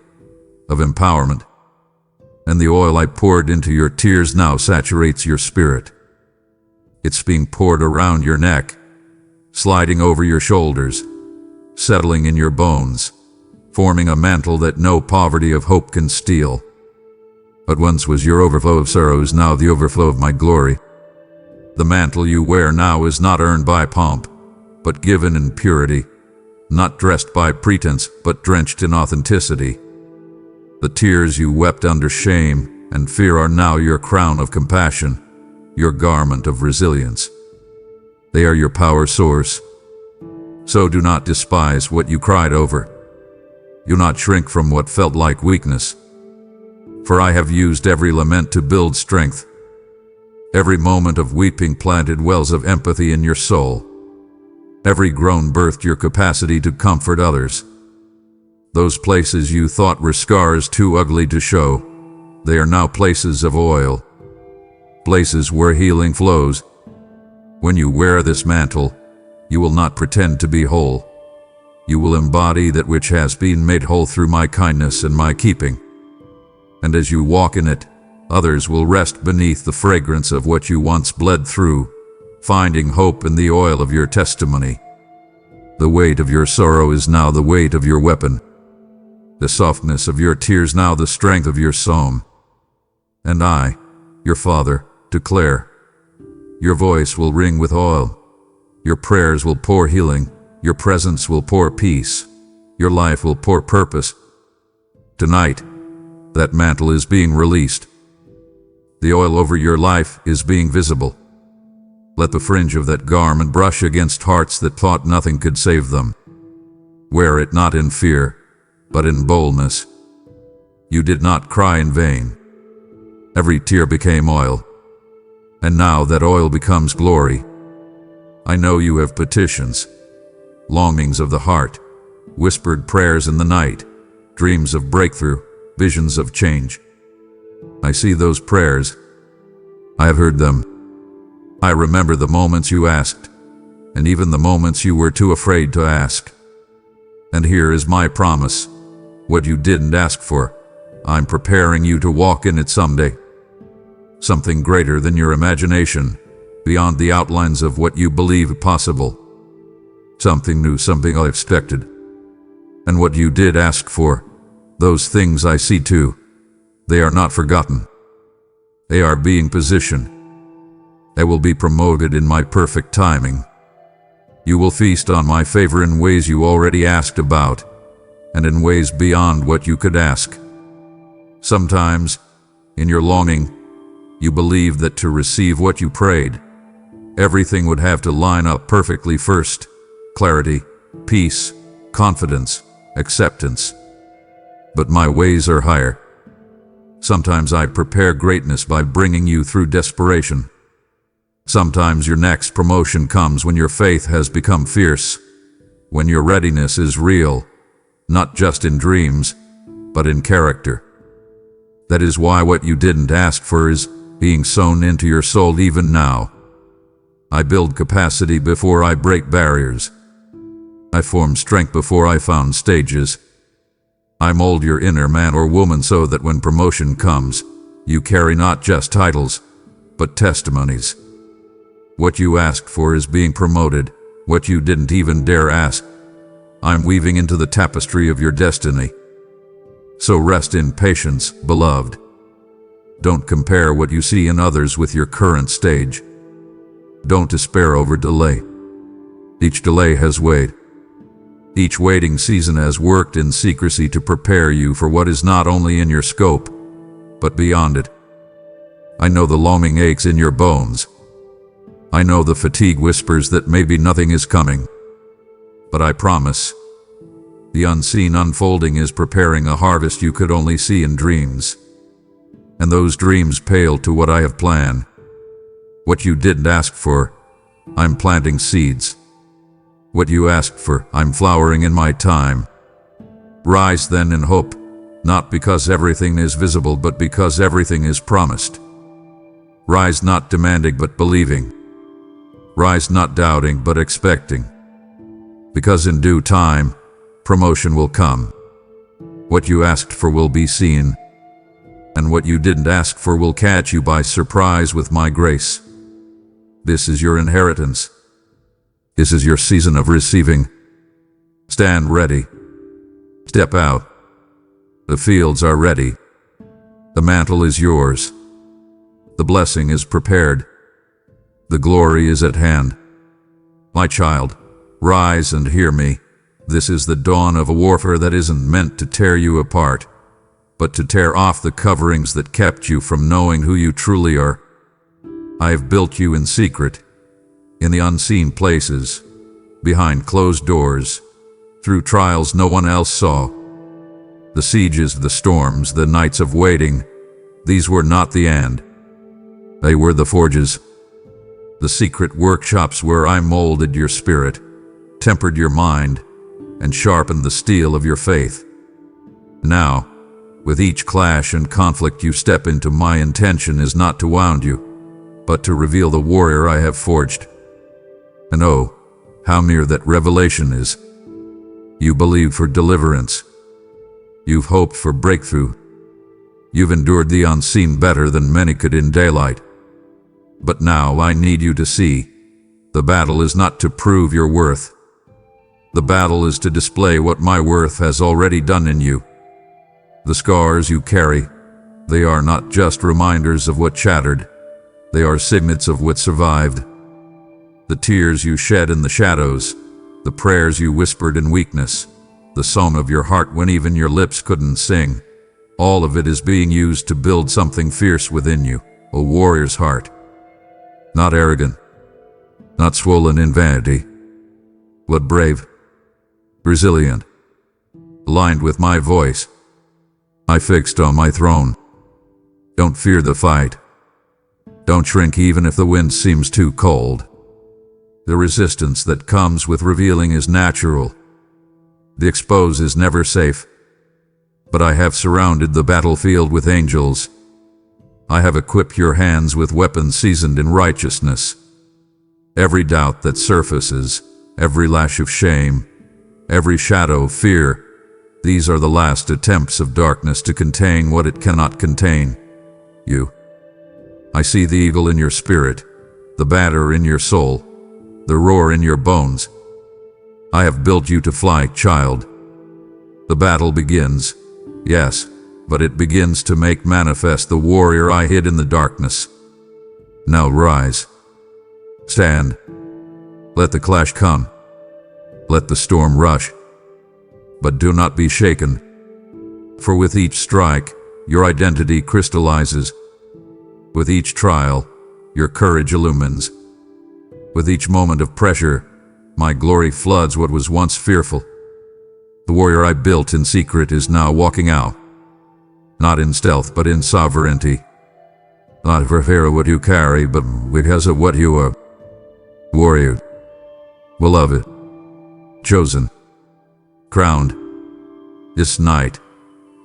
of empowerment. And the oil I poured into your tears now saturates your spirit. It's being poured around your neck, sliding over your shoulders, settling in your bones, forming a mantle that no poverty of hope can steal. What once was your overflow of sorrow is now the overflow of my glory. The mantle you wear now is not earned by pomp, but given in purity, not dressed by pretense, but drenched in authenticity. The tears you wept under shame and fear are now your crown of compassion, your garment of resilience. They are your power source. So do not despise what you cried over. Do not shrink from what felt like weakness. For I have used every lament to build strength. Every moment of weeping planted wells of empathy in your soul. Every groan birthed your capacity to comfort others. Those places you thought were scars too ugly to show, they are now places of oil. Places where healing flows. When you wear this mantle, you will not pretend to be whole. You will embody that which has been made whole through my kindness and my keeping. And as you walk in it, others will rest beneath the fragrance of what you once bled through, finding hope in the oil of your testimony. The weight of your sorrow is now the weight of your weapon. The softness of your tears now the strength of your psalm. And I, your Father, declare, your voice will ring with oil. Your prayers will pour healing. Your presence will pour peace. Your life will pour purpose. Tonight, that mantle is being released. The oil over your life is being visible. Let the fringe of that garment brush against hearts that thought nothing could save them. Wear it not in fear, but in boldness. You did not cry in vain. Every tear became oil. And now that oil becomes glory. I know you have petitions, longings of the heart, whispered prayers in the night, dreams of breakthrough, visions of change. I see those prayers. I have heard them. I remember the moments you asked, and even the moments you were too afraid to ask. And here is my promise. What you didn't ask for, I'm preparing you to walk in it someday. Something greater than your imagination, beyond the outlines of what you believe possible. Something new, something unexpected. And what you did ask for, those things I see too, they are not forgotten. They are being positioned. They will be promoted in my perfect timing. You will feast on my favor in ways you already asked about, and in ways beyond what you could ask. Sometimes, in your longing, you believed that to receive what you prayed, everything would have to line up perfectly first. Clarity, peace, confidence, acceptance. But my ways are higher. Sometimes I prepare greatness by bringing you through desperation. Sometimes your next promotion comes when your faith has become fierce, when your readiness is real, not just in dreams, but in character. That is why what you didn't ask for is being sown into your soul even now. I build capacity before I break barriers. I form strength before I found stages. I mold your inner man or woman so that when promotion comes, you carry not just titles, but testimonies. What you asked for is being promoted, what you didn't even dare ask. I'm weaving into the tapestry of your destiny. So rest in patience, beloved. Don't compare what you see in others with your current stage. Don't despair over delay. Each delay has weight. Each waiting season has worked in secrecy to prepare you for what is not only in your scope, but beyond it. I know the longing aches in your bones. I know the fatigue whispers that maybe nothing is coming. But I promise, the unseen unfolding is preparing a harvest you could only see in dreams. And those dreams pale to what I have planned. What you didn't ask for, I'm planting seeds. What you asked for, I'm flowering in my time. Rise then in hope, not because everything is visible, but because everything is promised. Rise not demanding, but believing. Rise not doubting, but expecting. Because in due time, promotion will come. What you asked for will be seen, and what you didn't ask for will catch you by surprise with my grace. This is your inheritance. This is your season of receiving. Stand ready. Step out. The fields are ready. The mantle is yours. The blessing is prepared. The glory is at hand. My child, rise and hear me. This is the dawn of a warfare that isn't meant to tear you apart, but to tear off the coverings that kept you from knowing who you truly are. I have built you in secret, in the unseen places, behind closed doors, through trials no one else saw. The sieges, the storms, the nights of waiting, these were not the end. They were the forges, the secret workshops where I molded your spirit, tempered your mind, and sharpened the steel of your faith. Now, with each clash and conflict you step into, my intention is not to wound you, but to reveal the warrior I have forged. And oh, how near that revelation is. You believed for deliverance. You've hoped for breakthrough. You've endured the unseen better than many could in daylight. But now I need you to see, the battle is not to prove your worth. The battle is to display what my worth has already done in you. The scars you carry, they are not just reminders of what shattered. They are signets of what survived. The tears you shed in the shadows, the prayers you whispered in weakness, the song of your heart when even your lips couldn't sing, all of it is being used to build something fierce within you, a warrior's heart. Not arrogant, not swollen in vanity, but brave, resilient, aligned with my voice. I fixed on my throne. Don't fear the fight. Don't shrink even if the wind seems too cold. The resistance that comes with revealing is natural. The expose is never safe. But I have surrounded the battlefield with angels. I have equipped your hands with weapons seasoned in righteousness. Every doubt that surfaces, every lash of shame, every shadow of fear, these are the last attempts of darkness to contain what it cannot contain. You. I see the eagle in your spirit, the batter in your soul, the roar in your bones. I have built you to fly, child. The battle begins, yes, but it begins to make manifest the warrior I hid in the darkness. Now rise. Stand. Let the clash come. Let the storm rush. But do not be shaken. For with each strike, your identity crystallizes. With each trial, your courage illumines. With each moment of pressure, my glory floods what was once fearful. The warrior I built in secret is now walking out. Not in stealth, but in sovereignty. Not for fear of what you carry, but because of what you are. Warrior. Beloved. Chosen. Crowned. This night,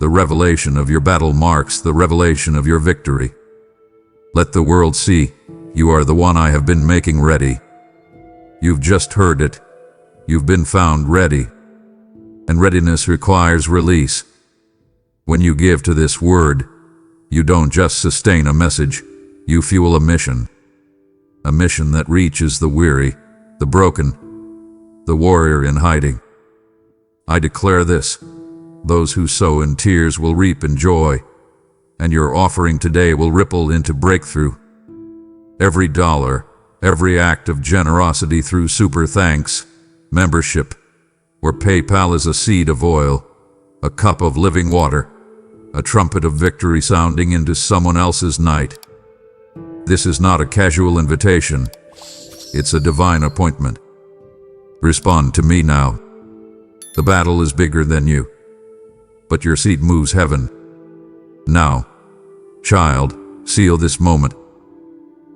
the revelation of your battle marks the revelation of your victory. Let the world see, you are the one I have been making ready. You've just heard it. You've been found ready. And readiness requires release. When you give to this word, you don't just sustain a message, you fuel a mission that reaches the weary, the broken, the warrior in hiding. I declare this: those who sow in tears will reap in joy, and your offering today will ripple into breakthrough. Every dollar, every act of generosity through super thanks, membership, or PayPal is a seed of oil, a cup of living water, a trumpet of victory sounding into someone else's night. This is not a casual invitation. It's a divine appointment. Respond to me now. The battle is bigger than you, but your seed moves heaven. Now, child, seal this moment.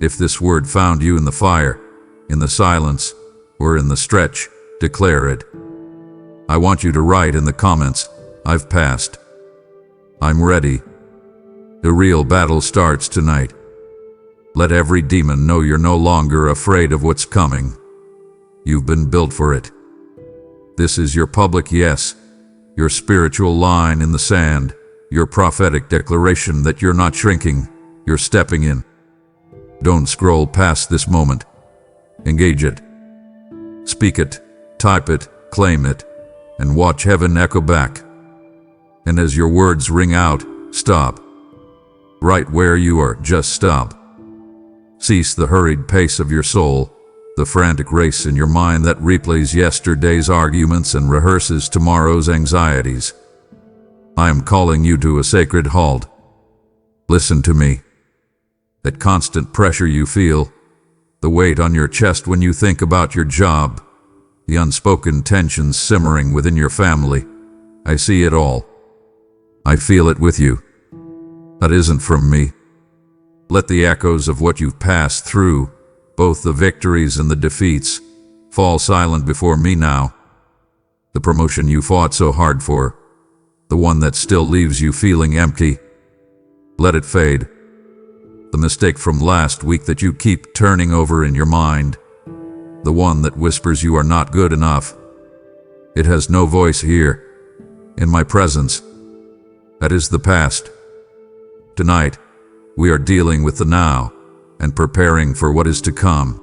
If this word found you in the fire, in the silence, or in the stretch, declare it. I want you to write in the comments, "I've passed. I'm ready." The real battle starts tonight. Let every demon know you're no longer afraid of what's coming. You've been built for it. This is your public yes, your spiritual line in the sand, your prophetic declaration that you're not shrinking, you're stepping in. Don't scroll past this moment. Engage it. Speak it, type it, claim it, and watch heaven echo back. And as your words ring out, stop. Right where you are, just stop. Cease the hurried pace of your soul, the frantic race in your mind that replays yesterday's arguments and rehearses tomorrow's anxieties. I am calling you to a sacred halt. Listen to me. That constant pressure you feel, the weight on your chest when you think about your job, the unspoken tensions simmering within your family, I see it all. I feel it with you. That isn't from me. Let the echoes of what you've passed through, both the victories and the defeats, fall silent before me now. The promotion you fought so hard for, the one that still leaves you feeling empty, let it fade. The mistake from last week that you keep turning over in your mind, the one that whispers you are not good enough, it has no voice here, in my presence. That is the past. Tonight, we are dealing with the now and preparing for what is to come.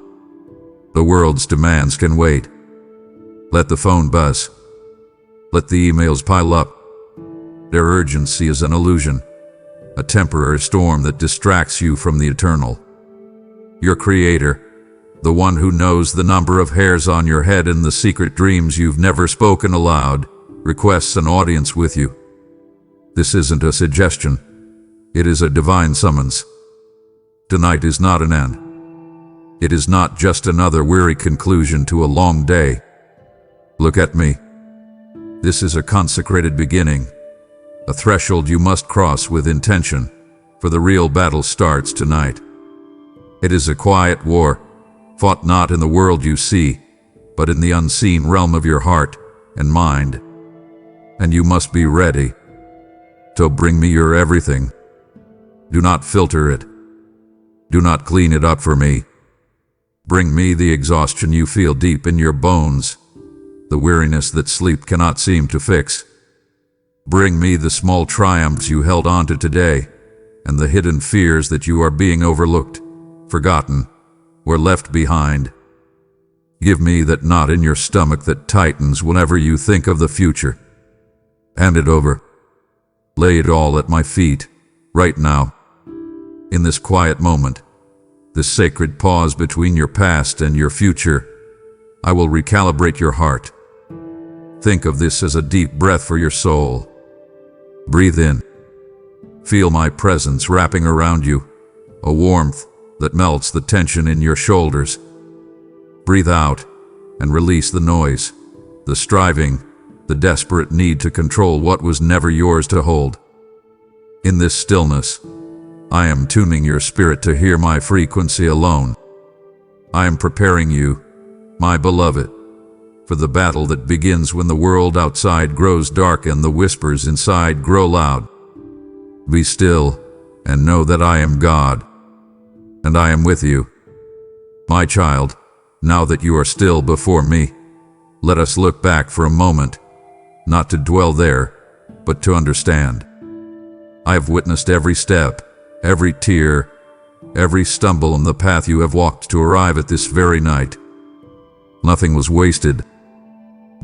The world's demands can wait. Let the phone buzz. Let the emails pile up. Their urgency is an illusion, a temporary storm that distracts you from the eternal. Your Creator, the one who knows the number of hairs on your head and the secret dreams you've never spoken aloud, requests an audience with you. This isn't a suggestion. It is a divine summons. Tonight is not an end. It is not just another weary conclusion to a long day. Look at me. This is a consecrated beginning, a threshold you must cross with intention, for the real battle starts tonight. It is a quiet war, fought not in the world you see, but in the unseen realm of your heart and mind. And you must be ready. So bring me your everything. Do not filter it. Do not clean it up for me. Bring me the exhaustion you feel deep in your bones, the weariness that sleep cannot seem to fix. Bring me the small triumphs you held on to today, and the hidden fears that you are being overlooked, forgotten, or left behind. Give me that knot in your stomach that tightens whenever you think of the future. Hand it over. Lay it all at my feet, right now. In this quiet moment, this sacred pause between your past and your future, I will recalibrate your heart. Think of this as a deep breath for your soul. Breathe in. Feel my presence wrapping around you, a warmth that melts the tension in your shoulders. Breathe out and release the noise, the striving, the desperate need to control what was never yours to hold. In this stillness, I am tuning your spirit to hear my frequency alone. I am preparing you, my beloved, for the battle that begins when the world outside grows dark and the whispers inside grow loud. Be still and know that I am God, and I am with you. My child, now that you are still before me, let us look back for a moment, not to dwell there, but to understand. I have witnessed every step, every tear, every stumble on the path you have walked to arrive at this very night. Nothing was wasted.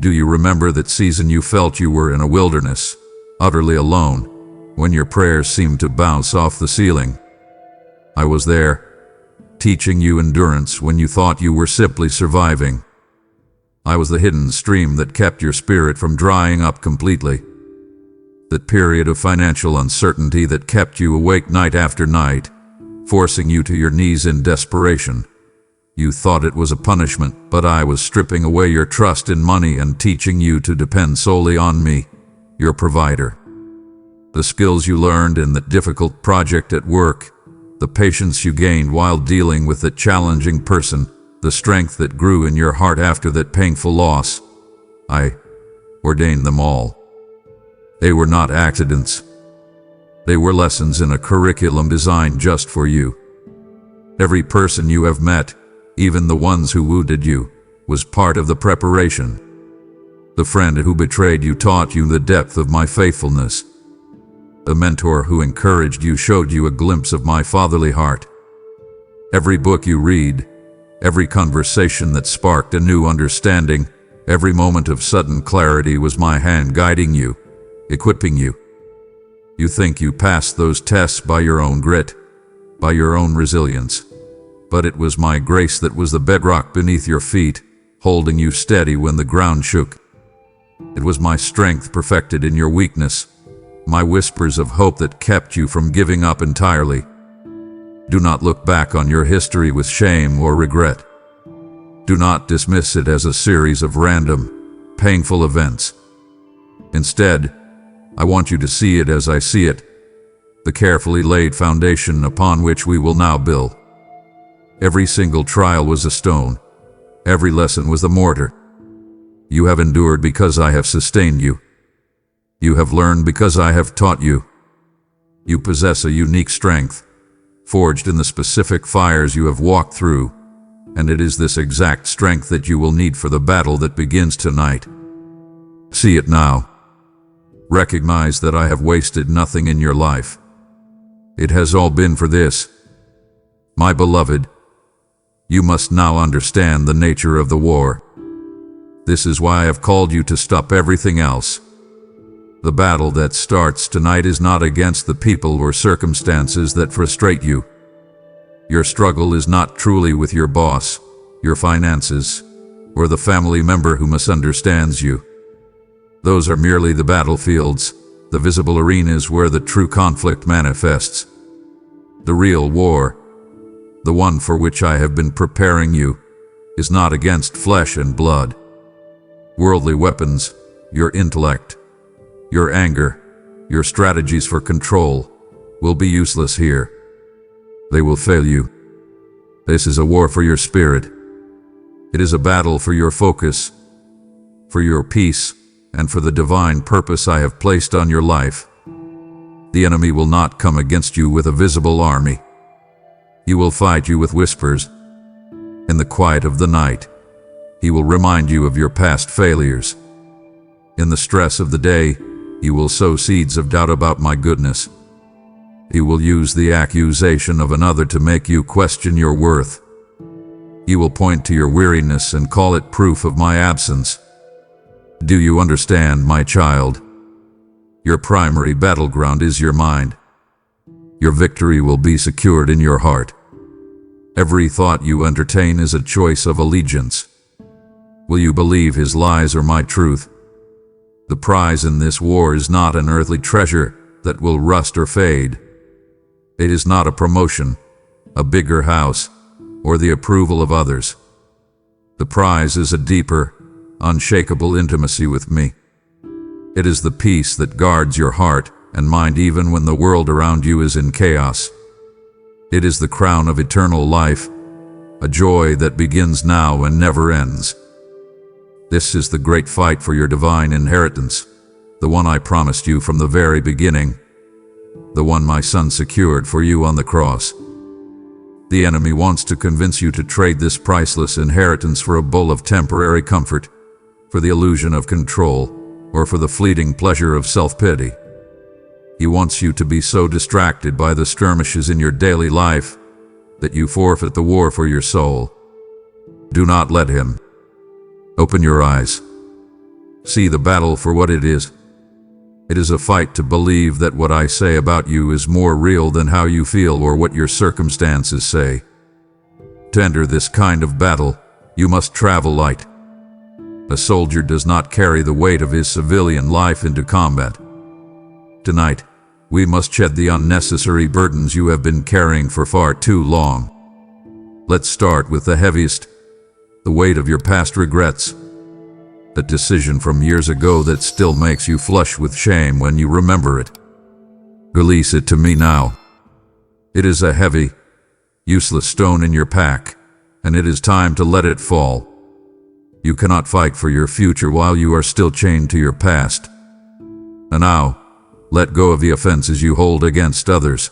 Do you remember that season you felt you were in a wilderness, utterly alone, when your prayers seemed to bounce off the ceiling? I was there, teaching you endurance when you thought you were simply surviving. I was the hidden stream that kept your spirit from drying up completely. That period of financial uncertainty that kept you awake night after night, forcing you to your knees in desperation. You thought it was a punishment, but I was stripping away your trust in money and teaching you to depend solely on me, your provider. The skills you learned in that difficult project at work, the patience you gained while dealing with that challenging person, the strength that grew in your heart after that painful loss, I ordained them all. They were not accidents. They were lessons in a curriculum designed just for you. Every person you have met, even the ones who wounded you, was part of the preparation. The friend who betrayed you taught you the depth of my faithfulness. The mentor who encouraged you showed you a glimpse of my fatherly heart. Every book you read, every conversation that sparked a new understanding, every moment of sudden clarity was my hand guiding you, equipping you. You think you passed those tests by your own grit, by your own resilience. But it was my grace that was the bedrock beneath your feet, holding you steady when the ground shook. It was my strength perfected in your weakness, my whispers of hope that kept you from giving up entirely. Do not look back on your history with shame or regret. Do not dismiss it as a series of random, painful events. Instead, I want you to see it as I see it, the carefully laid foundation upon which we will now build. Every single trial was a stone. Every lesson was the mortar. You have endured because I have sustained you. You have learned because I have taught you. You possess a unique strength, forged in the specific fires you have walked through, and it is this exact strength that you will need for the battle that begins tonight. See it now. Recognize that I have wasted nothing in your life. It has all been for this. My beloved, you must now understand the nature of the war. This is why I have called you to stop everything else. The battle that starts tonight is not against the people or circumstances that frustrate you. Your struggle is not truly with your boss, your finances, or the family member who misunderstands you. Those are merely the battlefields, the visible arenas where the true conflict manifests. The real war, the one for which I have been preparing you, is not against flesh and blood. Worldly weapons, your intellect, your anger, your strategies for control, will be useless here. They will fail you. This is a war for your spirit. It is a battle for your focus, for your peace, and for the divine purpose I have placed on your life. The enemy will not come against you with a visible army. He will fight you with whispers. In the quiet of the night, he will remind you of your past failures. In the stress of the day, he will sow seeds of doubt about my goodness. He will use the accusation of another to make you question your worth. He will point to your weariness and call it proof of my absence. Do you understand, my child? Your primary battleground is your mind. Your victory will be secured in your heart. Every thought you entertain is a choice of allegiance. Will you believe his lies or my truth? The prize in this war is not an earthly treasure that will rust or fade. It is not a promotion, a bigger house, or the approval of others. The prize is a deeper, unshakable intimacy with me. It is the peace that guards your heart and mind even when the world around you is in chaos. It is the crown of eternal life, a joy that begins now and never ends. This is the great fight for your divine inheritance, the one I promised you from the very beginning, the one my son secured for you on the cross. The enemy wants to convince you to trade this priceless inheritance for a bowl of temporary comfort, for the illusion of control, or for the fleeting pleasure of self-pity. He wants you to be so distracted by the skirmishes in your daily life that you forfeit the war for your soul. Do not let him. Open your eyes. See the battle for what it is. It is a fight to believe that what I say about you is more real than how you feel or what your circumstances say. To enter this kind of battle, you must travel light. A soldier does not carry the weight of his civilian life into combat. Tonight, we must shed the unnecessary burdens you have been carrying for far too long. Let's start with the heaviest, the weight of your past regrets. That decision from years ago that still makes you flush with shame when you remember it. Release it to me now. It is a heavy, useless stone in your pack, and it is time to let it fall. You cannot fight for your future while you are still chained to your past. And now, let go of the offenses you hold against others.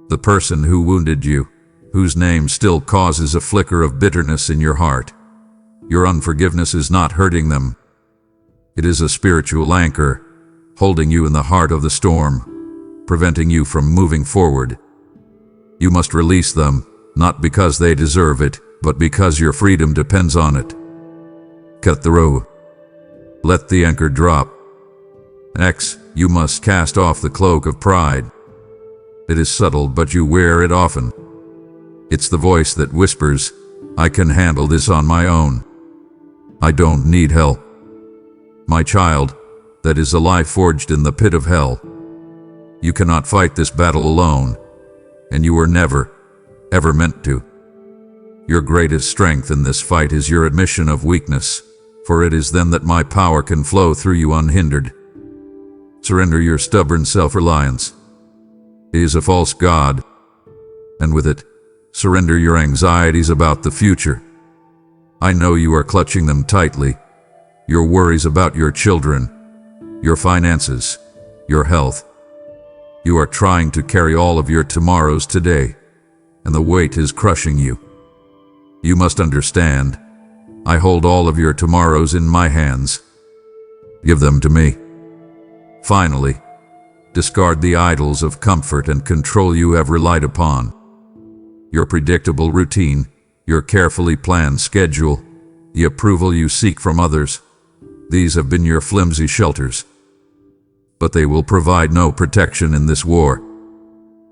The person who wounded you, whose name still causes a flicker of bitterness in your heart. Your unforgiveness is not hurting them. It is a spiritual anchor, holding you in the heart of the storm, preventing you from moving forward. You must release them, not because they deserve it, but because your freedom depends on it. Cut the rope. Let the anchor drop. Next, you must cast off the cloak of pride. It is subtle, but you wear it often. It's the voice that whispers, "I can handle this on my own. I don't need help." My child, that is a lie forged in the pit of hell. You cannot fight this battle alone, and you were never, ever meant to. Your greatest strength in this fight is your admission of weakness, for it is then that my power can flow through you unhindered. Surrender your stubborn self-reliance. It is a false god, and with it, surrender your anxieties about the future. I know you are clutching them tightly. Your worries about your children, your finances, your health. You are trying to carry all of your tomorrows today, and the weight is crushing you. You must understand, I hold all of your tomorrows in my hands. Give them to me. Finally, discard the idols of comfort and control you have relied upon. Your predictable routine, your carefully planned schedule, the approval you seek from others, these have been your flimsy shelters. But they will provide no protection in this war.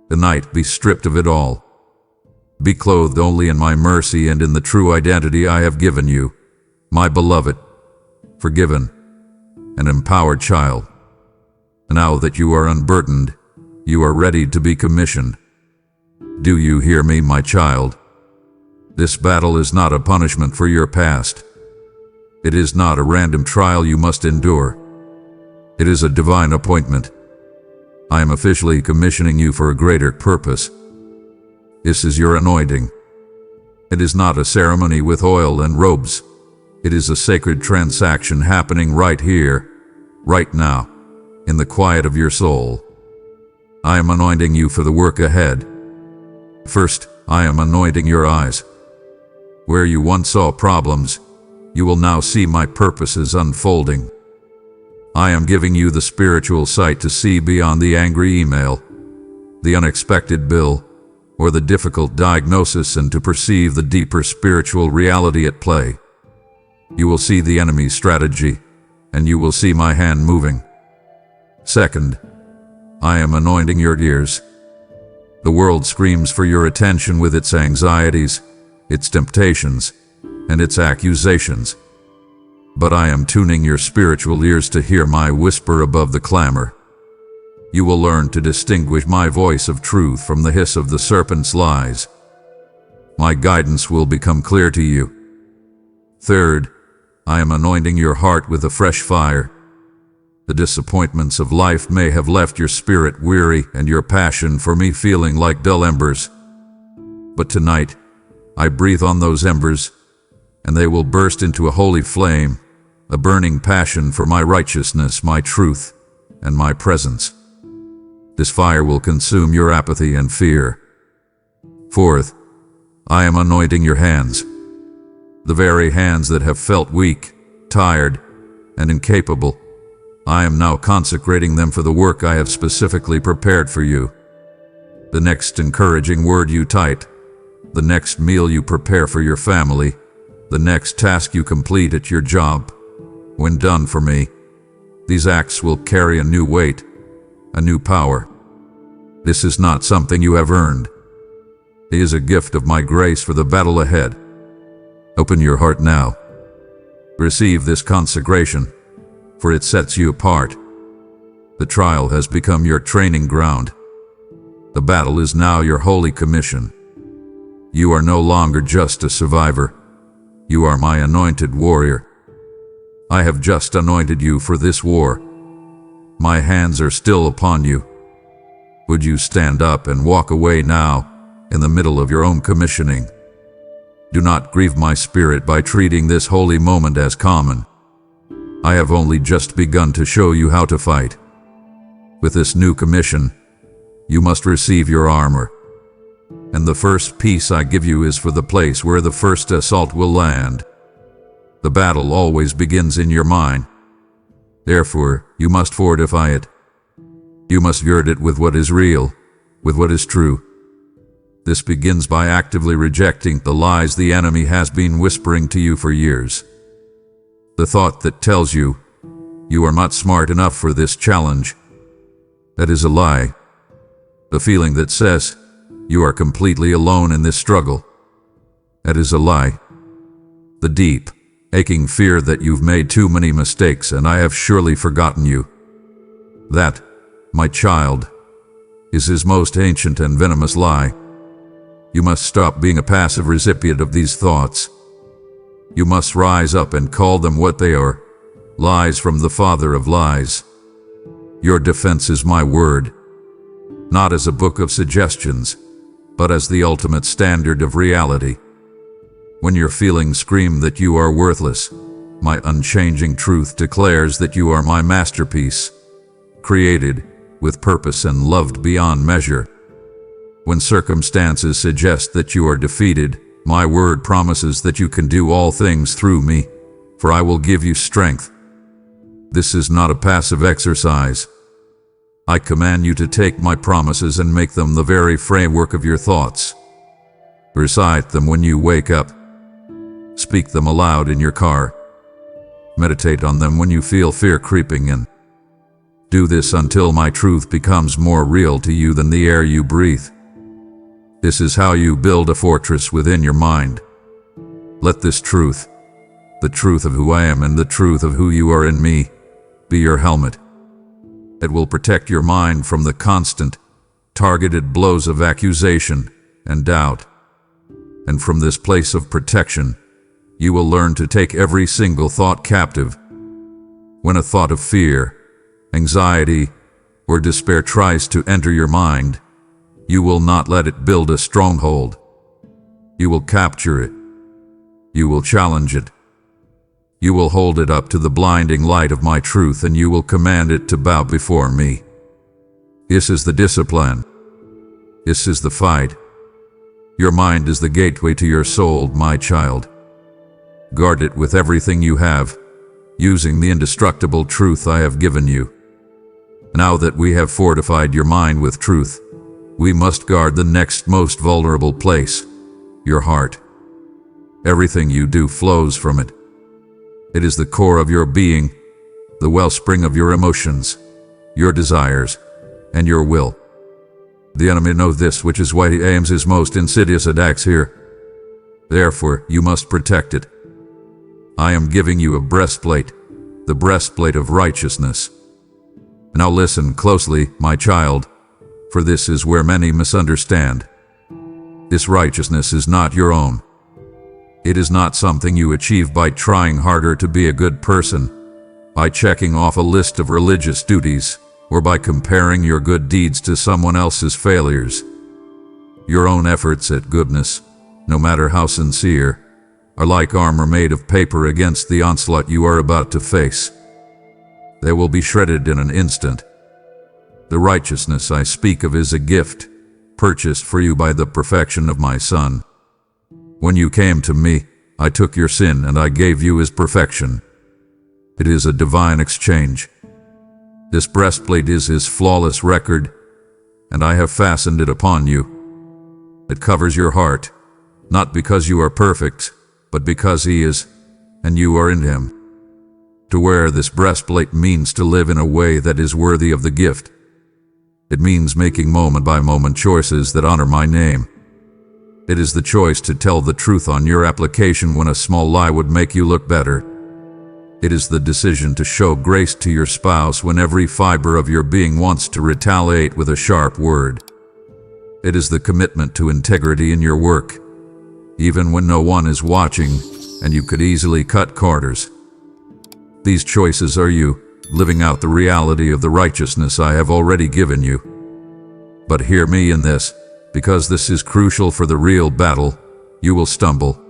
Tonight, be stripped of it all. Be clothed only in my mercy and in the true identity I have given you, my beloved, forgiven, and empowered child. Now that you are unburdened, you are ready to be commissioned. Do you hear me, my child? This battle is not a punishment for your past. It is not a random trial you must endure. It is a divine appointment. I am officially commissioning you for a greater purpose. This is your anointing. It is not a ceremony with oil and robes. It is a sacred transaction happening right here, right now, in the quiet of your soul. I am anointing you for the work ahead. First, I am anointing your eyes. Where you once saw problems, you will now see my purposes unfolding. I am giving you the spiritual sight to see beyond the angry email, the unexpected bill, or the difficult diagnosis, and to perceive the deeper spiritual reality at play. You will see the enemy's strategy, and you will see my hand moving. Second, I am anointing your ears. The world screams for your attention with its anxieties, its temptations, and its accusations. But I am tuning your spiritual ears to hear my whisper above the clamor. You will learn to distinguish my voice of truth from the hiss of the serpent's lies. My guidance will become clear to you. Third, I am anointing your heart with a fresh fire. The disappointments of life may have left your spirit weary and your passion for me feeling like dull embers. But tonight, I breathe on those embers, and they will burst into a holy flame, a burning passion for my righteousness, my truth, and my presence. This fire will consume your apathy and fear. Fourth, I am anointing your hands. The very hands that have felt weak, tired, and incapable. I am now consecrating them for the work I have specifically prepared for you. The next encouraging word you type, the next meal you prepare for your family, the next task you complete at your job. When done for me, these acts will carry a new weight, a new power. This is not something you have earned. It is a gift of my grace for the battle ahead. Open your heart now. Receive this consecration, for it sets you apart. The trial has become your training ground. The battle is now your holy commission. You are no longer just a survivor. You are my anointed warrior. I have just anointed you for this war. My hands are still upon you. Would you stand up and walk away now, in the middle of your own commissioning? Do not grieve my spirit by treating this holy moment as common. I have only just begun to show you how to fight. With this new commission, you must receive your armor. And the first piece I give you is for the place where the first assault will land. The battle always begins in your mind. Therefore, you must fortify it. You must gird it with what is real, with what is true. This begins by actively rejecting the lies the enemy has been whispering to you for years. The thought that tells you, you are not smart enough for this challenge. That is a lie. The feeling that says, you are completely alone in this struggle. That is a lie. The deep, aching fear that you've made too many mistakes and I have surely forgotten you. That, my child, is his most ancient and venomous lie. You must stop being a passive recipient of these thoughts. You must rise up and call them what they are, lies from the father of lies. Your defense is my word, not as a book of suggestions, but as the ultimate standard of reality. When your feelings scream that you are worthless, my unchanging truth declares that you are my masterpiece, created with purpose and loved beyond measure. When circumstances suggest that you are defeated, my word promises that you can do all things through me, for I will give you strength. This is not a passive exercise. I command you to take my promises and make them the very framework of your thoughts. Recite them when you wake up. Speak them aloud in your car. Meditate on them when you feel fear creeping in. Do this until my truth becomes more real to you than the air you breathe. This is how you build a fortress within your mind. Let this truth, the truth of who I am and the truth of who you are in me, be your helmet. It will protect your mind from the constant, targeted blows of accusation and doubt. And from this place of protection, you will learn to take every single thought captive. When a thought of fear, anxiety, or despair tries to enter your mind, you will not let it build a stronghold. You will capture it. You will challenge it. You will hold it up to the blinding light of my truth and you will command it to bow before me. This is the discipline. This is the fight. Your mind is the gateway to your soul, my child. Guard it with everything you have, using the indestructible truth I have given you. Now that we have fortified your mind with truth, we must guard the next most vulnerable place, your heart. Everything you do flows from it. It is the core of your being, the wellspring of your emotions, your desires, and your will. The enemy knows this, which is why he aims his most insidious attacks here. Therefore, you must protect it. I am giving you a breastplate, the breastplate of righteousness. Now listen closely, my child, for this is where many misunderstand. This righteousness is not your own. It is not something you achieve by trying harder to be a good person, by checking off a list of religious duties, or by comparing your good deeds to someone else's failures. Your own efforts at goodness, no matter how sincere, are like armor made of paper against the onslaught you are about to face. They will be shredded in an instant. The righteousness I speak of is a gift, purchased for you by the perfection of my Son. When you came to me, I took your sin and I gave you his perfection. It is a divine exchange. This breastplate is his flawless record, and I have fastened it upon you. It covers your heart, not because you are perfect, but because He is, and you are in Him. To wear this breastplate means to live in a way that is worthy of the gift. It means making moment-by-moment choices that honor my name. It is the choice to tell the truth on your application when a small lie would make you look better. It is the decision to show grace to your spouse when every fiber of your being wants to retaliate with a sharp word. It is the commitment to integrity in your work, even when no one is watching and you could easily cut corners. These choices are you, living out the reality of the righteousness I have already given you. But hear me in this, because this is crucial for the real battle. You will stumble.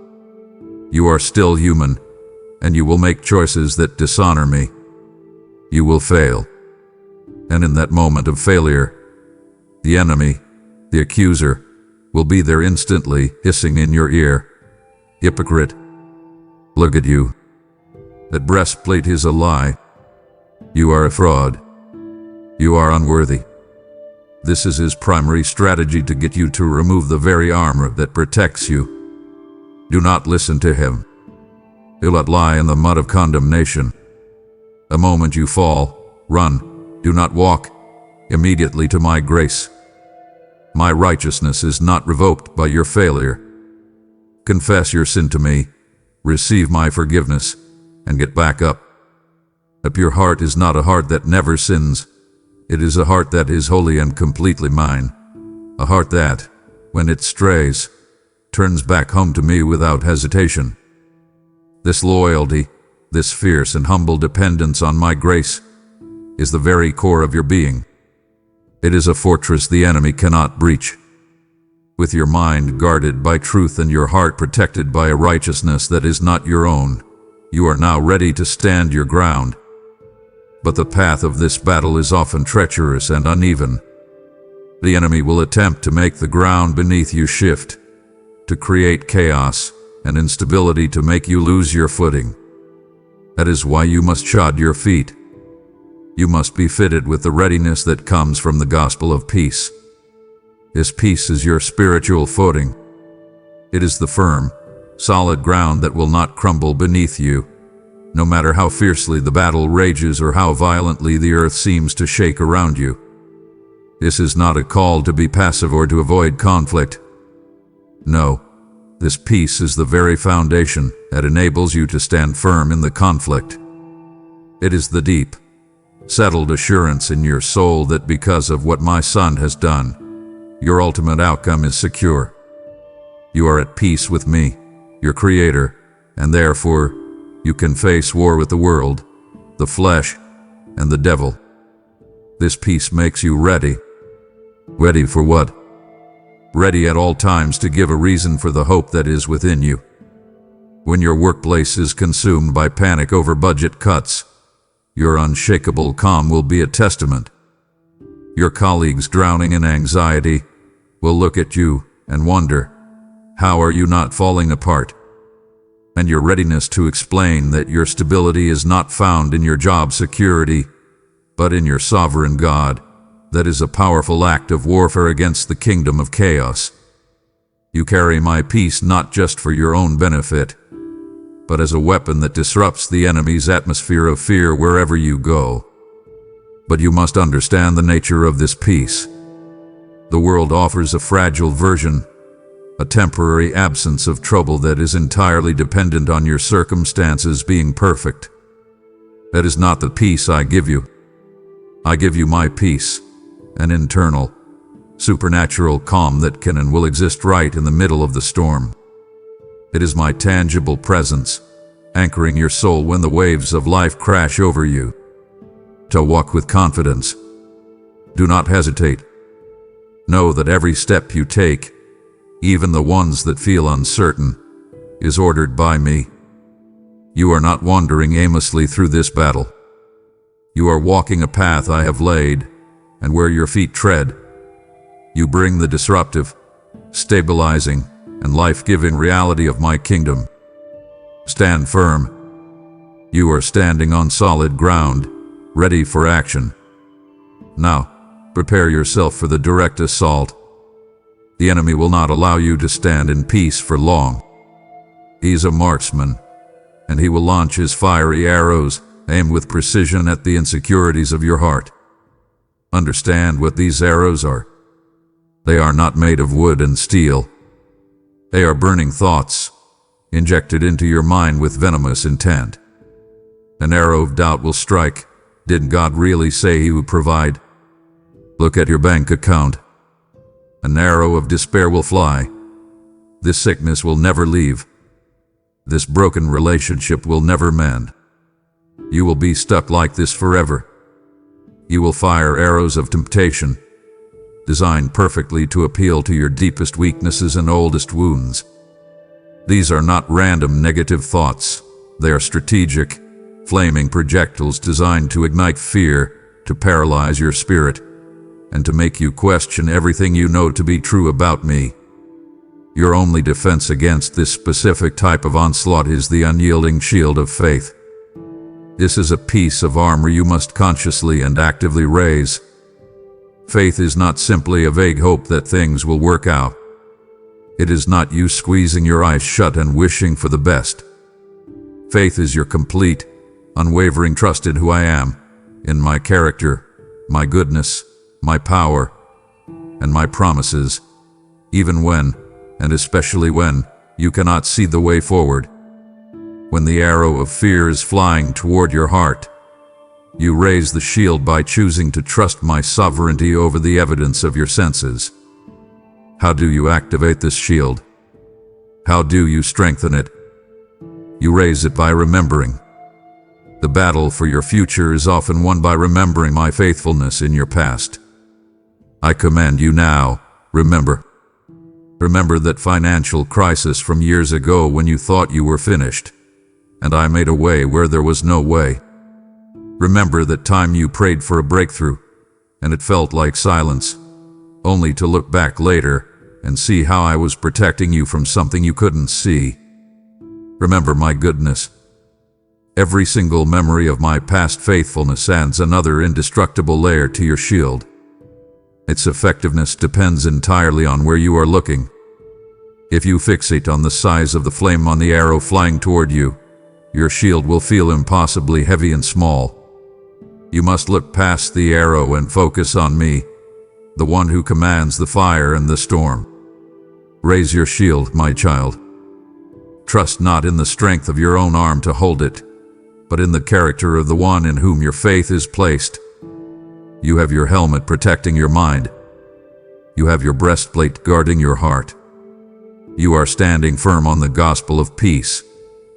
You are still human, and you will make choices that dishonor me. You will fail. And in that moment of failure, the enemy, the accuser, will be there instantly, hissing in your ear, "Hypocrite, look at you. That breastplate is a lie. You are a fraud. You are unworthy." This is his primary strategy, to get you to remove the very armor that protects you. Do not listen to him. Do not lie in the mud of condemnation. The moment you fall, run. Do not walk immediately to my grace. My righteousness is not revoked by your failure. Confess your sin to me, receive my forgiveness, and get back up. A pure heart is not a heart that never sins. It is a heart that is wholly and completely mine. A heart that, when it strays, turns back home to me without hesitation. This loyalty, this fierce and humble dependence on my grace, is the very core of your being. It is a fortress the enemy cannot breach. With your mind guarded by truth and your heart protected by a righteousness that is not your own, you are now ready to stand your ground. But the path of this battle is often treacherous and uneven. The enemy will attempt to make the ground beneath you shift, to create chaos and instability to make you lose your footing. That is why you must shod your feet. You must be fitted with the readiness that comes from the gospel of peace. This peace is your spiritual footing. It is the firm, solid ground that will not crumble beneath you, no matter how fiercely the battle rages or how violently the earth seems to shake around you. This is not a call to be passive or to avoid conflict. No, this peace is the very foundation that enables you to stand firm in the conflict. It is the deep, settled assurance in your soul that because of what my Son has done, your ultimate outcome is secure. You are at peace with me, your Creator, and therefore you can face war with the world, the flesh, and the devil. This peace makes you ready. Ready for what? Ready at all times to give a reason for the hope that is within you. When your workplace is consumed by panic over budget cuts, your unshakable calm will be a testament. Your colleagues drowning in anxiety will look at you and wonder, how are you not falling apart? And your readiness to explain that your stability is not found in your job security, but in your sovereign God, that is a powerful act of warfare against the kingdom of chaos. You carry my peace not just for your own benefit, but as a weapon that disrupts the enemy's atmosphere of fear wherever you go. But you must understand the nature of this peace. The world offers a fragile version, a temporary absence of trouble that is entirely dependent on your circumstances being perfect. That is not the peace I give you. I give you my peace, an internal, supernatural calm that can and will exist right in the middle of the storm. It is my tangible presence, anchoring your soul when the waves of life crash over you. To walk with confidence. Do not hesitate. Know that every step you take, even the ones that feel uncertain, is ordered by me. You are not wandering aimlessly through this battle. You are walking a path I have laid, and where your feet tread, you bring the disruptive, stabilizing, and life-giving reality of my kingdom. Stand firm. You are standing on solid ground, ready for action. Now, prepare yourself for the direct assault. The enemy will not allow you to stand in peace for long. He's a marksman, and he will launch his fiery arrows, aimed with precision at the insecurities of your heart. Understand what these arrows are. They are not made of wood and steel. They are burning thoughts, injected into your mind with venomous intent. An arrow of doubt will strike. Did God really say He would provide? Look at your bank account. An arrow of despair will fly. This sickness will never leave. This broken relationship will never mend. You will be stuck like this forever. You will fire arrows of temptation, designed perfectly to appeal to your deepest weaknesses and oldest wounds. These are not random negative thoughts. They are strategic, flaming projectiles designed to ignite fear, to paralyze your spirit, and to make you question everything you know to be true about me. Your only defense against this specific type of onslaught is the unyielding shield of faith. This is a piece of armor you must consciously and actively raise. Faith is not simply a vague hope that things will work out. It is not you squeezing your eyes shut and wishing for the best. Faith is your complete, unwavering trust in who I am, in my character, my goodness, my power, and my promises, even when, and especially when, you cannot see the way forward. When the arrow of fear is flying toward your heart, you raise the shield by choosing to trust my sovereignty over the evidence of your senses. How do you activate this shield? How do you strengthen it? You raise it by remembering. The battle for your future is often won by remembering my faithfulness in your past. I command you now, remember. Remember that financial crisis from years ago when you thought you were finished, and I made a way where there was no way. Remember that time you prayed for a breakthrough, and it felt like silence, only to look back later and see how I was protecting you from something you couldn't see. Remember my goodness. Every single memory of my past faithfulness adds another indestructible layer to your shield. Its effectiveness depends entirely on where you are looking. If you fixate on the size of the flame on the arrow flying toward you, your shield will feel impossibly heavy and small. You must look past the arrow and focus on me, the one who commands the fire and the storm. Raise your shield, my child. Trust not in the strength of your own arm to hold it, but in the character of the one in whom your faith is placed. You have your helmet protecting your mind. You have your breastplate guarding your heart. You are standing firm on the gospel of peace,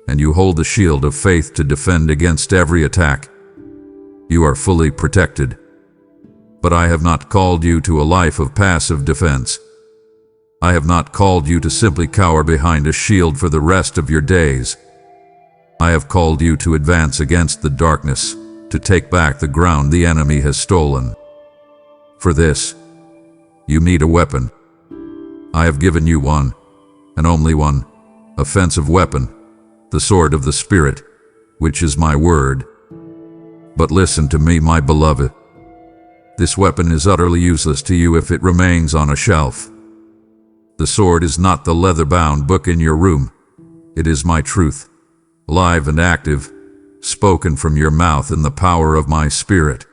and you hold the shield of faith to defend against every attack. You are fully protected. But I have not called you to a life of passive defense. I have not called you to simply cower behind a shield for the rest of your days. I have called you to advance against the darkness, to take back the ground the enemy has stolen. For this, you need a weapon. I have given you one, and only one, offensive weapon, the sword of the Spirit, which is my word. But listen to me, my beloved. This weapon is utterly useless to you if it remains on a shelf. The sword is not the leather-bound book in your room. It is my truth, live and active, spoken from your mouth in the power of my Spirit.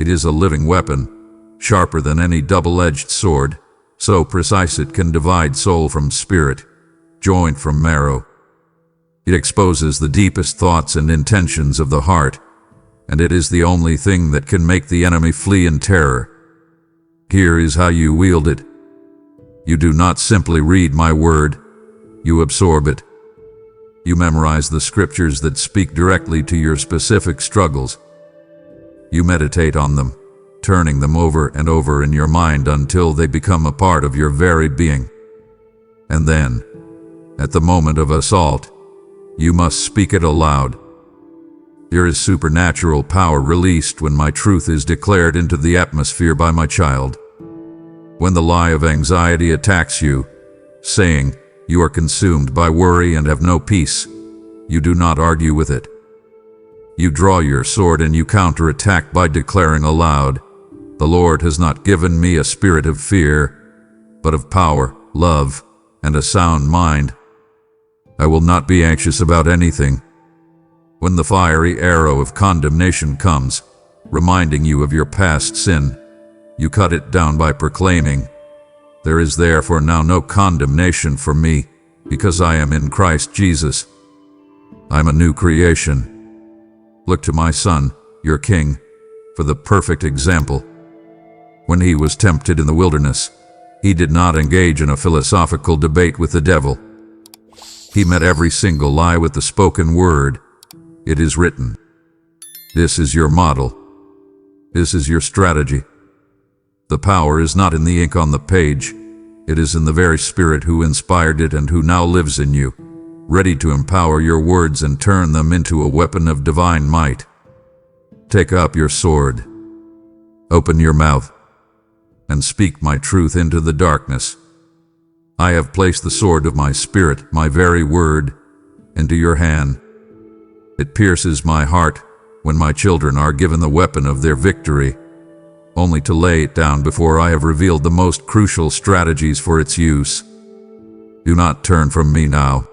It is a living weapon, sharper than any double-edged sword, so precise it can divide soul from spirit, joint from marrow. It exposes the deepest thoughts and intentions of the heart, and it is the only thing that can make the enemy flee in terror. Here is how you wield it. You do not simply read my word, you absorb it. You memorize the scriptures that speak directly to your specific struggles. You meditate on them, turning them over and over in your mind until they become a part of your very being. And then, at the moment of assault, you must speak it aloud. There is supernatural power released when my truth is declared into the atmosphere by my child. When the lie of anxiety attacks you, saying, "You are consumed by worry and have no peace," you do not argue with it. You draw your sword and you counterattack by declaring aloud, "The Lord has not given me a spirit of fear, but of power, love, and a sound mind. I will not be anxious about anything. When the fiery arrow of condemnation comes, reminding you of your past sin, you cut it down by proclaiming, "There is therefore now no condemnation for me, because I am in Christ Jesus. I'm a new creation." Look to my Son, your King, for the perfect example. When he was tempted in the wilderness, he did not engage in a philosophical debate with the devil. He met every single lie with the spoken word. It is written. This is your model. This is your strategy. The power is not in the ink on the page. It is in the very Spirit who inspired it and who now lives in you, ready to empower your words and turn them into a weapon of divine might. Take up your sword. Open your mouth and speak my truth into the darkness. I have placed the sword of my Spirit, my very word, into your hand. It pierces my heart when my children are given the weapon of their victory, only to lay it down before I have revealed the most crucial strategies for its use. Do not turn from me now.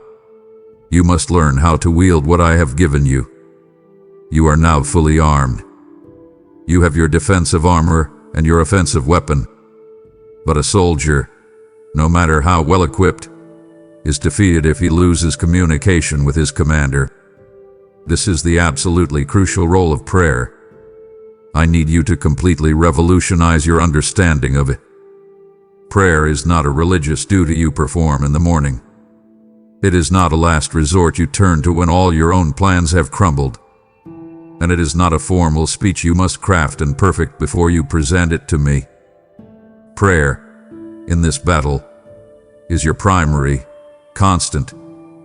You must learn how to wield what I have given you. You are now fully armed. You have your defensive armor and your offensive weapon. But a soldier, no matter how well equipped, is defeated if he loses communication with his commander. This is the absolutely crucial role of prayer. I need you to completely revolutionize your understanding of it. Prayer is not a religious duty you perform in the morning. It is not a last resort you turn to when all your own plans have crumbled. And it is not a formal speech you must craft and perfect before you present it to me. Prayer, in this battle, is your primary, constant,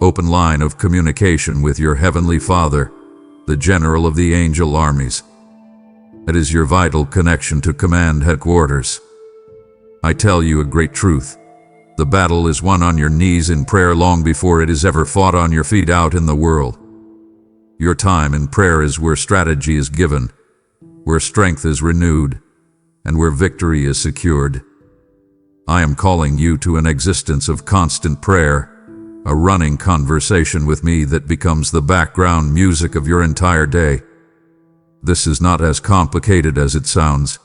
open line of communication with your Heavenly Father, the General of the angel armies. It is your vital connection to command headquarters. I tell you a great truth. The battle is won on your knees in prayer long before it is ever fought on your feet out in the world. Your time in prayer is where strategy is given, where strength is renewed, and where victory is secured. I am calling you to an existence of constant prayer, a running conversation with me that becomes the background music of your entire day. This is not as complicated as it sounds.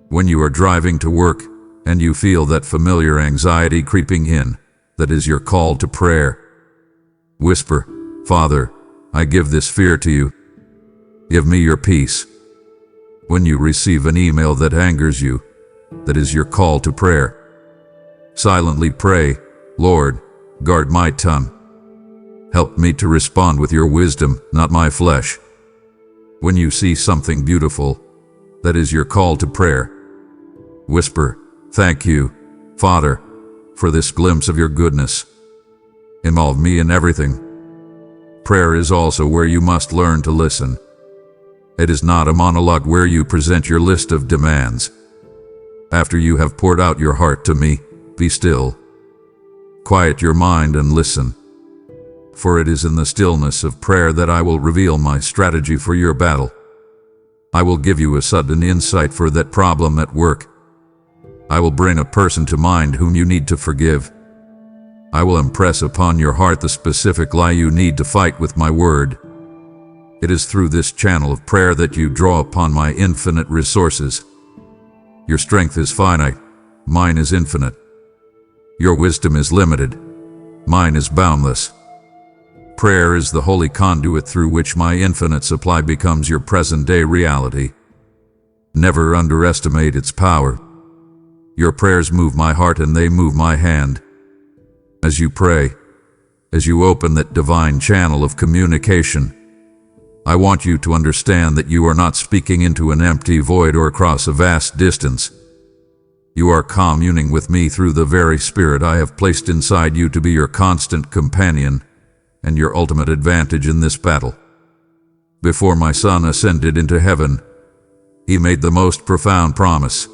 When you are driving to work and you feel that familiar anxiety creeping in, that is your call to prayer. Whisper, "Father, I give this fear to you. Give me your peace." When you receive an email that angers you, that is your call to prayer. Silently pray, "Lord, guard my tongue. Help me to respond with your wisdom, not my flesh." When you see something beautiful, that is your call to prayer. Whisper, "Thank you, Father, for this glimpse of your goodness. Involve me in everything." Prayer is also where you must learn to listen. It is not a monologue where you present your list of demands. After you have poured out your heart to me, be still. Quiet your mind and listen. For it is in the stillness of prayer that I will reveal my strategy for your battle. I will give you a sudden insight for that problem at work. I will bring a person to mind whom you need to forgive. I will impress upon your heart the specific lie you need to fight with my word. It is through this channel of prayer that you draw upon my infinite resources. Your strength is finite, mine is infinite. Your wisdom is limited, mine is boundless. Prayer is the holy conduit through which my infinite supply becomes your present-day reality. Never underestimate its power. Your prayers move my heart and they move my hand. As you pray, as you open that divine channel of communication, I want you to understand that you are not speaking into an empty void or across a vast distance. You are communing with me through the very Spirit I have placed inside you to be your constant companion and your ultimate advantage in this battle. Before my Son ascended into heaven, he made the most profound promise.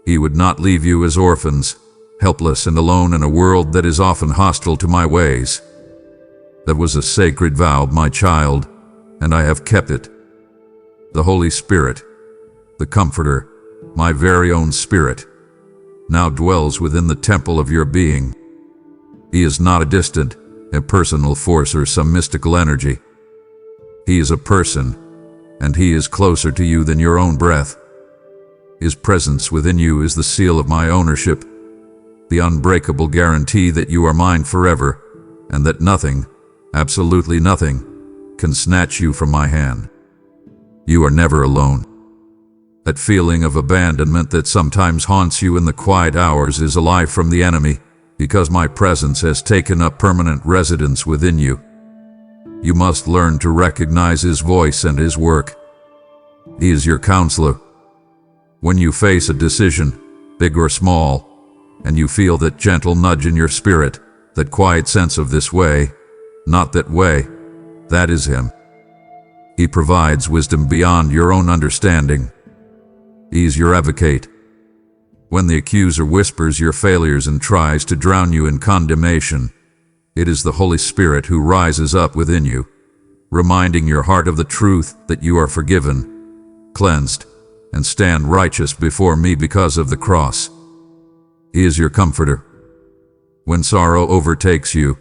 He would not leave you as orphans, helpless and alone in a world that is often hostile to my ways. That was a sacred vow, my child, and I have kept it. The Holy Spirit, the Comforter, my very own Spirit, now dwells within the temple of your being. He is not a distant, impersonal force or some mystical energy. He is a person, and he is closer to you than your own breath. His presence within you is the seal of my ownership, the unbreakable guarantee that you are mine forever, and that nothing, absolutely nothing, can snatch you from my hand. You are never alone. That feeling of abandonment that sometimes haunts you in the quiet hours is a lie from the enemy, because my presence has taken up permanent residence within you. You must learn to recognize his voice and his work. He is your counselor. When you face a decision, big or small, and you feel that gentle nudge in your spirit, that quiet sense of this way, not that way, that is him. He provides wisdom beyond your own understanding. He is your advocate. When the accuser whispers your failures and tries to drown you in condemnation, it is the Holy Spirit who rises up within you, reminding your heart of the truth that you are forgiven, cleansed, and stand righteous before me because of the cross. He is your comforter. When sorrow overtakes you,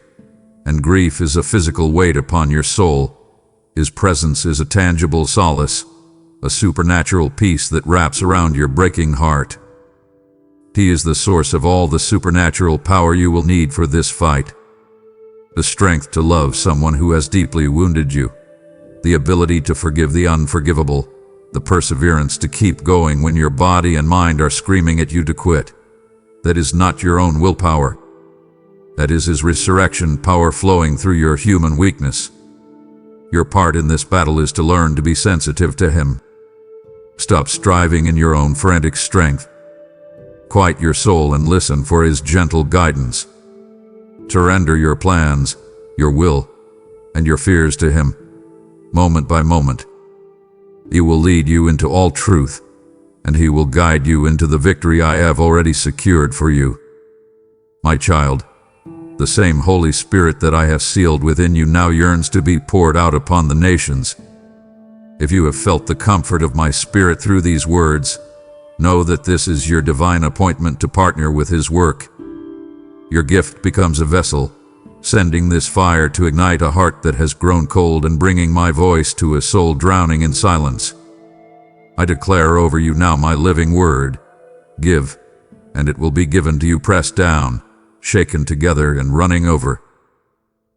and grief is a physical weight upon your soul, his presence is a tangible solace, a supernatural peace that wraps around your breaking heart. He is the source of all the supernatural power you will need for this fight. The strength to love someone who has deeply wounded you, the ability to forgive the unforgivable, the perseverance to keep going when your body and mind are screaming at you to quit. That is not your own willpower. That is his resurrection power flowing through your human weakness. Your part in this battle is to learn to be sensitive to him. Stop striving in your own frantic strength. Quiet your soul and listen for his gentle guidance. Surrender your plans, your will, and your fears to him, moment by moment. He will lead you into all truth, and he will guide you into the victory I have already secured for you. My child, the same Holy Spirit that I have sealed within you now yearns to be poured out upon the nations. If you have felt the comfort of my Spirit through these words, know that this is your divine appointment to partner with his work. Your gift becomes a vessel, sending this fire to ignite a heart that has grown cold and bringing my voice to a soul drowning in silence. I declare over you now my living word. Give, and it will be given to you, pressed down, shaken together, and running over.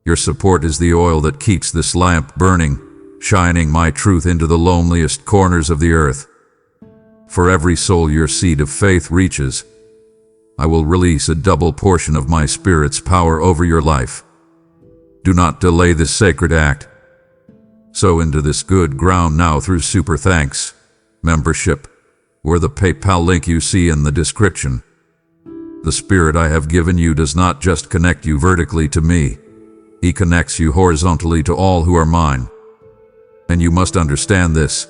Your support is the oil that keeps this lamp burning, shining my truth into the loneliest corners of the earth. For every soul your seed of faith reaches, I will release a double portion of my Spirit's power over your life. Do not delay this sacred act. Sow into this good ground now through Super Thanks membership, or the PayPal link you see in the description. The Spirit I have given you does not just connect you vertically to me. He connects you horizontally to all who are mine. And you must understand this.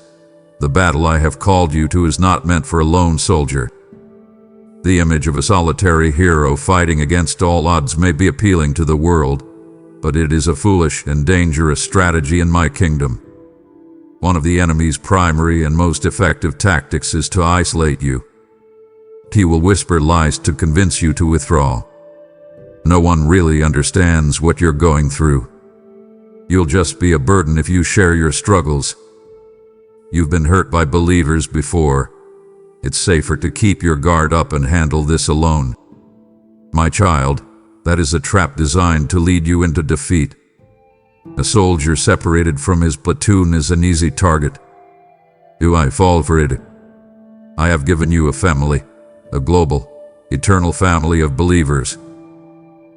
The battle I have called you to is not meant for a lone soldier. The image of a solitary hero fighting against all odds may be appealing to the world, but it is a foolish and dangerous strategy in my kingdom. One of the enemy's primary and most effective tactics is to isolate you. He will whisper lies to convince you to withdraw. No one really understands what you're going through. You'll just be a burden if you share your struggles. You've been hurt by believers before. It's safer to keep your guard up and handle this alone. My child, that is a trap designed to lead you into defeat. A soldier separated from his platoon is an easy target. Do I fall for it? I have given you a family, a global, eternal family of believers.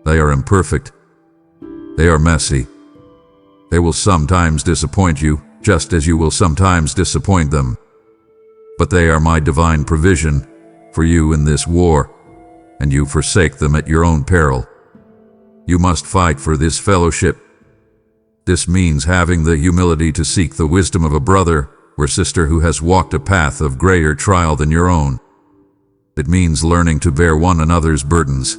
They are imperfect. They are messy. They will sometimes disappoint you, just as you will sometimes disappoint them. But they are my divine provision for you in this war, and you forsake them at your own peril. You must fight for this fellowship. This means having the humility to seek the wisdom of a brother or sister who has walked a path of greater trial than your own. It means learning to bear one another's burdens.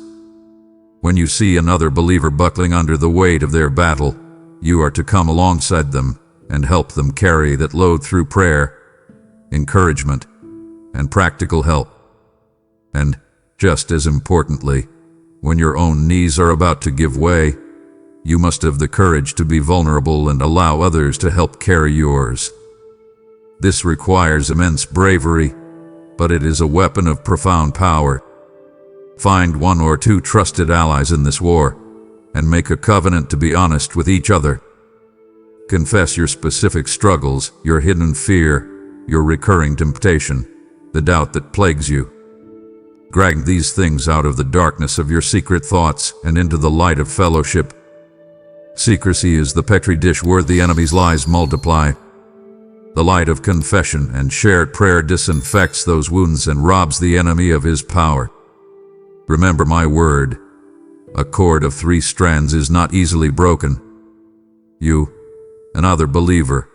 When you see another believer buckling under the weight of their battle, you are to come alongside them and help them carry that load through prayer, encouragement, and practical help. And Just as importantly, when your own knees are about to give way, you must have the courage to be vulnerable and allow others to help carry yours. This requires immense bravery, but it is a weapon of profound power. Find one or two trusted allies in this war, and make a covenant to be honest with each other. Confess your specific struggles, your hidden fear, your recurring temptation, the doubt that plagues you. Drag these things out of the darkness of your secret thoughts and into the light of fellowship. Secrecy is the petri dish where the enemy's lies multiply. The light of confession and shared prayer disinfects those wounds and robs the enemy of his power. Remember my word, a cord of 3 strands is not easily broken. You, another believer,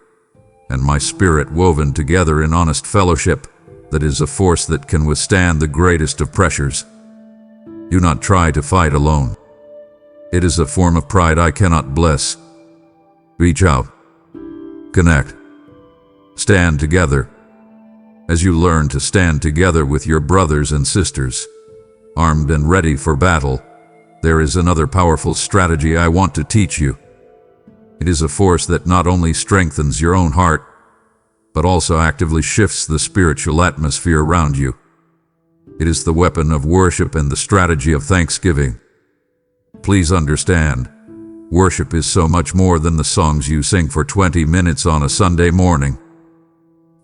and my spirit woven together in honest fellowship, that is a force that can withstand the greatest of pressures. Do not try to fight alone. It is a form of pride I cannot bless. Reach out. Connect. Stand together. As you learn to stand together with your brothers and sisters, armed and ready for battle, there is another powerful strategy I want to teach you. It is a force that not only strengthens your own heart, but also actively shifts the spiritual atmosphere around you. It is the weapon of worship and the strategy of thanksgiving. Please understand, worship is so much more than the songs you sing for 20 minutes on a Sunday morning.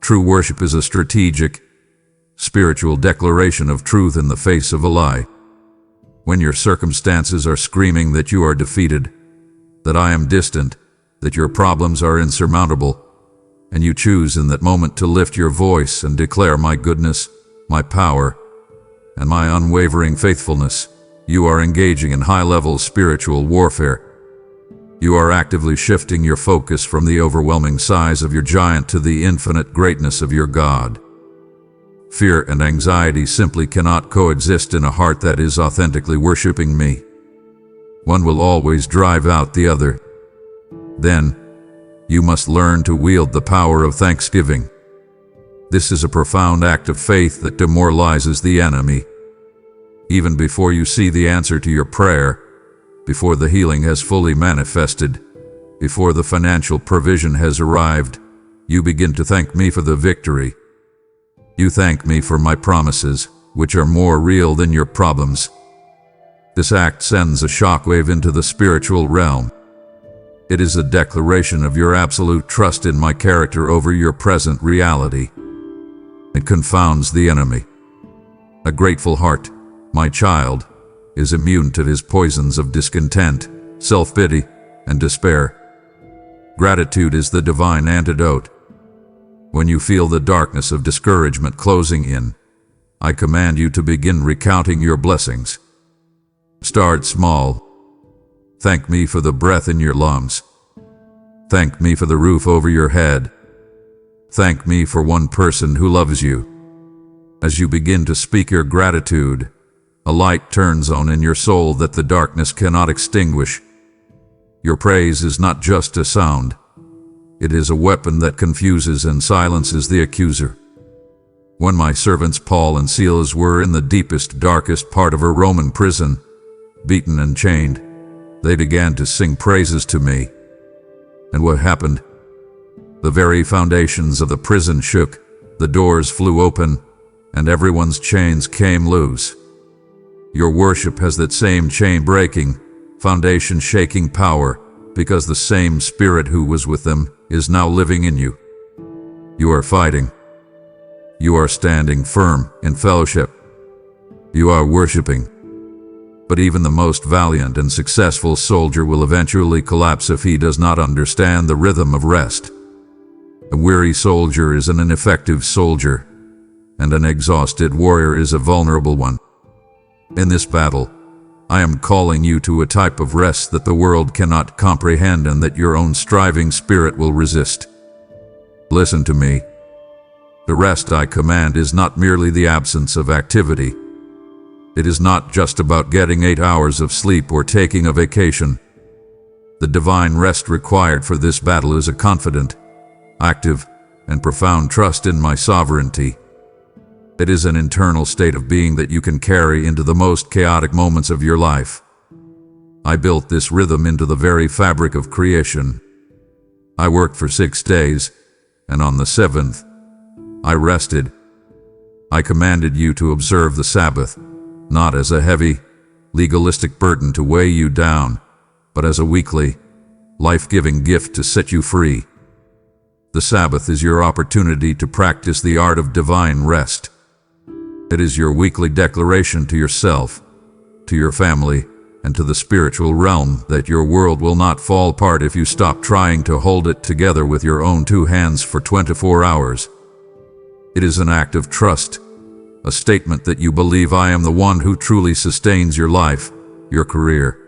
True worship is a strategic, spiritual declaration of truth in the face of a lie. When your circumstances are screaming that you are defeated, that I am distant, that your problems are insurmountable, and you choose in that moment to lift your voice and declare my goodness, my power, and my unwavering faithfulness, you are engaging in high-level spiritual warfare. You are actively shifting your focus from the overwhelming size of your giant to the infinite greatness of your God. Fear and anxiety simply cannot coexist in a heart that is authentically worshiping me. One will always drive out the other. Then, you must learn to wield the power of thanksgiving. This is a profound act of faith that demoralizes the enemy. Even before you see the answer to your prayer, before the healing has fully manifested, before the financial provision has arrived, you begin to thank me for the victory. You thank me for my promises, which are more real than your problems. This act sends a shockwave into the spiritual realm. It is a declaration of your absolute trust in my character over your present reality. It confounds the enemy. A grateful heart, my child, is immune to his poisons of discontent, self-pity, and despair. Gratitude is the divine antidote. When you feel the darkness of discouragement closing in, I command you to begin recounting your blessings. Start small. Thank me for the breath in your lungs. Thank me for the roof over your head. Thank me for one person who loves you. As you begin to speak your gratitude, a light turns on in your soul that the darkness cannot extinguish. Your praise is not just a sound. It is a weapon that confuses and silences the accuser. When my servants Paul and Silas were in the deepest, darkest part of a Roman prison, beaten and chained, they began to sing praises to me. And what happened? The very foundations of the prison shook, the doors flew open, and everyone's chains came loose. Your worship has that same chain-breaking, foundation-shaking power, because the same Spirit who was with them is now living in you. You are fighting. You are standing firm in fellowship. You are worshiping. But even the most valiant and successful soldier will eventually collapse if he does not understand the rhythm of rest. A weary soldier is an ineffective soldier, and an exhausted warrior is a vulnerable one. In this battle, I am calling you to a type of rest that the world cannot comprehend and that your own striving spirit will resist. Listen to me. The rest I command is not merely the absence of activity. It is not just about getting 8 hours of sleep or taking a vacation. The divine rest required for this battle is a confident, active, and profound trust in my sovereignty. It is an internal state of being that you can carry into the most chaotic moments of your life. I built this rhythm into the very fabric of creation. I worked for 6 days, and on the 7th, I rested. I commanded you to observe the Sabbath, not as a heavy, legalistic burden to weigh you down, but as a weekly, life-giving gift to set you free. The Sabbath is your opportunity to practice the art of divine rest. It is your weekly declaration to yourself, to your family, and to the spiritual realm that your world will not fall apart if you stop trying to hold it together with your own 2 hands for 24 hours. It is an act of trust, a statement that you believe I am the one who truly sustains your life, your career,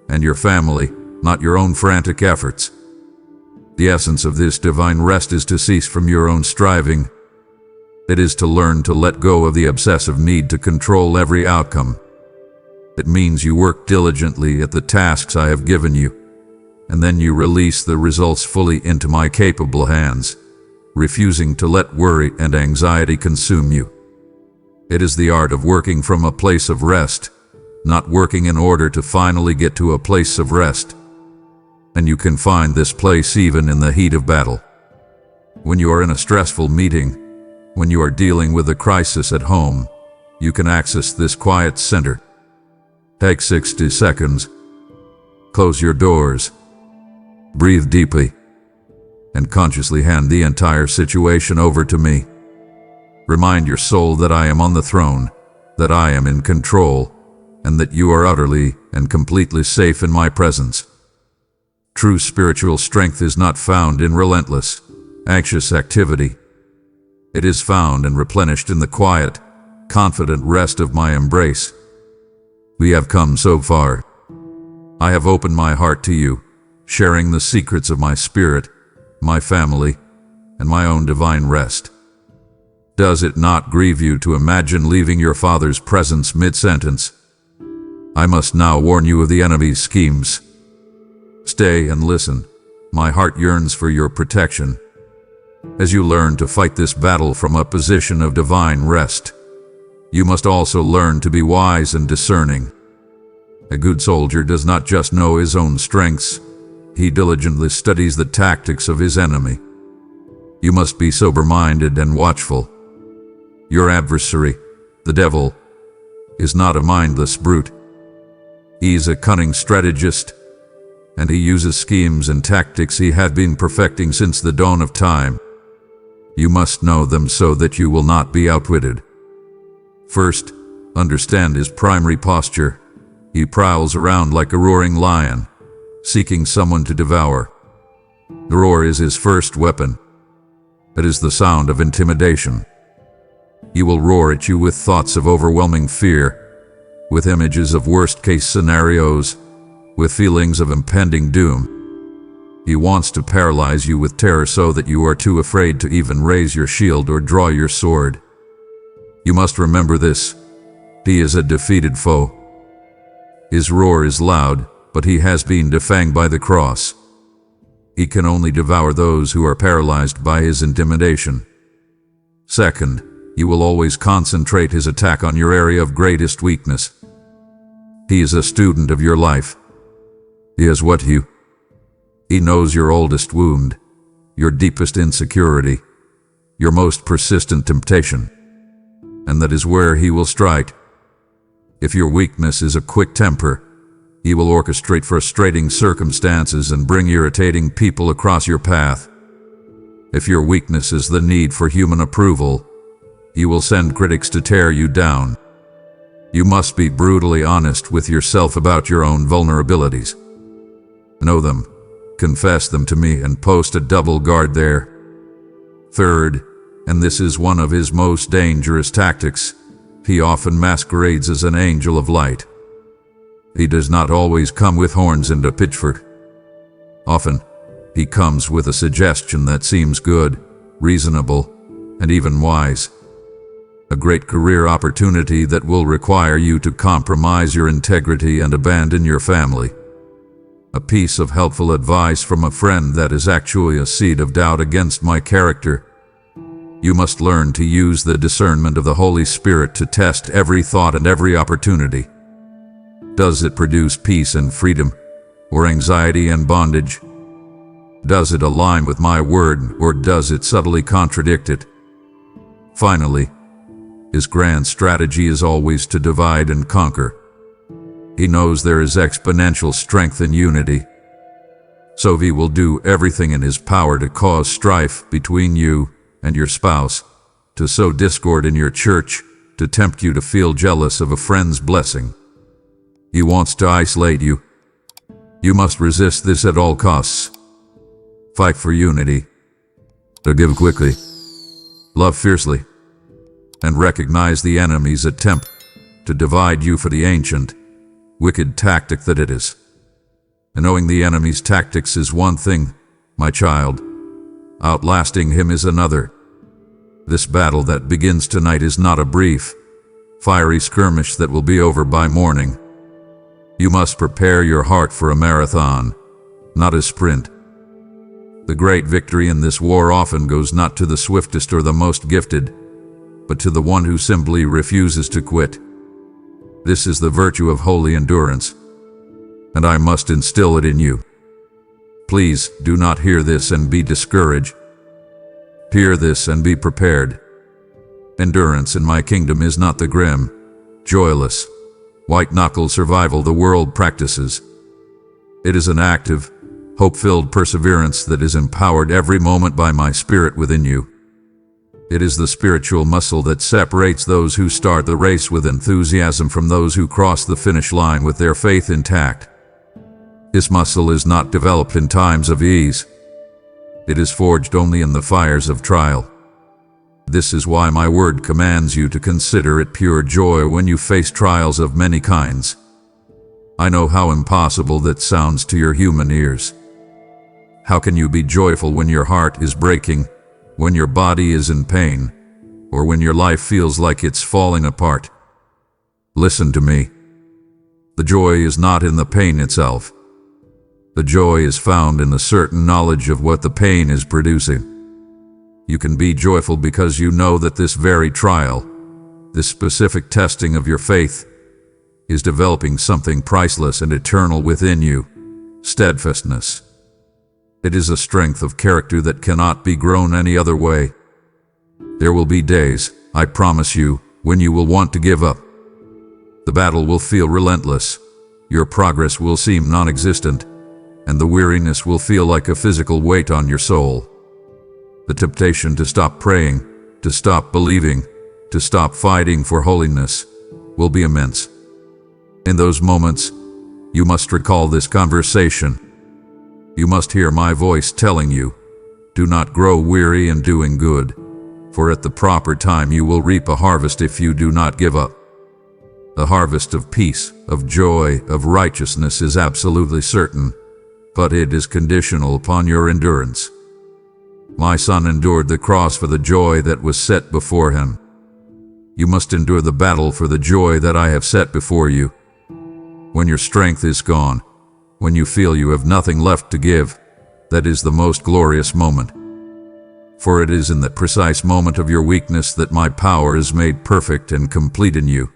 and your family, not your own frantic efforts. The essence of this divine rest is to cease from your own striving. It is to learn to let go of the obsessive need to control every outcome. It means you work diligently at the tasks I have given you, and then you release the results fully into my capable hands, refusing to let worry and anxiety consume you. It is the art of working from a place of rest, not working in order to finally get to a place of rest. And you can find this place even in the heat of battle. When you are in a stressful meeting, when you are dealing with a crisis at home, you can access this quiet center. Take 60 seconds. Close your doors. Breathe deeply. And consciously hand the entire situation over to me. Remind your soul that I am on the throne, that I am in control, and that you are utterly and completely safe in my presence. True spiritual strength is not found in relentless, anxious activity. It is found and replenished in the quiet, confident rest of my embrace. We have come so far. I have opened my heart to you, sharing the secrets of my spirit, my family, and my own divine rest. Does it not grieve you to imagine leaving your Father's presence mid-sentence? I must now warn you of the enemy's schemes. Stay and listen. My heart yearns for your protection. As you learn to fight this battle from a position of divine rest, you must also learn to be wise and discerning. A good soldier does not just know his own strengths, he diligently studies the tactics of his enemy. You must be sober-minded and watchful. Your adversary, the devil, is not a mindless brute. He is a cunning strategist, and he uses schemes and tactics he had been perfecting since the dawn of time. You must know them so that you will not be outwitted. First, understand his primary posture. He prowls around like a roaring lion, seeking someone to devour. The roar is his first weapon. It is the sound of intimidation. He will roar at you with thoughts of overwhelming fear, with images of worst-case scenarios, with feelings of impending doom. He wants to paralyze you with terror so that you are too afraid to even raise your shield or draw your sword. You must remember this. He is a defeated foe. His roar is loud, but he has been defanged by the cross. He can only devour those who are paralyzed by his intimidation. Second, you will always concentrate his attack on your area of greatest weakness. He is a student of your life. He is what you. He knows your oldest wound, your deepest insecurity, your most persistent temptation, and that is where he will strike. If your weakness is a quick temper, he will orchestrate frustrating circumstances and bring irritating people across your path. If your weakness is the need for human approval, he will send critics to tear you down. You must be brutally honest with yourself about your own vulnerabilities. Know them, confess them to me, and post a double guard there. Third, and this is one of his most dangerous tactics, he often masquerades as an angel of light. He does not always come with horns and a pitchfork. Often, he comes with a suggestion that seems good, reasonable, and even wise. A great career opportunity that will require you to compromise your integrity and abandon your family. A piece of helpful advice from a friend that is actually a seed of doubt against my character. You must learn to use the discernment of the Holy Spirit to test every thought and every opportunity. Does it produce peace and freedom, or anxiety and bondage? Does it align with my word, or does it subtly contradict it? Finally, his grand strategy is always to divide and conquer. He knows there is exponential strength in unity, so he will do everything in his power to cause strife between you and your spouse, to sow discord in your church, to tempt you to feel jealous of a friend's blessing. He wants to isolate you. You must resist this at all costs. Fight for unity. Forgive quickly. Love fiercely. And recognize the enemy's attempt to divide you for the ancient, wicked tactic that it is. And knowing the enemy's tactics is one thing, my child. Outlasting him is another. This battle that begins tonight is not a brief, fiery skirmish that will be over by morning. You must prepare your heart for a marathon, not a sprint. The great victory in this war often goes not to the swiftest or the most gifted, but to the one who simply refuses to quit. This is the virtue of holy endurance, and I must instill it in you. Please do not hear this and be discouraged. Hear this and be prepared. Endurance in my kingdom is not the grim, joyless, white-knuckle survival the world practices. It is an active, hope-filled perseverance that is empowered every moment by my spirit within you. It is the spiritual muscle that separates those who start the race with enthusiasm from those who cross the finish line with their faith intact. This muscle is not developed in times of ease. It is forged only in the fires of trial. This is why my word commands you to consider it pure joy when you face trials of many kinds. I know how impossible that sounds to your human ears. How can you be joyful when your heart is breaking, when your body is in pain, or when your life feels like it's falling apart? Listen to me. The joy is not in the pain itself. The joy is found in the certain knowledge of what the pain is producing. You can be joyful because you know that this very trial, this specific testing of your faith, is developing something priceless and eternal within you: steadfastness. It is a strength of character that cannot be grown any other way. There will be days, I promise you, when you will want to give up. The battle will feel relentless, your progress will seem non-existent, and the weariness will feel like a physical weight on your soul. The temptation to stop praying, to stop believing, to stop fighting for holiness will be immense. In those moments, you must recall this conversation. You must hear my voice telling you, do not grow weary in doing good, for at the proper time you will reap a harvest if you do not give up. The harvest of peace, of joy, of righteousness is absolutely certain, but it is conditional upon your endurance. My son endured the cross for the joy that was set before him. You must endure the battle for the joy that I have set before you. When your strength is gone, when you feel you have nothing left to give, that is the most glorious moment. For it is in the precise moment of your weakness that my power is made perfect and complete in you.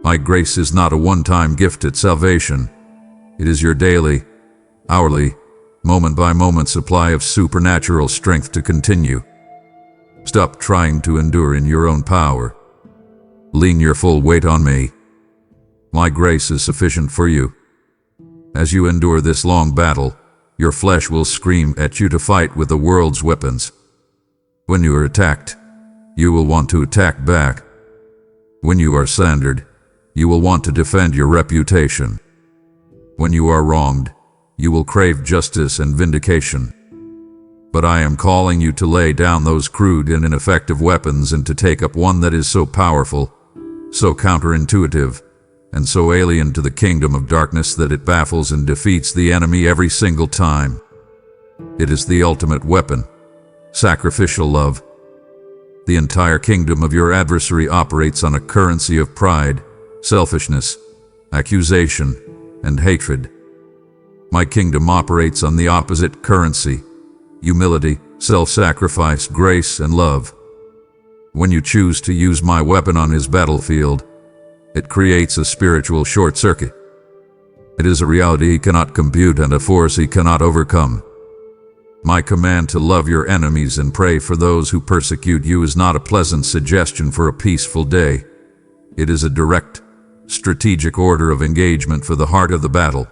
My grace is not a one-time gift at salvation. It is your daily, hourly, moment-by-moment supply of supernatural strength to continue. Stop trying to endure in your own power. Lean your full weight on me. My grace is sufficient for you. As you endure this long battle, your flesh will scream at you to fight with the world's weapons. When you are attacked, you will want to attack back. When you are slandered, you will want to defend your reputation. When you are wronged, you will crave justice and vindication. But I am calling you to lay down those crude and ineffective weapons and to take up one that is so powerful, so counterintuitive, and so alien to the kingdom of darkness that it baffles and defeats the enemy every single time. It is the ultimate weapon: sacrificial love. The entire kingdom of your adversary operates on a currency of pride, selfishness, accusation, and hatred. My kingdom operates on the opposite currency: humility, self-sacrifice, grace, and love. When you choose to use my weapon on his battlefield, it creates a spiritual short circuit. It is a reality he cannot compute and a force he cannot overcome. My command to love your enemies and pray for those who persecute you is not a pleasant suggestion for a peaceful day. It is a direct, strategic order of engagement for the heart of the battle.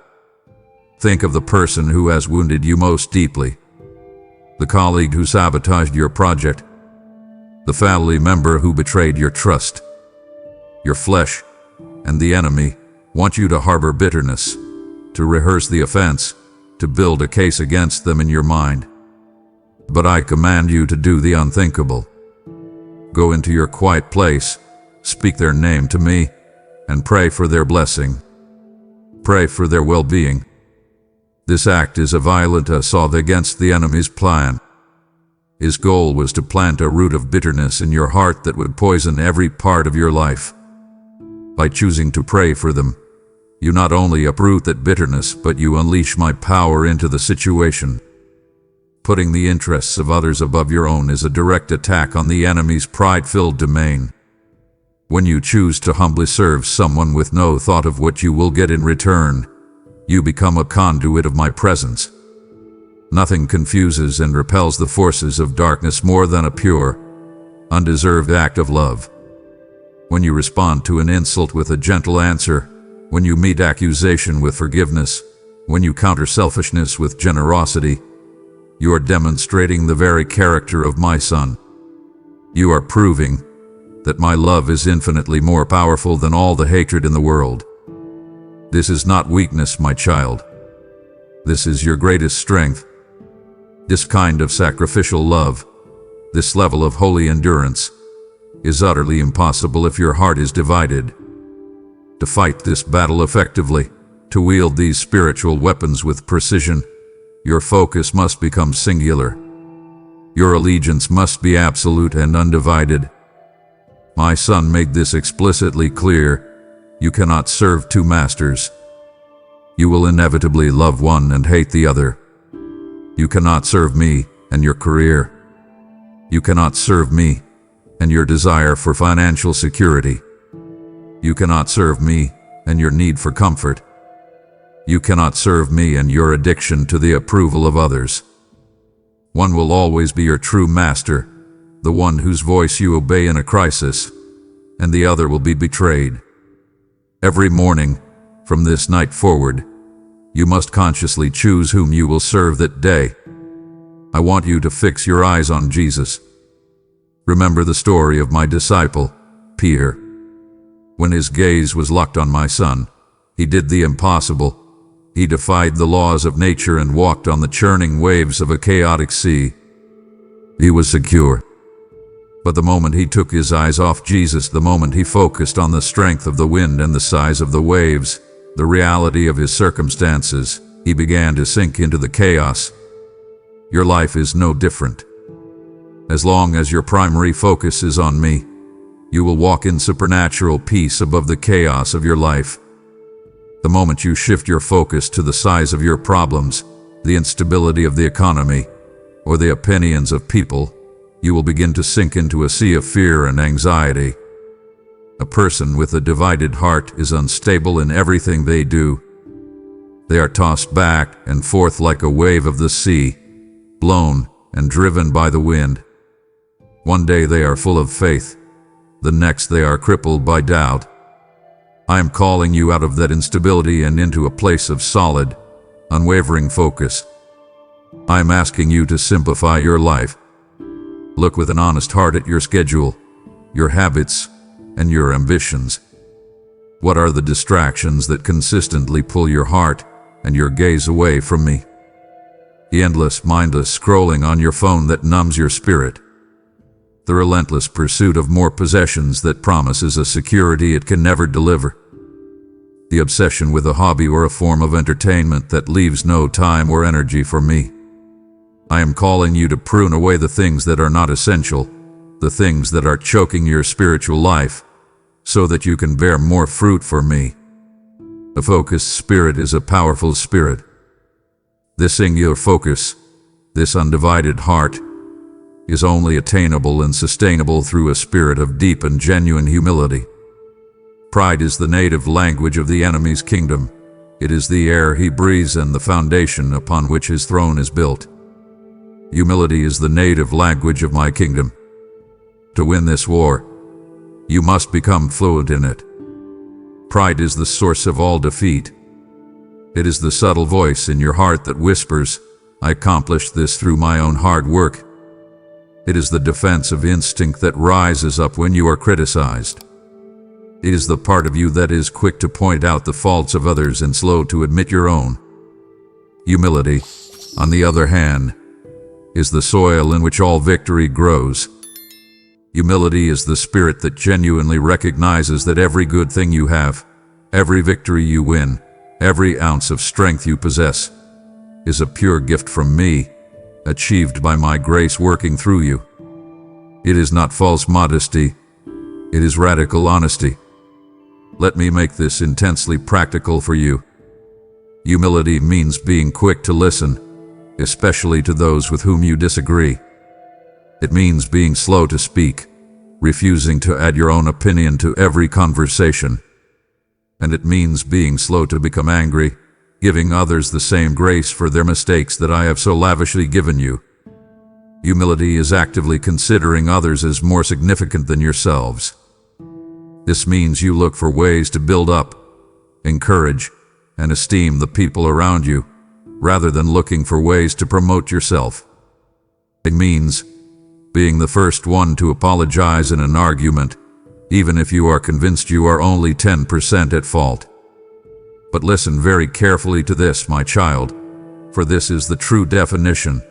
Think of the person who has wounded you most deeply, the colleague who sabotaged your project, the family member who betrayed your trust. Your flesh and the enemy want you to harbor bitterness, to rehearse the offense, to build a case against them in your mind. But I command you to do the unthinkable. Go into your quiet place, speak their name to me, and pray for their blessing. Pray for their well-being. This act is a violent assault against the enemy's plan. His goal was to plant a root of bitterness in your heart that would poison every part of your life. By choosing to pray for them, you not only uproot that bitterness, but you unleash my power into the situation. Putting the interests of others above your own is a direct attack on the enemy's pride-filled domain. When you choose to humbly serve someone with no thought of what you will get in return, you become a conduit of my presence. Nothing confuses and repels the forces of darkness more than a pure, undeserved act of love. When you respond to an insult with a gentle answer, when you meet accusation with forgiveness, when you counter selfishness with generosity, you are demonstrating the very character of my Son. You are proving that my love is infinitely more powerful than all the hatred in the world. This is not weakness, my child. This is your greatest strength. This kind of sacrificial love, this level of holy endurance, is utterly impossible if your heart is divided. To fight this battle effectively, to wield these spiritual weapons with precision, your focus must become singular. Your allegiance must be absolute and undivided. My Son made this explicitly clear. You cannot serve two masters. You will inevitably love one and hate the other. You cannot serve me and your career. You cannot serve me and your desire for financial security. You cannot serve me and your need for comfort. You cannot serve me and your addiction to the approval of others. One will always be your true master, the one whose voice you obey in a crisis, and the other will be betrayed. Every morning, from this night forward, you must consciously choose whom you will serve that day. I want you to fix your eyes on Jesus. Remember the story of my disciple, Peter. When his gaze was locked on my Son, he did the impossible. He defied the laws of nature and walked on the churning waves of a chaotic sea. He was secure. But the moment he took his eyes off Jesus, the moment he focused on the strength of the wind and the size of the waves, the reality of his circumstances, he began to sink into the chaos. Your life is no different. As long as your primary focus is on me, you will walk in supernatural peace above the chaos of your life. The moment you shift your focus to the size of your problems, the instability of the economy, or the opinions of people, you will begin to sink into a sea of fear and anxiety. A person with a divided heart is unstable in everything they do. They are tossed back and forth like a wave of the sea, blown and driven by the wind. One day they are full of faith, the next they are crippled by doubt. I am calling you out of that instability and into a place of solid, unwavering focus. I am asking you to simplify your life. Look with an honest heart at your schedule, your habits, and your ambitions. What are the distractions that consistently pull your heart and your gaze away from me? The endless, mindless scrolling on your phone that numbs your spirit. The relentless pursuit of more possessions that promises a security it can never deliver. The obsession with a hobby or a form of entertainment that leaves no time or energy for me. I am calling you to prune away the things that are not essential, the things that are choking your spiritual life, so that you can bear more fruit for me. A focused spirit is a powerful spirit. This singular focus, this undivided heart, is only attainable and sustainable through a spirit of deep and genuine humility. Pride is the native language of the enemy's kingdom. It is the air he breathes and the foundation upon which his throne is built. Humility is the native language of my kingdom. To win this war, you must become fluent in it. Pride is the source of all defeat. It is the subtle voice in your heart that whispers, "I accomplished this through my own hard work." It is the defensive instinct that rises up when you are criticized. It is the part of you that is quick to point out the faults of others and slow to admit your own. Humility, on the other hand, is the soil in which all victory grows. Humility is the spirit that genuinely recognizes that every good thing you have, every victory you win, every ounce of strength you possess, is a pure gift from me, achieved by my grace working through you. It is not false modesty, it is radical honesty. Let me make this intensely practical for you. Humility means being quick to listen, especially to those with whom you disagree. It means being slow to speak, refusing to add your own opinion to every conversation. And it means being slow to become angry, giving others the same grace for their mistakes that I have so lavishly given you. Humility is actively considering others as more significant than yourselves. This means you look for ways to build up, encourage, and esteem the people around you, rather than looking for ways to promote yourself. It means being the first one to apologize in an argument, even if you are convinced you are only 10% at fault. But listen very carefully to this, my child, for this is the true definition.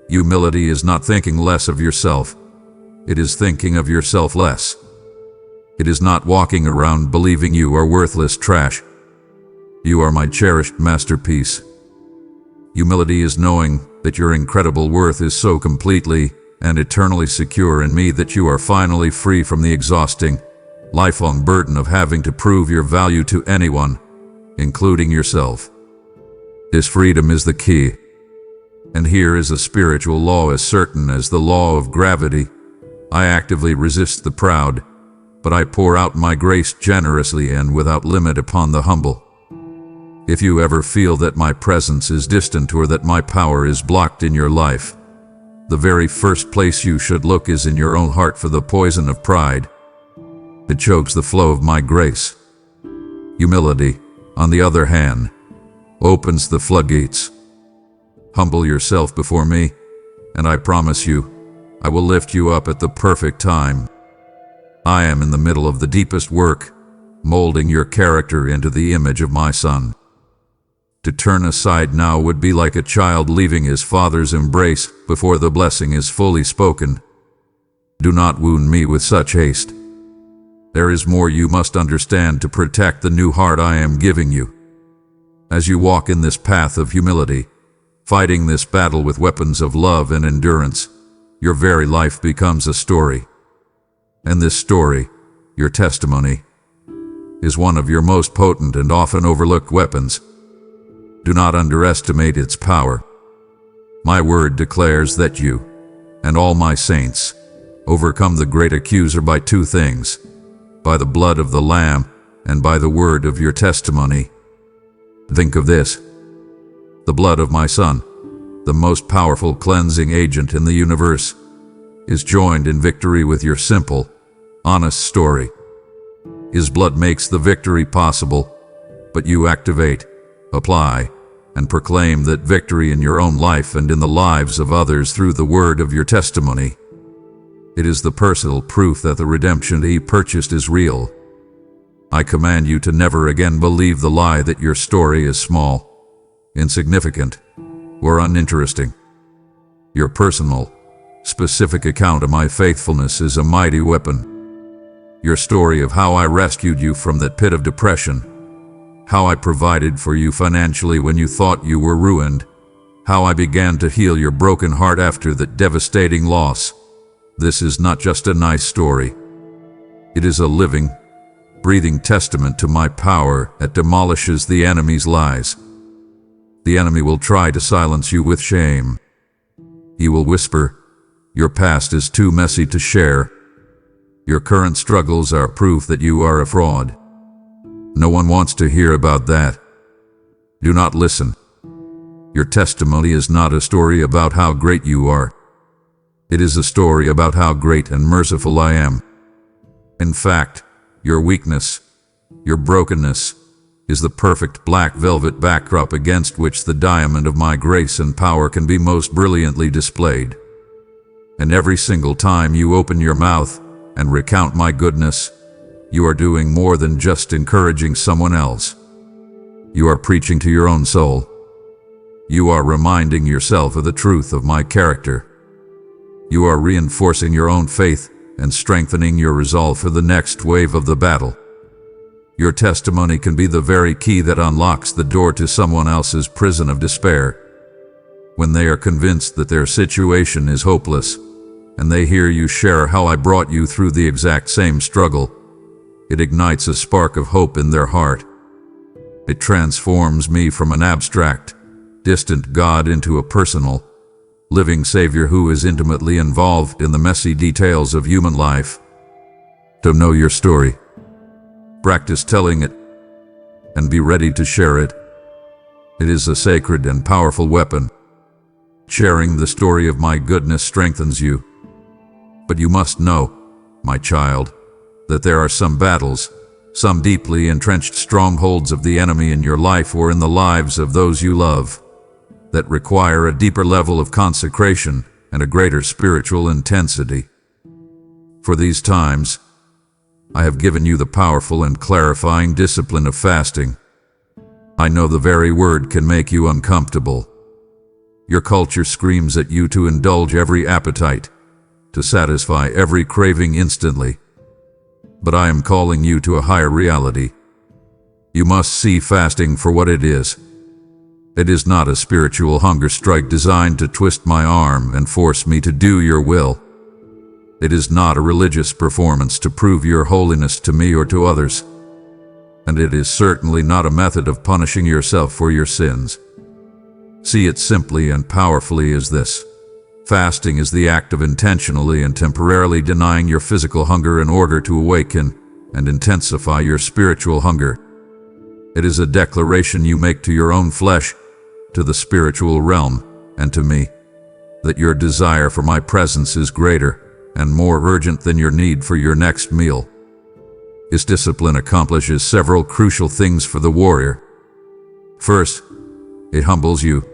Humility is not thinking less of yourself. It is thinking of yourself less. It is not walking around believing you are worthless trash. You are my cherished masterpiece. Humility is knowing that your incredible worth is so completely and eternally secure in me that you are finally free from the exhausting, lifelong burden of having to prove your value to anyone, including yourself. This freedom is the key. And here is a spiritual law as certain as the law of gravity. I actively resist the proud, but I pour out my grace generously and without limit upon the humble. If you ever feel that my presence is distant or that my power is blocked in your life, the very first place you should look is in your own heart for the poison of pride. It chokes the flow of my grace. Humility, on the other hand, opens the floodgates. Humble yourself before me, and I promise you, I will lift you up at the perfect time. I am in the middle of the deepest work, molding your character into the image of my Son. To turn aside now would be like a child leaving his father's embrace before the blessing is fully spoken. Do not wound me with such haste. There is more you must understand to protect the new heart I am giving you. As you walk in this path of humility, fighting this battle with weapons of love and endurance, your very life becomes a story. And this story, your testimony, is one of your most potent and often overlooked weapons. Do not underestimate its power. My word declares that you, and all my saints, overcome the great accuser by two things: by the blood of the Lamb and by the word of your testimony. Think of this. The blood of my Son, the most powerful cleansing agent in the universe, is joined in victory with your simple, honest story. His blood makes the victory possible, but you activate, apply, and proclaim that victory in your own life and in the lives of others through the word of your testimony. It is the personal proof that the redemption he purchased is real. I command you to never again believe the lie that your story is small, insignificant, or uninteresting. Your personal, specific account of my faithfulness is a mighty weapon. Your story of how I rescued you from that pit of depression, how I provided for you financially when you thought you were ruined, how I began to heal your broken heart after that devastating loss. This is not just a nice story. It is a living, breathing testament to my power that demolishes the enemy's lies. The enemy will try to silence you with shame. He will whisper, Your past is too messy to share. Your current struggles are proof that you are a fraud. No one wants to hear about that. Do not listen. Your testimony is not a story about how great you are. It is a story about how great and merciful I am. In fact, your weakness, your brokenness, is the perfect black velvet backdrop against which the diamond of my grace and power can be most brilliantly displayed. And every single time you open your mouth and recount my goodness, you are doing more than just encouraging someone else. You are preaching to your own soul. You are reminding yourself of the truth of my character. You are reinforcing your own faith and strengthening your resolve for the next wave of the battle. Your testimony can be the very key that unlocks the door to someone else's prison of despair. When they are convinced that their situation is hopeless, and they hear you share how I brought you through the exact same struggle, it ignites a spark of hope in their heart. It transforms me from an abstract, distant God into a personal, living Savior who is intimately involved in the messy details of human life. To know your story, practice telling it, and be ready to share it. It is a sacred and powerful weapon. Sharing the story of my goodness strengthens you. But you must know, my child, that there are some battles, some deeply entrenched strongholds of the enemy in your life or in the lives of those you love, that require a deeper level of consecration and a greater spiritual intensity. For these times, I have given you the powerful and clarifying discipline of fasting. I know the very word can make you uncomfortable. Your culture screams at you to indulge every appetite, to satisfy every craving instantly. But I am calling you to a higher reality. You must see fasting for what it is. It is not a spiritual hunger strike designed to twist my arm and force me to do your will. It is not a religious performance to prove your holiness to me or to others. And it is certainly not a method of punishing yourself for your sins. See it simply and powerfully as this. Fasting is the act of intentionally and temporarily denying your physical hunger in order to awaken and intensify your spiritual hunger. It is a declaration you make to your own flesh, to the spiritual realm, and to me, that your desire for my presence is greater and more urgent than your need for your next meal. This discipline accomplishes several crucial things for the warrior. First, it humbles you.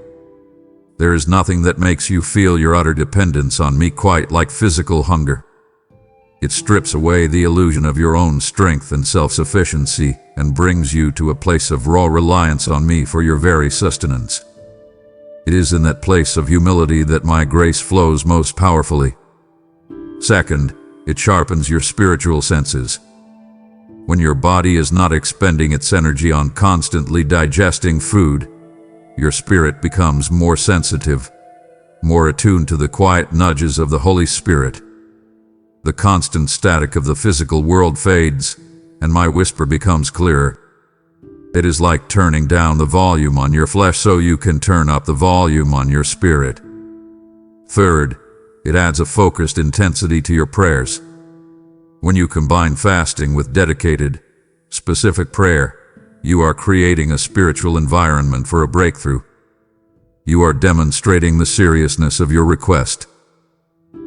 There is nothing that makes you feel your utter dependence on me quite like physical hunger. It strips away the illusion of your own strength and self-sufficiency and brings you to a place of raw reliance on me for your very sustenance. It is in that place of humility that my grace flows most powerfully. Second, it sharpens your spiritual senses. When your body is not expending its energy on constantly digesting food, your spirit becomes more sensitive, more attuned to the quiet nudges of the Holy Spirit. The constant static of the physical world fades, and my whisper becomes clearer. It is like turning down the volume on your flesh so you can turn up the volume on your spirit. Third, it adds a focused intensity to your prayers. When you combine fasting with dedicated, specific prayer, you are creating a spiritual environment for a breakthrough. You are demonstrating the seriousness of your request.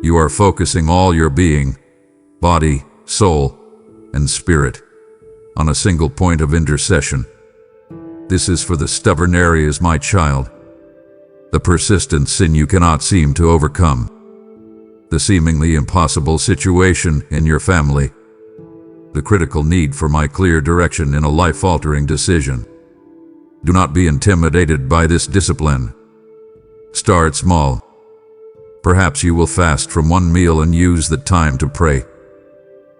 You are focusing all your being, body, soul, and spirit, on a single point of intercession. This is for the stubborn areas, my child. The persistent sin you cannot seem to overcome. The seemingly impossible situation in your family. The critical need for my clear direction in a life-altering decision. Do not be intimidated by this discipline. Start small. Perhaps you will fast from one meal and use the time to pray.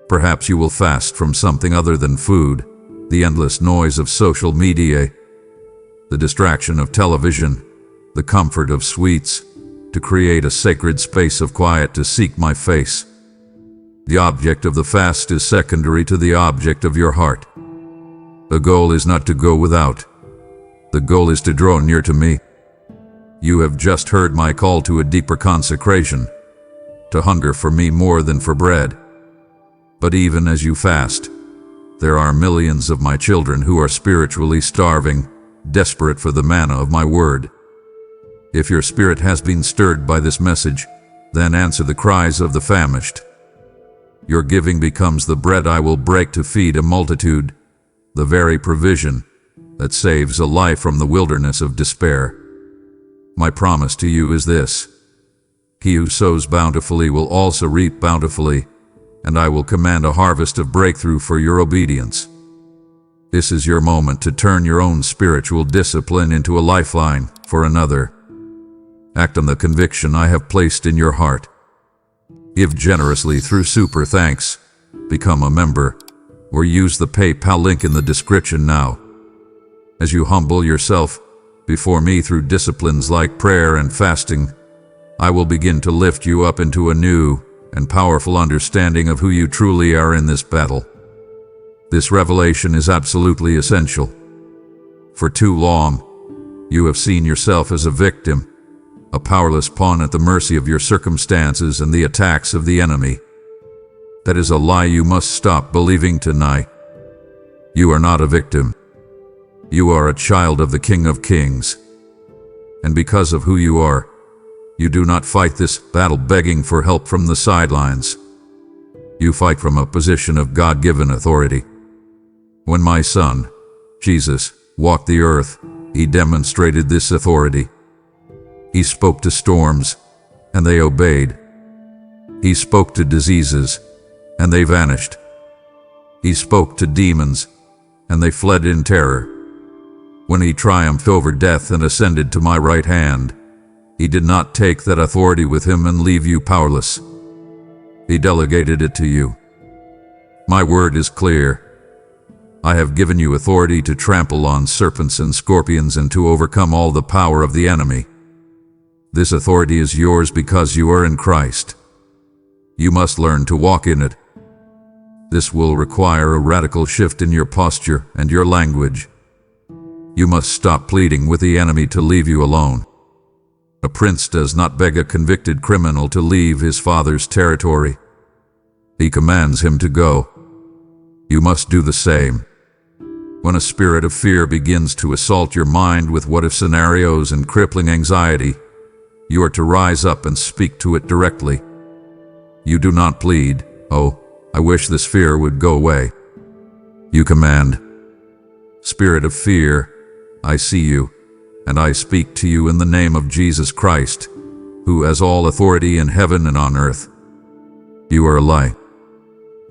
Perhaps you will fast from something other than food, the endless noise of social media, the distraction of television, the comfort of sweets, to create a sacred space of quiet to seek my face. The object of the fast is secondary to the object of your heart. The goal is not to go without. The goal is to draw near to me. You have just heard my call to a deeper consecration, to hunger for me more than for bread. But even as you fast, there are millions of my children who are spiritually starving, desperate for the manna of my word. If your spirit has been stirred by this message, then answer the cries of the famished. Your giving becomes the bread I will break to feed a multitude, the very provision that saves a life from the wilderness of despair. My promise to you is this: he who sows bountifully will also reap bountifully, and I will command a harvest of breakthrough for your obedience. This is your moment to turn your own spiritual discipline into a lifeline for another. Act on the conviction I have placed in your heart. Give generously through Super Thanks, become a member, or use the PayPal link in the description now. As you humble yourself before me through disciplines like prayer and fasting, I will begin to lift you up into a new and powerful understanding of who you truly are in this battle. This revelation is absolutely essential. For too long, you have seen yourself as a victim, a powerless pawn at the mercy of your circumstances and the attacks of the enemy. That is a lie you must stop believing tonight. You are not a victim. You are a child of the King of Kings. And because of who you are, you do not fight this battle begging for help from the sidelines. You fight from a position of God-given authority. When my son, Jesus, walked the earth, he demonstrated this authority. He spoke to storms, and they obeyed. He spoke to diseases, and they vanished. He spoke to demons, and they fled in terror. When he triumphed over death and ascended to my right hand, he did not take that authority with him and leave you powerless. He delegated it to you. My word is clear. I have given you authority to trample on serpents and scorpions and to overcome all the power of the enemy. This authority is yours because you are in Christ. You must learn to walk in it. This will require a radical shift in your posture and your language. You must stop pleading with the enemy to leave you alone. A prince does not beg a convicted criminal to leave his father's territory. He commands him to go. You must do the same. When a spirit of fear begins to assault your mind with what-if scenarios and crippling anxiety, you are to rise up and speak to it directly. You do not plead, "Oh, I wish this fear would go away." You command, "Spirit of fear, I see you, and I speak to you in the name of Jesus Christ, who has all authority in heaven and on earth. You are a lie.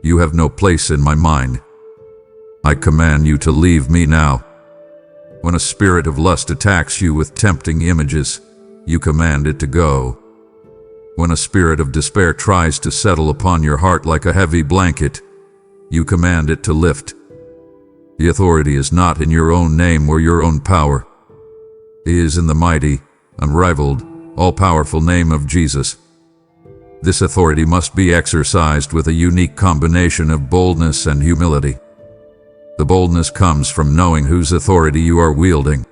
You have no place in my mind. I command you to leave me now." When a spirit of lust attacks you with tempting images, you command it to go. When a spirit of despair tries to settle upon your heart like a heavy blanket, you command it to lift. The authority is not in your own name or your own power. It is in the mighty, unrivaled, all-powerful name of Jesus. This authority must be exercised with a unique combination of boldness and humility. The boldness comes from knowing whose authority you are wielding.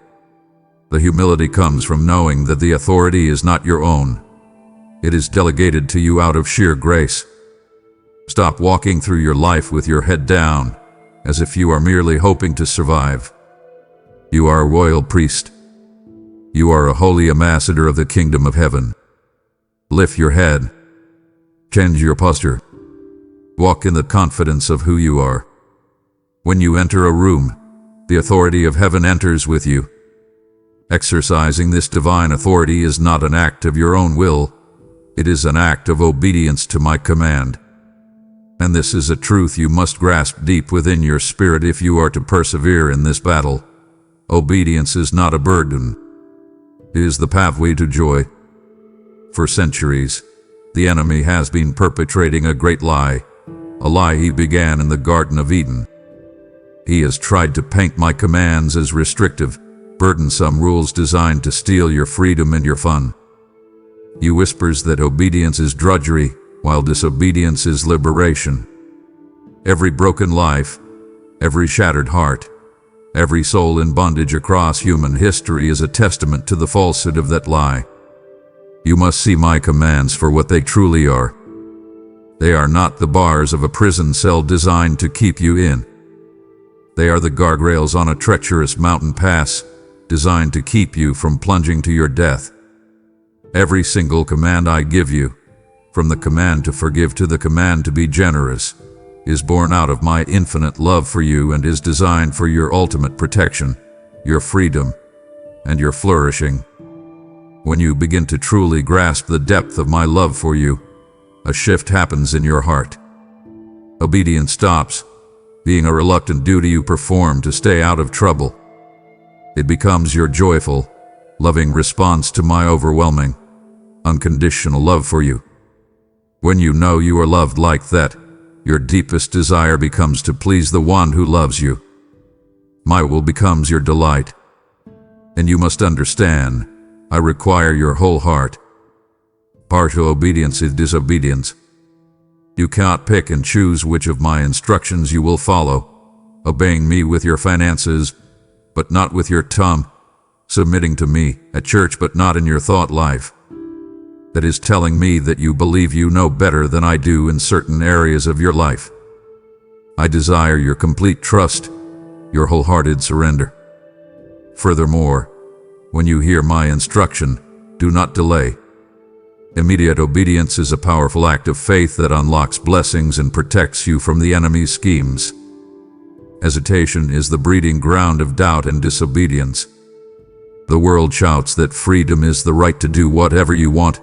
The humility comes from knowing that the authority is not your own. It is delegated to you out of sheer grace. Stop walking through your life with your head down, as if you are merely hoping to survive. You are a royal priest. You are a holy ambassador of the kingdom of heaven. Lift your head. Change your posture. Walk in the confidence of who you are. When you enter a room, the authority of heaven enters with you. Exercising this divine authority is not an act of your own will. It is an act of obedience to my command. And this is a truth you must grasp deep within your spirit if you are to persevere in this battle. Obedience is not a burden. It is the pathway to joy. For centuries, the enemy has been perpetrating a great lie, a lie he began in the Garden of Eden. He has tried to paint my commands as restrictive, burdensome rules designed to steal your freedom and your fun. He whispers that obedience is drudgery, while disobedience is liberation. Every broken life, every shattered heart, every soul in bondage across human history is a testament to the falsehood of that lie. You must see my commands for what they truly are. They are not the bars of a prison cell designed to keep you in. They are the guardrails on a treacherous mountain pass, designed to keep you from plunging to your death. Every single command I give you, from the command to forgive to the command to be generous, is born out of my infinite love for you and is designed for your ultimate protection, your freedom, and your flourishing. When you begin to truly grasp the depth of my love for you, a shift happens in your heart. Obedience stops being a reluctant duty you perform to stay out of trouble. It becomes your joyful, loving response to my overwhelming, unconditional love for you. When you know you are loved like that, your deepest desire becomes to please the one who loves you. My will becomes your delight. And you must understand, I require your whole heart. Partial obedience is disobedience. You cannot pick and choose which of my instructions you will follow, obeying me with your finances, but not with your tongue, submitting to me at church but not in your thought life. That is telling me that you believe you know better than I do in certain areas of your life. I desire your complete trust, your wholehearted surrender. Furthermore, when you hear my instruction, do not delay. Immediate obedience is a powerful act of faith that unlocks blessings and protects you from the enemy's schemes. Hesitation is the breeding ground of doubt and disobedience. The world shouts that freedom is the right to do whatever you want,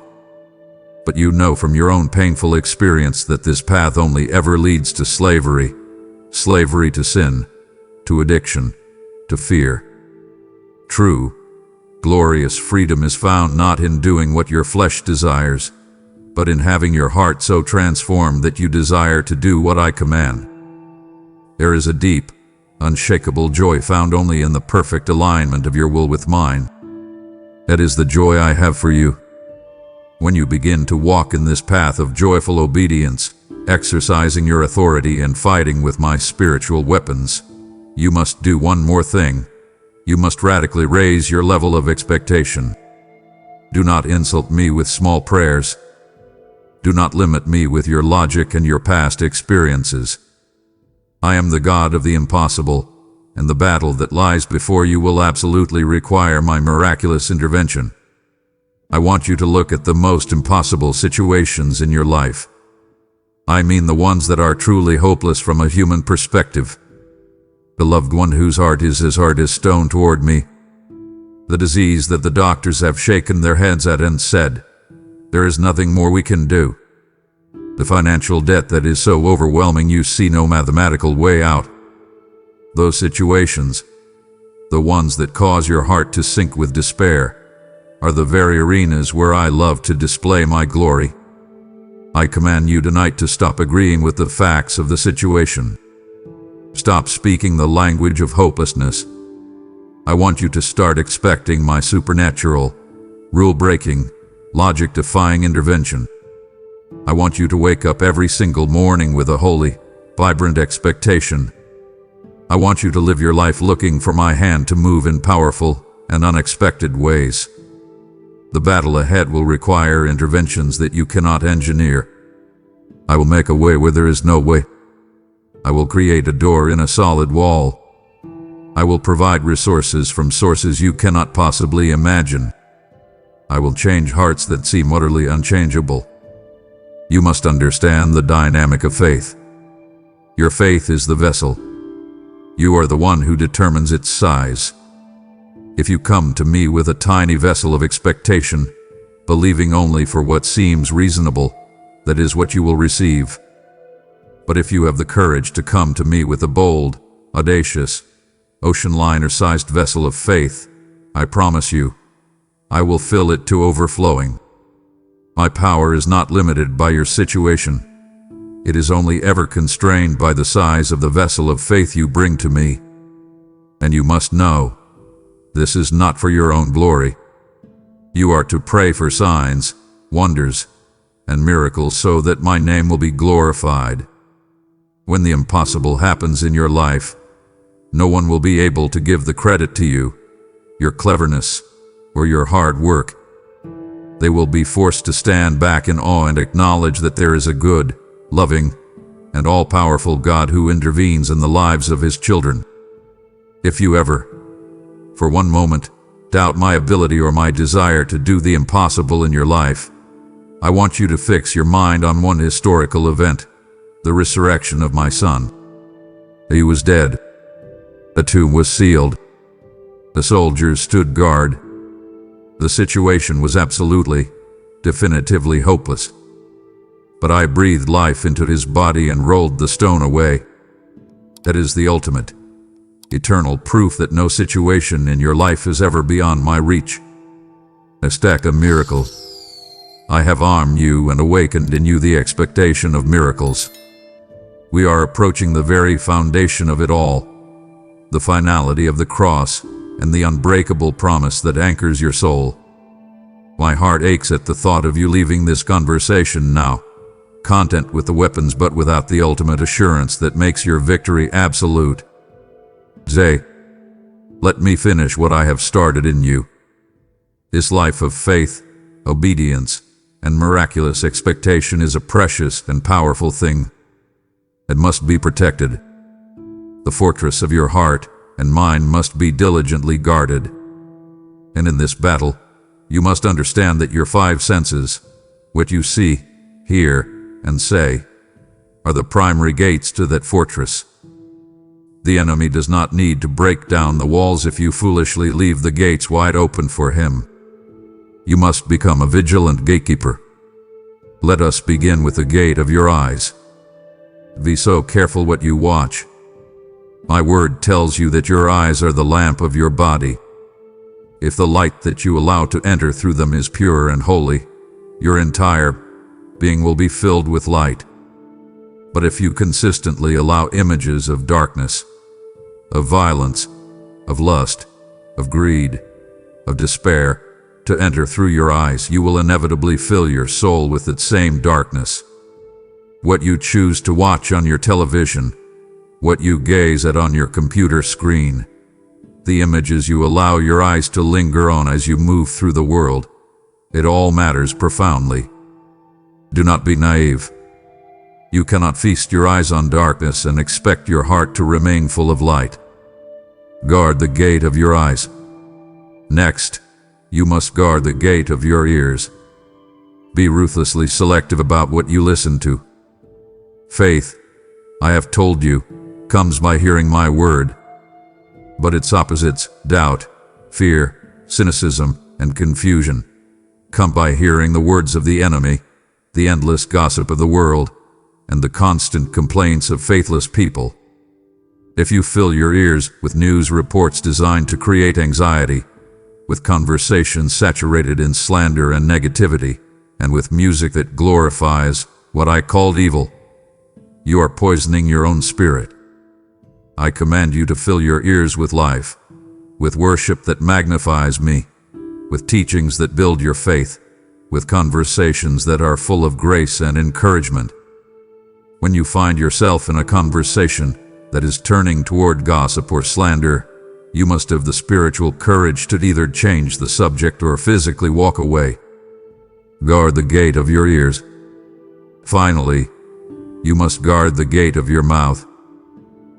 but you know from your own painful experience that this path only ever leads to slavery, slavery to sin, to addiction, to fear. True, glorious freedom is found not in doing what your flesh desires, but in having your heart so transformed that you desire to do what I command. There is a deep, unshakable joy found only in the perfect alignment of your will with mine. That is the joy I have for you. When you begin to walk in this path of joyful obedience, exercising your authority and fighting with my spiritual weapons, you must do one more thing. You must radically raise your level of expectation. Do not insult me with small prayers. Do not limit me with your logic and your past experiences. I am the God of the impossible, and the battle that lies before you will absolutely require my miraculous intervention. I want you to look at the most impossible situations in your life. I mean the ones that are truly hopeless from a human perspective. The loved one whose heart is as hard as stone toward me. The disease that the doctors have shaken their heads at and said, there is nothing more we can do. The financial debt that is so overwhelming you see no mathematical way out. Those situations, the ones that cause your heart to sink with despair, are the very arenas where I love to display my glory. I command you tonight to stop agreeing with the facts of the situation. Stop speaking the language of hopelessness. I want you to start expecting my supernatural, rule-breaking, logic-defying intervention. I want you to wake up every single morning with a holy, vibrant expectation. I want you to live your life looking for my hand to move in powerful and unexpected ways. The battle ahead will require interventions that you cannot engineer. I will make a way where there is no way. I will create a door in a solid wall. I will provide resources from sources you cannot possibly imagine. I will change hearts that seem utterly unchangeable. You must understand the dynamic of faith. Your faith is the vessel. You are the one who determines its size. If you come to me with a tiny vessel of expectation, believing only for what seems reasonable, that is what you will receive. But if you have the courage to come to me with a bold, audacious, ocean liner-sized vessel of faith, I promise you, I will fill it to overflowing. My power is not limited by your situation. It is only ever constrained by the size of the vessel of faith you bring to me. And you must know, this is not for your own glory. You are to pray for signs, wonders, and miracles so that my name will be glorified. When the impossible happens in your life, no one will be able to give the credit to you, your cleverness, or your hard work. They will be forced to stand back in awe and acknowledge that there is a good, loving, and all-powerful God who intervenes in the lives of His children. If you ever, for one moment, doubt my ability or my desire to do the impossible in your life, I want you to fix your mind on one historical event, the resurrection of my son. He was dead. The tomb was sealed. The soldiers stood guard. The situation was absolutely, definitively hopeless. But I breathed life into his body and rolled the stone away. That is the ultimate, eternal proof that no situation in your life is ever beyond my reach. A miracle. I have armed you and awakened in you the expectation of miracles. We are approaching the very foundation of it all, the finality of the cross and the unbreakable promise that anchors your soul. My heart aches at the thought of you leaving this conversation now, content with the weapons but without the ultimate assurance that makes your victory absolute. Zay, let me finish what I have started in you. This life of faith, obedience, and miraculous expectation is a precious and powerful thing. It must be protected. The fortress of your heart and mind must be diligently guarded. And in this battle, you must understand that your five senses, what you see, hear, and say, are the primary gates to that fortress. The enemy does not need to break down the walls if you foolishly leave the gates wide open for him. You must become a vigilant gatekeeper. Let us begin with the gate of your eyes. Be so careful what you watch. My word tells you that your eyes are the lamp of your body. If the light that you allow to enter through them is pure and holy, your entire being will be filled with light. But if you consistently allow images of darkness, of violence, of lust, of greed, of despair, to enter through your eyes, you will inevitably fill your soul with that same darkness. What you choose to watch on your television, what you gaze at on your computer screen, the images you allow your eyes to linger on as you move through the world, it all matters profoundly. Do not be naive. You cannot feast your eyes on darkness and expect your heart to remain full of light. Guard the gate of your eyes. Next, you must guard the gate of your ears. Be ruthlessly selective about what you listen to. Faith, I have told you, comes by hearing my word. But its opposites, doubt, fear, cynicism, and confusion, come by hearing the words of the enemy, the endless gossip of the world, and the constant complaints of faithless people. If you fill your ears with news reports designed to create anxiety, with conversations saturated in slander and negativity, and with music that glorifies what I called evil, you are poisoning your own spirit. I command you to fill your ears with life, with worship that magnifies me, with teachings that build your faith, with conversations that are full of grace and encouragement. When you find yourself in a conversation that is turning toward gossip or slander, you must have the spiritual courage to either change the subject or physically walk away. Guard the gate of your ears. Finally, you must guard the gate of your mouth.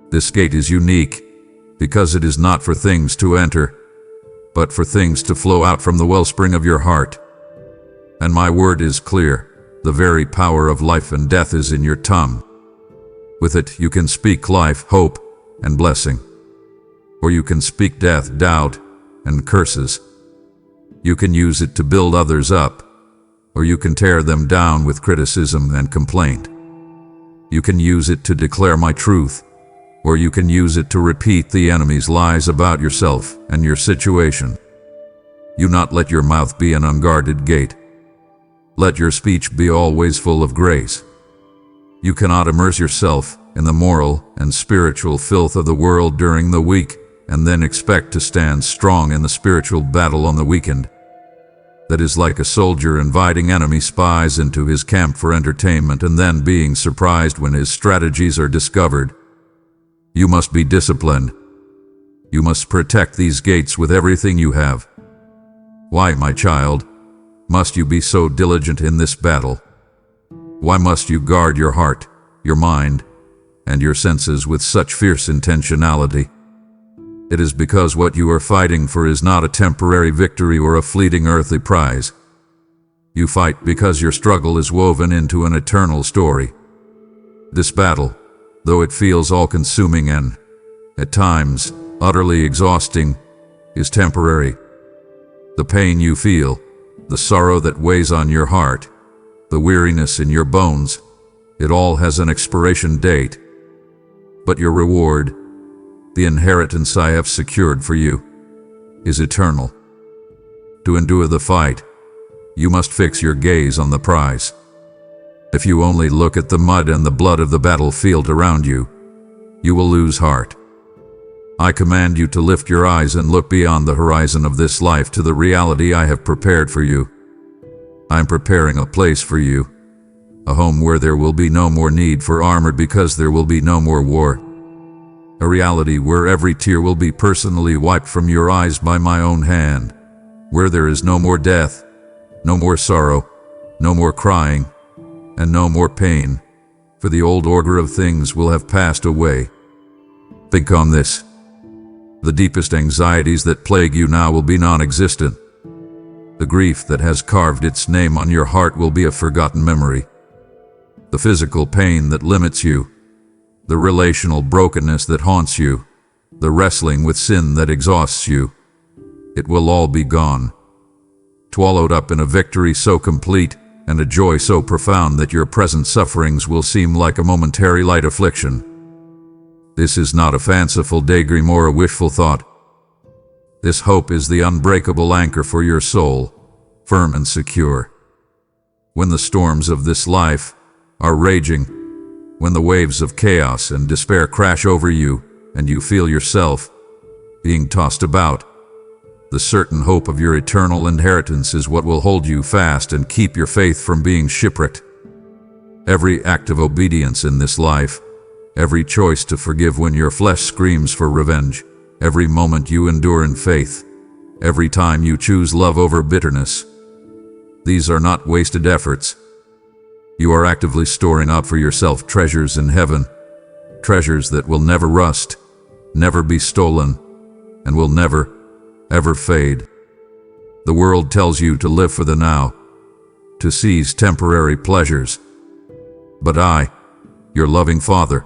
This gate is unique because it is not for things to enter, but for things to flow out from the wellspring of your heart. And my word is clear. The very power of life and death is in your tongue. With it, you can speak life, hope, and blessing. Or you can speak death, doubt, and curses. You can use it to build others up, or you can tear them down with criticism and complaint. You can use it to declare my truth, or you can use it to repeat the enemy's lies about yourself and your situation. Do not let your mouth be an unguarded gate. Let your speech be always full of grace. You cannot immerse yourself in the moral and spiritual filth of the world during the week and then expect to stand strong in the spiritual battle on the weekend. That is like a soldier inviting enemy spies into his camp for entertainment and then being surprised when his strategies are discovered. You must be disciplined. You must protect these gates with everything you have. Why, my child, must you be so diligent in this battle? Why must you guard your heart, your mind, and your senses with such fierce intentionality? It is because what you are fighting for is not a temporary victory or a fleeting earthly prize. You fight because your struggle is woven into an eternal story. This battle, though it feels all-consuming and, at times, utterly exhausting, is temporary. The pain you feel, the sorrow that weighs on your heart, the weariness in your bones, it all has an expiration date. But your reward, the inheritance I have secured for you, is eternal. To endure the fight, you must fix your gaze on the prize. If you only look at the mud and the blood of the battlefield around you, you will lose heart. I command you to lift your eyes and look beyond the horizon of this life to the reality I have prepared for you. I am preparing a place for you, a home where there will be no more need for armor because there will be no more war. A reality where every tear will be personally wiped from your eyes by my own hand, where there is no more death, no more sorrow, no more crying, and no more pain, for the old order of things will have passed away. Think on this. The deepest anxieties that plague you now will be non-existent. The grief that has carved its name on your heart will be a forgotten memory. The physical pain that limits you, the relational brokenness that haunts you, the wrestling with sin that exhausts you, it will all be gone, swallowed up in a victory so complete and a joy so profound that your present sufferings will seem like a momentary light affliction. This is not a fanciful daydream or a wishful thought. This hope is the unbreakable anchor for your soul, firm and secure. When the storms of this life are raging, when the waves of chaos and despair crash over you and you feel yourself being tossed about, the certain hope of your eternal inheritance is what will hold you fast and keep your faith from being shipwrecked. Every act of obedience in this life, every choice to forgive when your flesh screams for revenge, every moment you endure in faith, every time you choose love over bitterness, these are not wasted efforts. You are actively storing up for yourself treasures in heaven, treasures that will never rust, never be stolen, and will never, ever fade. The world tells you to live for the now, to seize temporary pleasures. But I, your loving Father,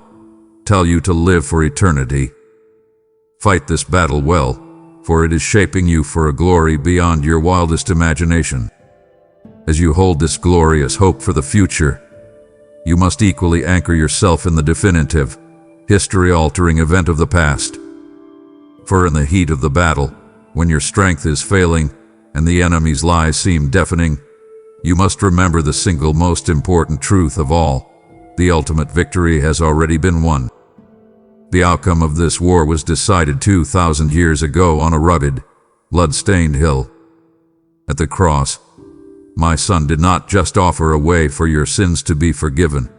tell you to live for eternity. Fight this battle well, for it is shaping you for a glory beyond your wildest imagination. As you hold this glorious hope for the future, you must equally anchor yourself in the definitive, history-altering event of the past. For in the heat of the battle, when your strength is failing and the enemy's lies seem deafening, you must remember the single most important truth of all: the ultimate victory has already been won. The outcome of this war was decided 2,000 years ago on a rugged, blood-stained hill. At the cross, my Son did not just offer a way for your sins to be forgiven.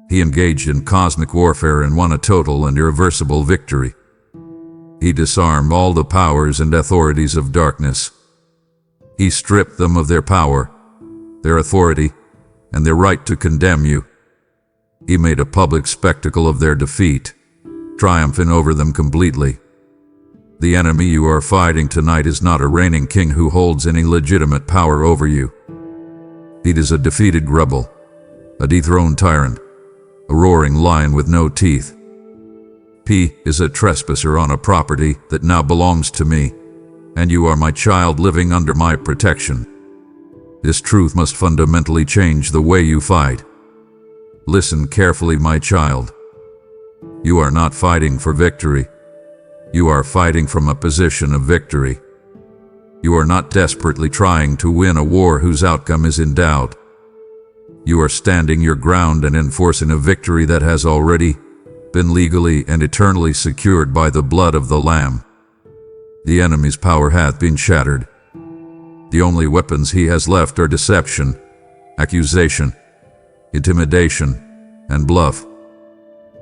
He engaged in cosmic warfare and won a total and irreversible victory. He disarmed all the powers and authorities of darkness. He stripped them of their power, their authority, and their right to condemn you. He made a public spectacle of their defeat, triumphing over them completely. The enemy you are fighting tonight is not a reigning king who holds any legitimate power over you. It is a defeated rebel, a dethroned tyrant, a roaring lion with no teeth. He is a trespasser on a property that now belongs to me, and you are my child living under my protection. This truth must fundamentally change the way you fight. Listen carefully, my child. You are not fighting for victory. You are fighting from a position of victory. You are not desperately trying to win a war whose outcome is in doubt. You are standing your ground and enforcing a victory that has already been legally and eternally secured by the blood of the Lamb. The enemy's power hath been shattered. The only weapons he has left are deception, accusation, intimidation, and bluff.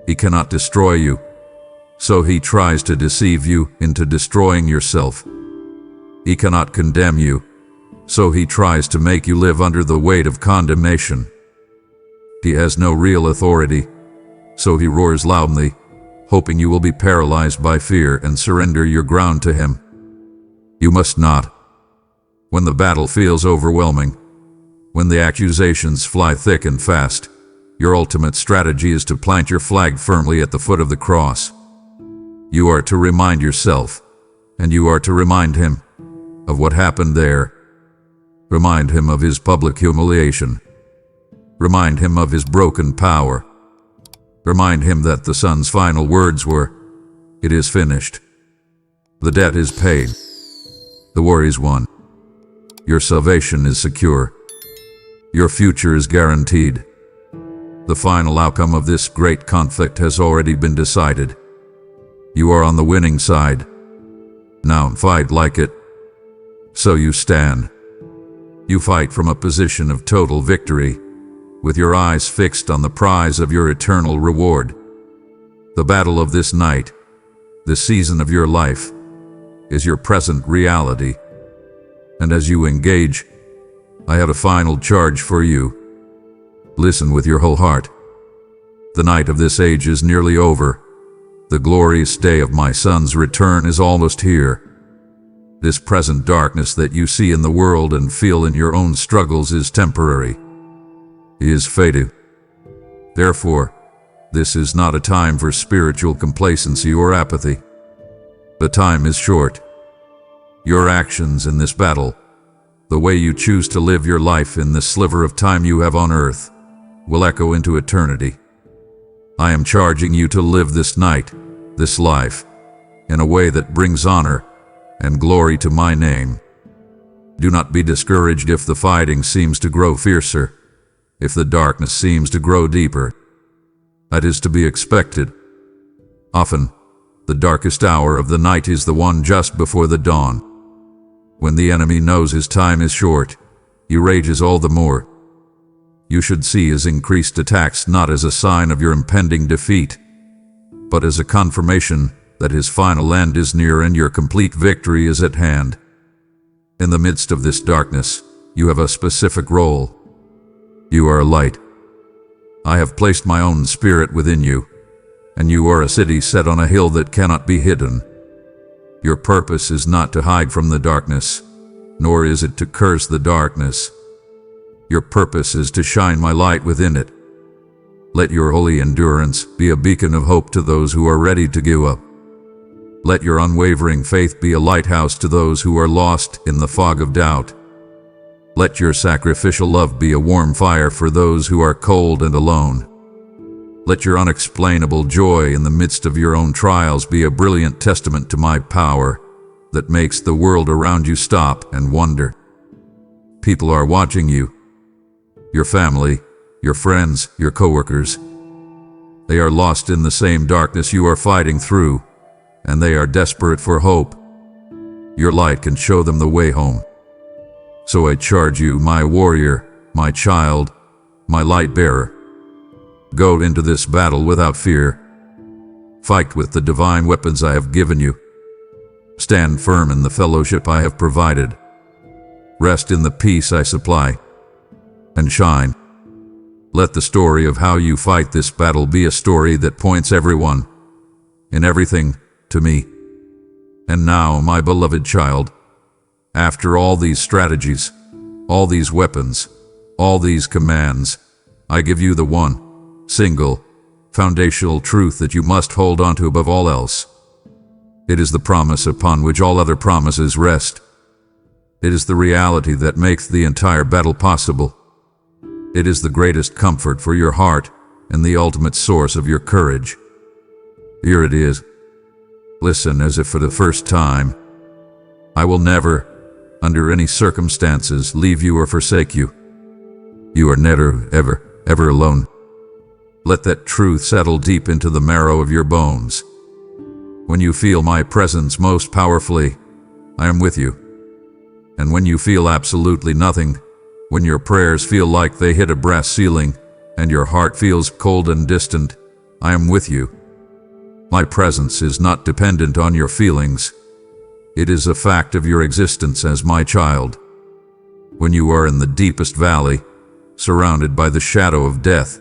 He cannot destroy you, so he tries to deceive you into destroying yourself. He cannot condemn you, so he tries to make you live under the weight of condemnation. He has no real authority, so he roars loudly, hoping you will be paralyzed by fear and surrender your ground to him. You must not. When the battle feels overwhelming, when the accusations fly thick and fast, your ultimate strategy is to plant your flag firmly at the foot of the cross. You are to remind yourself, and you are to remind him, of what happened there. Remind him of his public humiliation. Remind him of his broken power. Remind him that the Son's final words were, "It is finished." The debt is paid. The war is won. Your salvation is secure. Your future is guaranteed. The final outcome of this great conflict has already been decided. You are on the winning side. Now fight like it. So you stand. You fight from a position of total victory, with your eyes fixed on the prize of your eternal reward. The battle of this night, this season of your life, is your present reality. And as you engage, I have a final charge for you. Listen with your whole heart. The night of this age is nearly over. The glorious day of my Son's return is almost here. This present darkness that you see in the world and feel in your own struggles is temporary. It is fading. Therefore, this is not a time for spiritual complacency or apathy. The time is short. Your actions in this battle, the way you choose to live your life in this sliver of time you have on earth, will echo into eternity. I am charging you to live this night, this life, in a way that brings honor and glory to my name. Do not be discouraged if the fighting seems to grow fiercer, if the darkness seems to grow deeper. That is to be expected. Often, the darkest hour of the night is the one just before the dawn. When the enemy knows his time is short, he rages all the more. You should see his increased attacks not as a sign of your impending defeat, but as a confirmation that his final end is near and your complete victory is at hand. In the midst of this darkness, you have a specific role. You are a light. I have placed my own spirit within you, and you are a city set on a hill that cannot be hidden. Your purpose is not to hide from the darkness, nor is it to curse the darkness. Your purpose is to shine my light within it. Let your holy endurance be a beacon of hope to those who are ready to give up. Let your unwavering faith be a lighthouse to those who are lost in the fog of doubt. Let your sacrificial love be a warm fire for those who are cold and alone. Let your unexplainable joy in the midst of your own trials be a brilliant testament to my power that makes the world around you stop and wonder. People are watching you. Your family, your friends, your coworkers. They are lost in the same darkness you are fighting through, and they are desperate for hope. Your light can show them the way home. So I charge you, my warrior, my child, my light bearer. Go into this battle without fear. Fight with the divine weapons I have given you. Stand firm in the fellowship I have provided. Rest in the peace I supply. And shine. Let the story of how you fight this battle be a story that points everyone, in everything, to me. And now, my beloved child, after all these strategies, all these weapons, all these commands, I give you the one, single, foundational truth that you must hold on to above all else. It is the promise upon which all other promises rest. It is the reality that makes the entire battle possible. It is the greatest comfort for your heart and the ultimate source of your courage. Here it is. Listen as if for the first time. I will never, under any circumstances, leave you or forsake you. You are never, ever alone. Let that truth settle deep into the marrow of your bones. When you feel my presence most powerfully, I am with you. And when you feel absolutely nothing, when your prayers feel like they hit a brass ceiling, and your heart feels cold and distant, I am with you. My presence is not dependent on your feelings. It is a fact of your existence as my child. When you are in the deepest valley, surrounded by the shadow of death,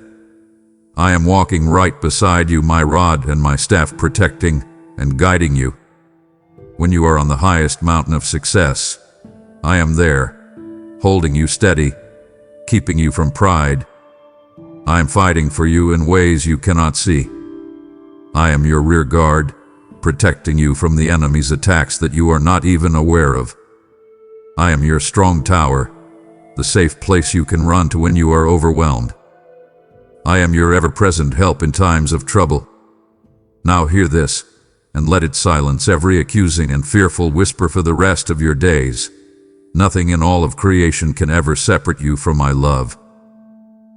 I am walking right beside you, my rod and my staff protecting and guiding you. When you are on the highest mountain of success, I am there, holding you steady, keeping you from pride. I am fighting for you in ways you cannot see. I am your rear guard, protecting you from the enemy's attacks that you are not even aware of. I am your strong tower, the safe place you can run to when you are overwhelmed. I am your ever-present help in times of trouble. Now hear this, and let it silence every accusing and fearful whisper for the rest of your days. Nothing in all of creation can ever separate you from my love.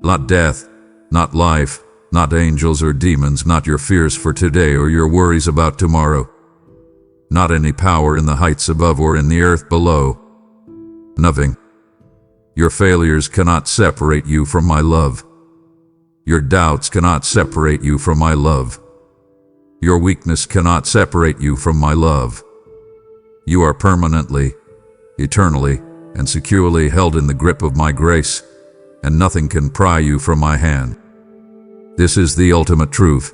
Not death, not life, not angels or demons, not your fears for today or your worries about tomorrow. Not any power in the heights above or in the earth below. Nothing. Your failures cannot separate you from my love. Your doubts cannot separate you from my love. Your weakness cannot separate you from my love. You are permanently, eternally, and securely held in the grip of my grace, and nothing can pry you from my hand. This is the ultimate truth.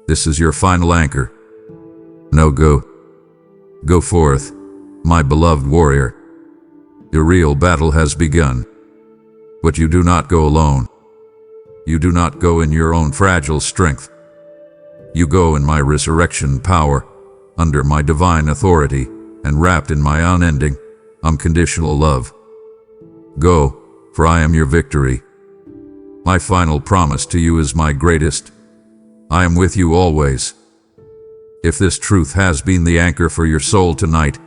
This is your final anchor. Now go forth, my beloved warrior. Your real battle has begun. But you do not go alone. You do not go in your own fragile strength. You go in my resurrection power, under my divine authority, and wrapped in my unending, unconditional love. Go, for I am your victory. My final promise to you is my greatest. I am with you always. If this truth has been the anchor for your soul tonight,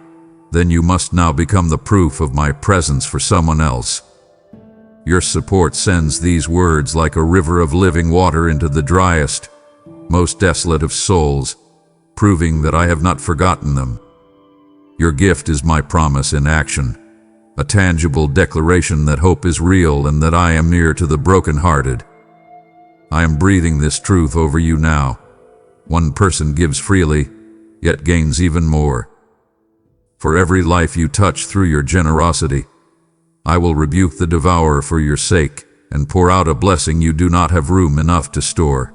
then you must now become the proof of my presence for someone else. Your support sends these words like a river of living water into the driest, most desolate of souls, proving that I have not forgotten them. Your gift is my promise in action, a tangible declaration that hope is real and that I am near to the brokenhearted. I am breathing this truth over you now. One person gives freely, yet gains even more. For every life you touch through your generosity, I will rebuke the devourer for your sake and pour out a blessing you do not have room enough to store.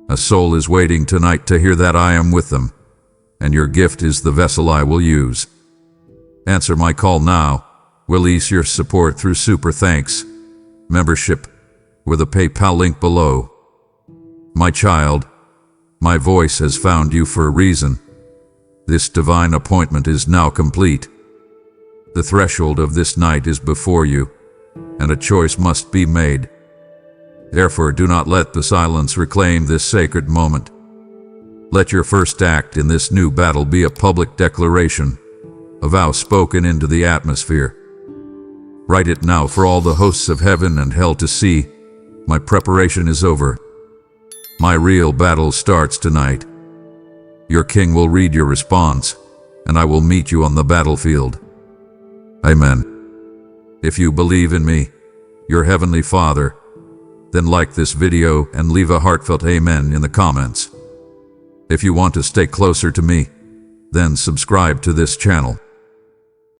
A soul is waiting tonight to hear that I am with them, and your gift is the vessel I will use. Answer my call now. Release your support through Super Thanks membership with a PayPal link below. My child, my voice has found you for a reason. This divine appointment is now complete. The threshold of this night is before you, and a choice must be made. Therefore, do not let the silence reclaim this sacred moment. Let your first act in this new battle be a public declaration, a vow spoken into the atmosphere. Write it now for all the hosts of heaven and hell to see. My preparation is over. My real battle starts tonight. Your king will read your response, and I will meet you on the battlefield. Amen. If you believe in me, your heavenly Father, then like this video and leave a heartfelt amen in the comments. If you want to stay closer to me, then subscribe to this channel.